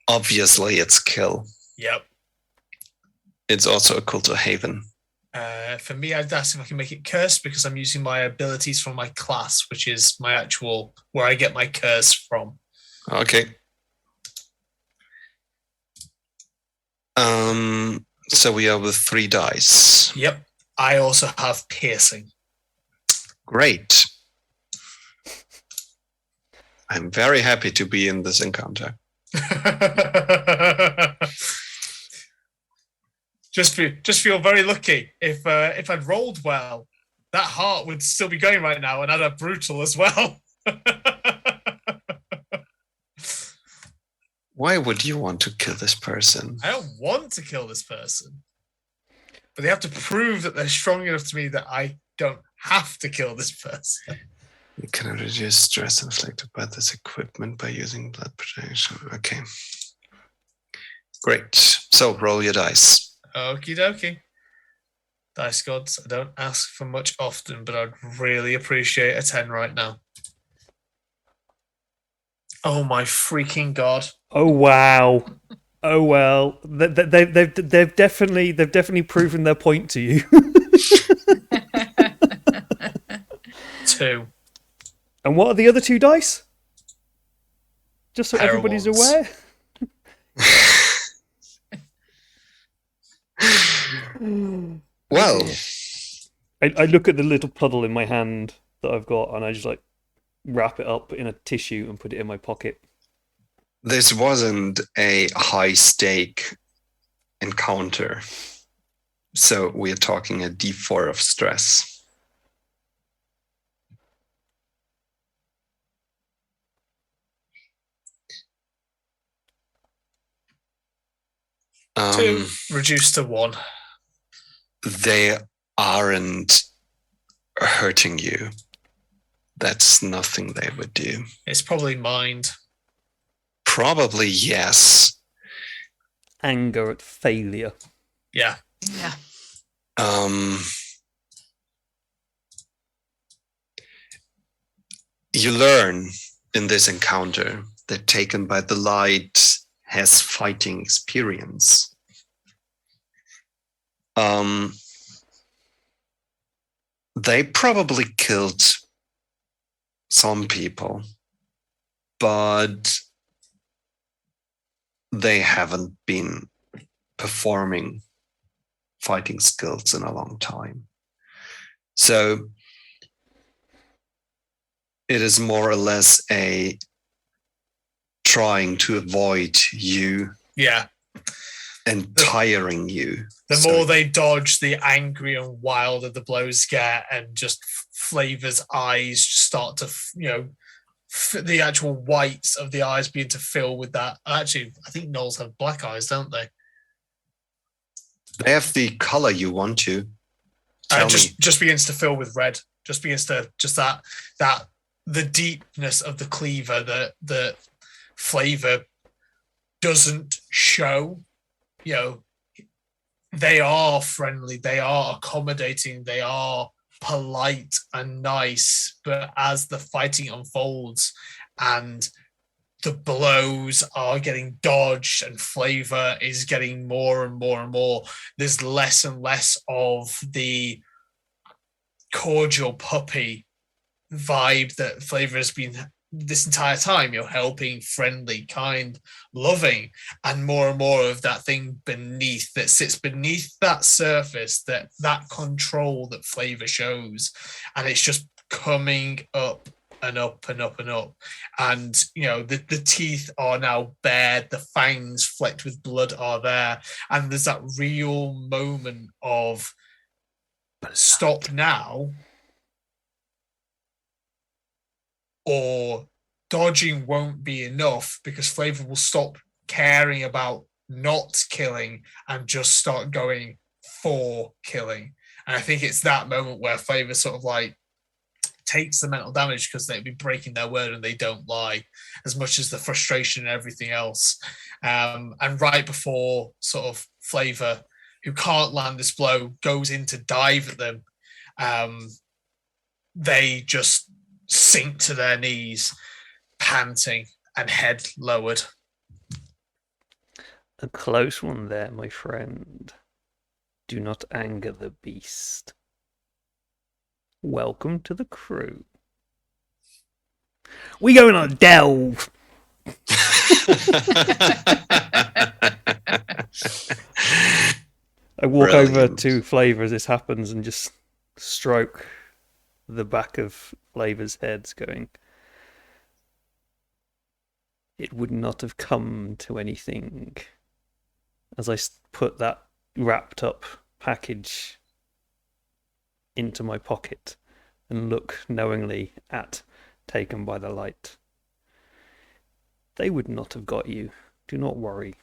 Obviously it's kill. Yep. It's also a cult of haven. For me, I'd ask if I can make it cursed because I'm using my abilities from my class, which is my actual, where I get my curse from. Okay. So we are with 3 dice. Yep. I also have piercing. Great. I'm very happy to be in this encounter. Just feel very lucky. If I'd rolled well, that heart would still be going right now, and I'd have brutal as well. Why would you want to kill this person? I don't want to kill this person, but they have to prove that they're strong enough to me that I don't have to kill this person. You cannot reduce stress inflicted by this equipment by using blood protection. Okay. Great. So roll your dice. Okie dokie. Dice gods, I don't ask for much often, but I'd really appreciate a 10 right now. Oh my freaking god! Oh wow! Oh well, they've definitely proven their point to you. 2. And what are the other 2 dice? Just so Pair of everybody's ones. aware. Well, I look at the little puddle in my hand that I've got, and I just like wrap it up in a tissue and put it in my pocket. this wasn't a high stake encounter. So we're talking a D4 of stress. Two reduced to 1. They aren't hurting you. That's nothing they would do. It's probably mind. Probably yes. Anger at failure. Yeah. Yeah. You learn in this encounter that Taken by the Light has fighting experience. They probably killed some people, but they haven't been performing fighting skills in a long time. So it is more or less a trying to avoid you. Yeah. And tiring you. The more they dodge, the angrier and wilder the blows get, and just Flavor's eyes start to, the actual whites of the eyes begin to fill with that. Actually, I think gnolls have black eyes, don't they? They have the color you want to. Just begins to fill with red. Just begins to that the deepness of the cleaver that Flavor doesn't show. They are friendly, they are accommodating, they are polite and nice, but as the fighting unfolds and the blows are getting dodged and Flavor is getting more and more and more, there's less and less of the cordial puppy vibe that Flavor has been this entire time, helping, friendly, kind, loving, and more of that thing beneath that sits beneath that surface, that control that Flavor shows, and it's just coming up and up and up and up. And the teeth are now bared, the fangs flecked with blood are there, and there's that real moment of stop now, or dodging won't be enough, because Flavor will stop caring about not killing and just start going for killing. And I think it's that moment where Flavor sort of like takes the mental damage, because they'd be breaking their word and they don't lie, as much as the frustration and everything else. And right before sort of Flavor, who can't land this blow, goes in to dive at them, they just sink to their knees, panting and head lowered. A close one there, my friend. Do not anger the beast. Welcome to the crew. We going on a delve. I walk over to Flavor as this happens and just stroke the back of Flavor's head, going, it would not have come to anything. As I put that wrapped up package into my pocket and look knowingly at Taken by the Light. They would not have got you. Do not worry.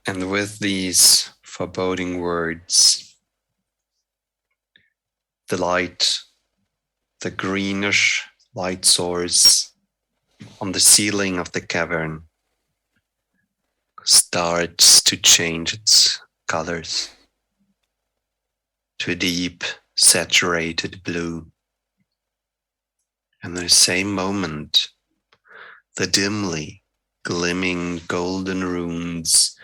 And with these foreboding words, the light, the greenish light source on the ceiling of the cavern starts to change its colors to a deep, saturated blue. And in the same moment, the dimly glimmering golden runes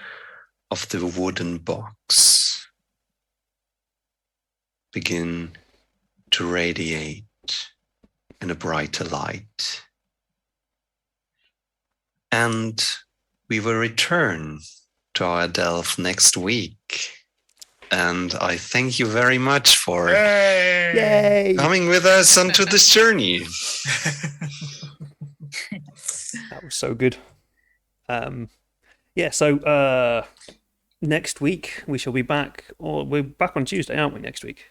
of the wooden box begin to radiate in a brighter light. And we will return to our delve next week. And I thank you very much for Yay! coming with us onto this journey. That was so good. So next week we shall be back, or we're back on Tuesday, aren't we, next week?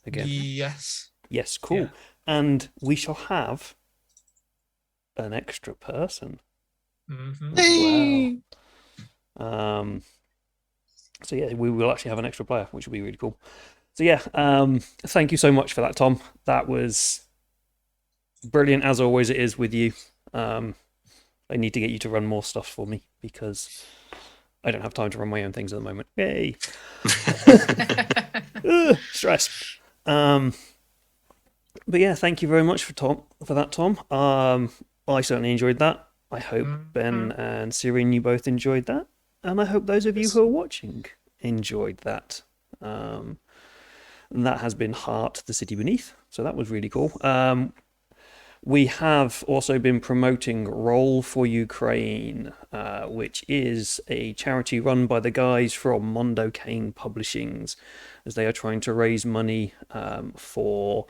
Again. Yes. Yes, cool. Yeah. And we shall have an extra person. Mm-hmm. Wow. So yeah, we will actually have an extra player, which will be really cool. So yeah, thank you so much for that, Tom. That was brilliant, as always it is with you. I need to get you to run more stuff for me because I don't have time to run my own things at the moment. Yay! Stress. But yeah, thank you very much for that, Tom. I certainly enjoyed that. I hope Ben and Sirion, you both enjoyed that. And I hope those of you who are watching enjoyed that. And that has been Heart, the City Beneath. So that was really cool. We have also been promoting Roll for Ukraine, which is a charity run by the guys from Mondo Cane Publishings, as they are trying to raise money for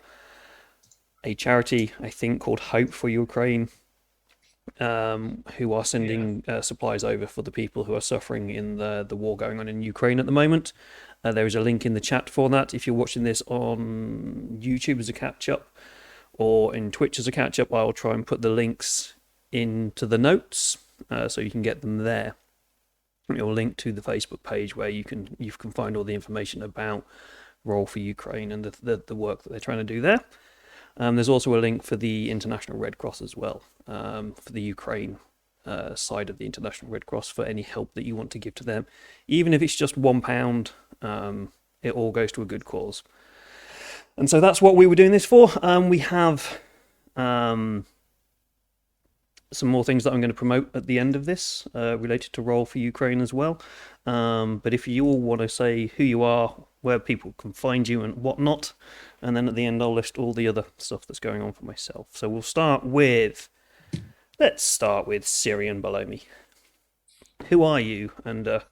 a charity, I think, called Hope for Ukraine, who are sending supplies over for the people who are suffering in the war going on in Ukraine at the moment. There is a link in the chat for that. If you're watching this on YouTube as a catch-up, or in Twitch as a catch-up, I'll try and put the links into the notes so you can get them there. It will link to the Facebook page where you can find all the information about Roll for Ukraine and the work that they're trying to do there. There's also a link for the International Red Cross as well, for the Ukraine side of the International Red Cross, for any help that you want to give to them. Even if it's just £1, it all goes to a good cause. And so that's what we were doing this for. We have some more things that I'm going to promote at the end of this related to Roll for Ukraine as well. But if you all want to say who you are, where people can find you and whatnot, and then at the end I'll list all the other stuff that's going on for myself. So let's start with Sirion below me. Who are you, and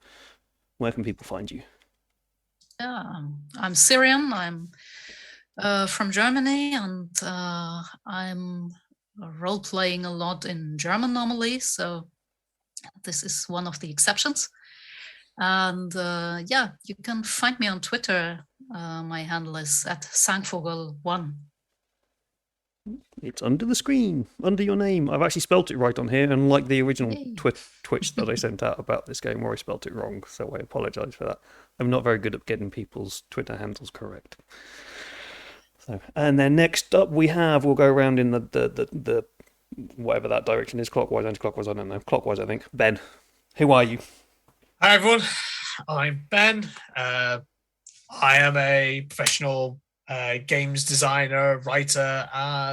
where can people find you? I'm Sirion. I'm from Germany, and I'm role-playing a lot in German normally, so this is one of the exceptions. And you can find me on Twitter. My handle is @Sangvogel1. It's under the screen, under your name. I've actually spelt it right on here, unlike the original Twitch that I sent out about this game where I spelt it wrong, so I apologise for that. I'm not very good at getting people's Twitter handles correct. So, and then next up we'll go around in the whatever that direction is, clockwise, anti-clockwise, I don't know, clockwise I think. Ben, who are you? Hi everyone, I'm Ben. I am a professional games designer, writer,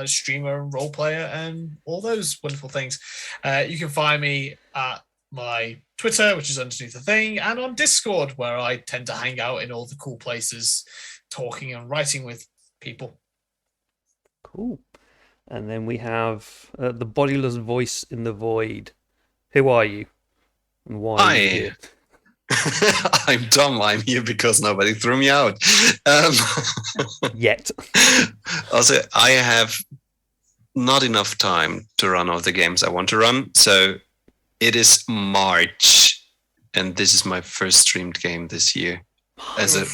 streamer, role player, and all those wonderful things. You can find me at my Twitter, which is underneath the thing, and on Discord, where I tend to hang out in all the cool places, talking and writing with people. Cool. And then we have the bodiless voice in the void. Who are you? And why are you here? I'm Tom. I'm here because nobody threw me out. Yet. Also, I have not enough time to run all the games I want to run. So it is March, and this is my first streamed game this year as a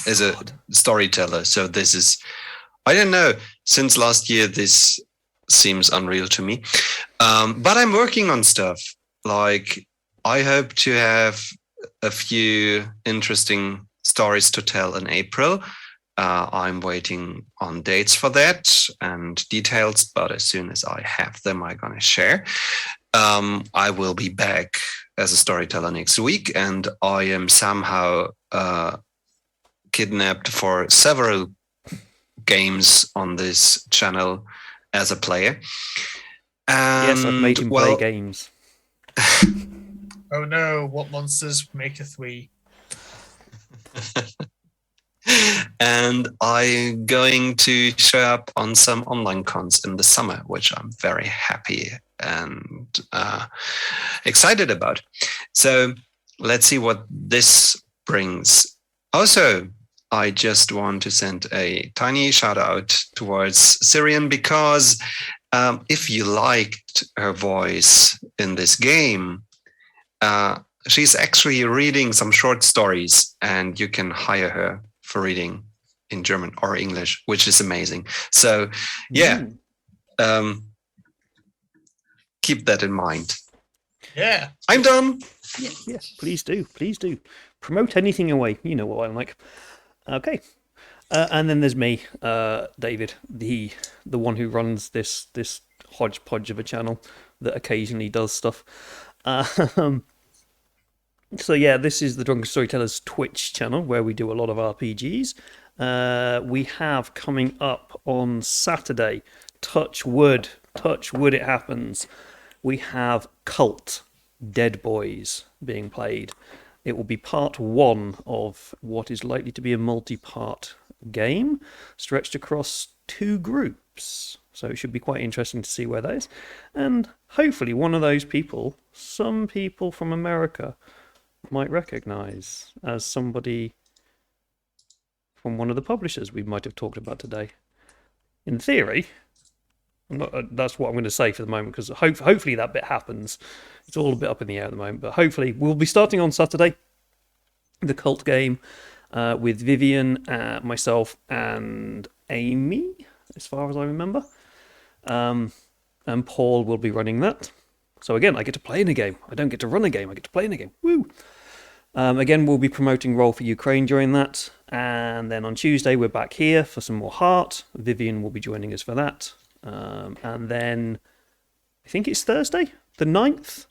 storyteller. So this is, I don't know, since last year this seems unreal to me. But I'm working on stuff. Like, I hope to have a few interesting stories to tell in April. I'm waiting on dates for that and details, but as soon as I have them, I'm going to share. I will be back as a storyteller next week, and I am somehow kidnapped for several games on this channel as a player. Yes, I've made him play games. Oh no, what monsters maketh we? And I'm going to show up on some online cons in the summer, which I'm very happy and excited about. So let's see what this brings. Also, I just want to send a tiny shout out towards Sirion, because if you liked her voice in this game, she's actually reading some short stories, and you can hire her for reading in German or English, which is amazing. So yeah, keep that in mind. Yeah, I'm done. Yeah, please do. Promote anything away. You know what I'm like. Okay. And then there's me, David, the one who runs this hodgepodge of a channel that occasionally does stuff. So yeah, this is the Drunken Storyteller's Twitch channel where we do a lot of RPGs. We have coming up on Saturday, touch wood it happens, we have Cult Dead Boys being played. It will be part 1 of what is likely to be a multi-part game stretched across 2 groups. So it should be quite interesting to see where that is. And hopefully one of those people, some people from America, might recognise as somebody from one of the publishers we might have talked about today. In theory, that's what I'm going to say for the moment, because hopefully that bit happens. It's all a bit up in the air at the moment, but hopefully we'll be starting on Saturday the Cult game with Vivian, myself, and Amy, as far as I remember. And Paul will be running that. So again, I get to play in a game. I don't get to run a game, I get to play in a game. Woo! Again, we'll be promoting Roll for Ukraine during that. And then on Tuesday, we're back here for some more Heart. Vivian will be joining us for that. And then, I think it's Thursday, the 9th.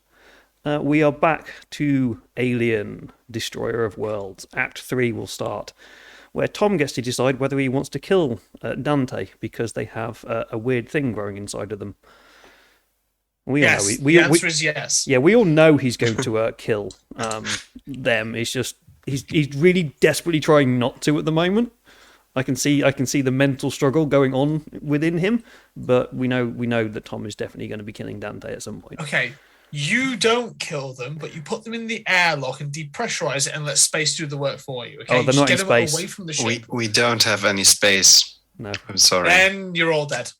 We are back to Alien, Destroyer of Worlds. Act 3 will start, where Tom gets to decide whether he wants to kill Dante, because they have a weird thing growing inside of them. The answer is yes. Yeah, we all know he's going to kill them. It's just he's really desperately trying not to at the moment. I can see the mental struggle going on within him, but we know that Tom is definitely going to be killing Dante at some point. Okay, you don't kill them, but you put them in the airlock and depressurize it and let space do the work for you. Okay, oh, they're not in space. Away from the ship. We don't have any space. No, I'm sorry. Then you're all dead.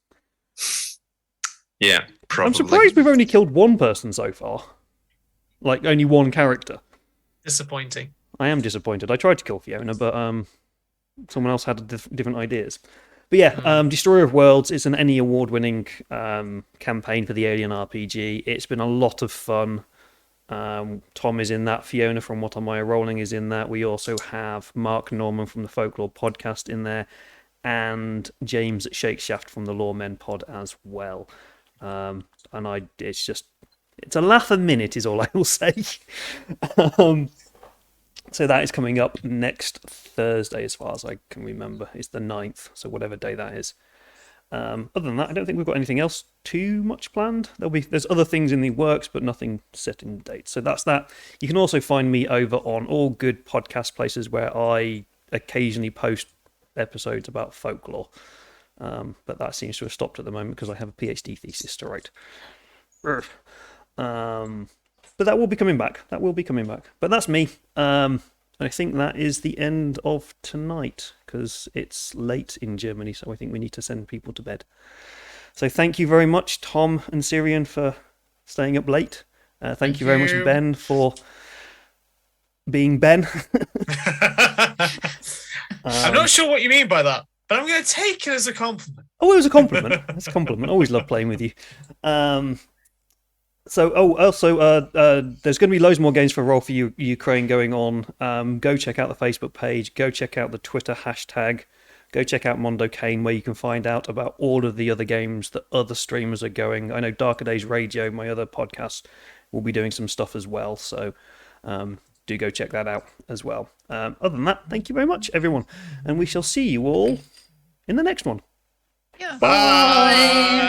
Yeah, probably. I'm surprised we've only killed one person so far. Like, only one character. Disappointing. I am disappointed. I tried to kill Fiona, but someone else had different ideas. But yeah, Destroyer of Worlds is an Emmy award-winning campaign for the Alien RPG. It's been a lot of fun. Tom is in that. Fiona from What Am I Rolling is in that. We also have Mark Norman from the Folklore podcast in there, and James at Shakeshaft from the Lawmen pod as well. It's a laugh a minute is all I will say. So that is coming up next Thursday, as far as I can remember. It's the 9th, so whatever day that is. Other than that, I don't think we've got anything else too much planned. There's other things in the works, but nothing set in date. So that's that. You can also find me over on all good podcast places where I occasionally post episodes about folklore. But that seems to have stopped at the moment because I have a PhD thesis to write. But that will be coming back. But that's me. I think that is the end of tonight, because it's late in Germany, so I think we need to send people to bed. So thank you very much, Tom and Sirion, for staying up late. Thank you very much, Ben, for being Ben. I'm not sure what you mean by that, but I'm going to take it as a compliment. Oh, it was a compliment. It's a compliment. Always love playing with you. So, also, there's going to be loads more games for Roll for Ukraine going on. Go check out the Facebook page. Go check out the Twitter hashtag go check out Mondo Cane, where you can find out about all of the other games that other streamers are going. I know Darker Days Radio, my other podcast, will be doing some stuff as well, so do go check that out as well. Other than that, thank you very much, everyone, and we shall see you all in the next one. Yeah. Bye.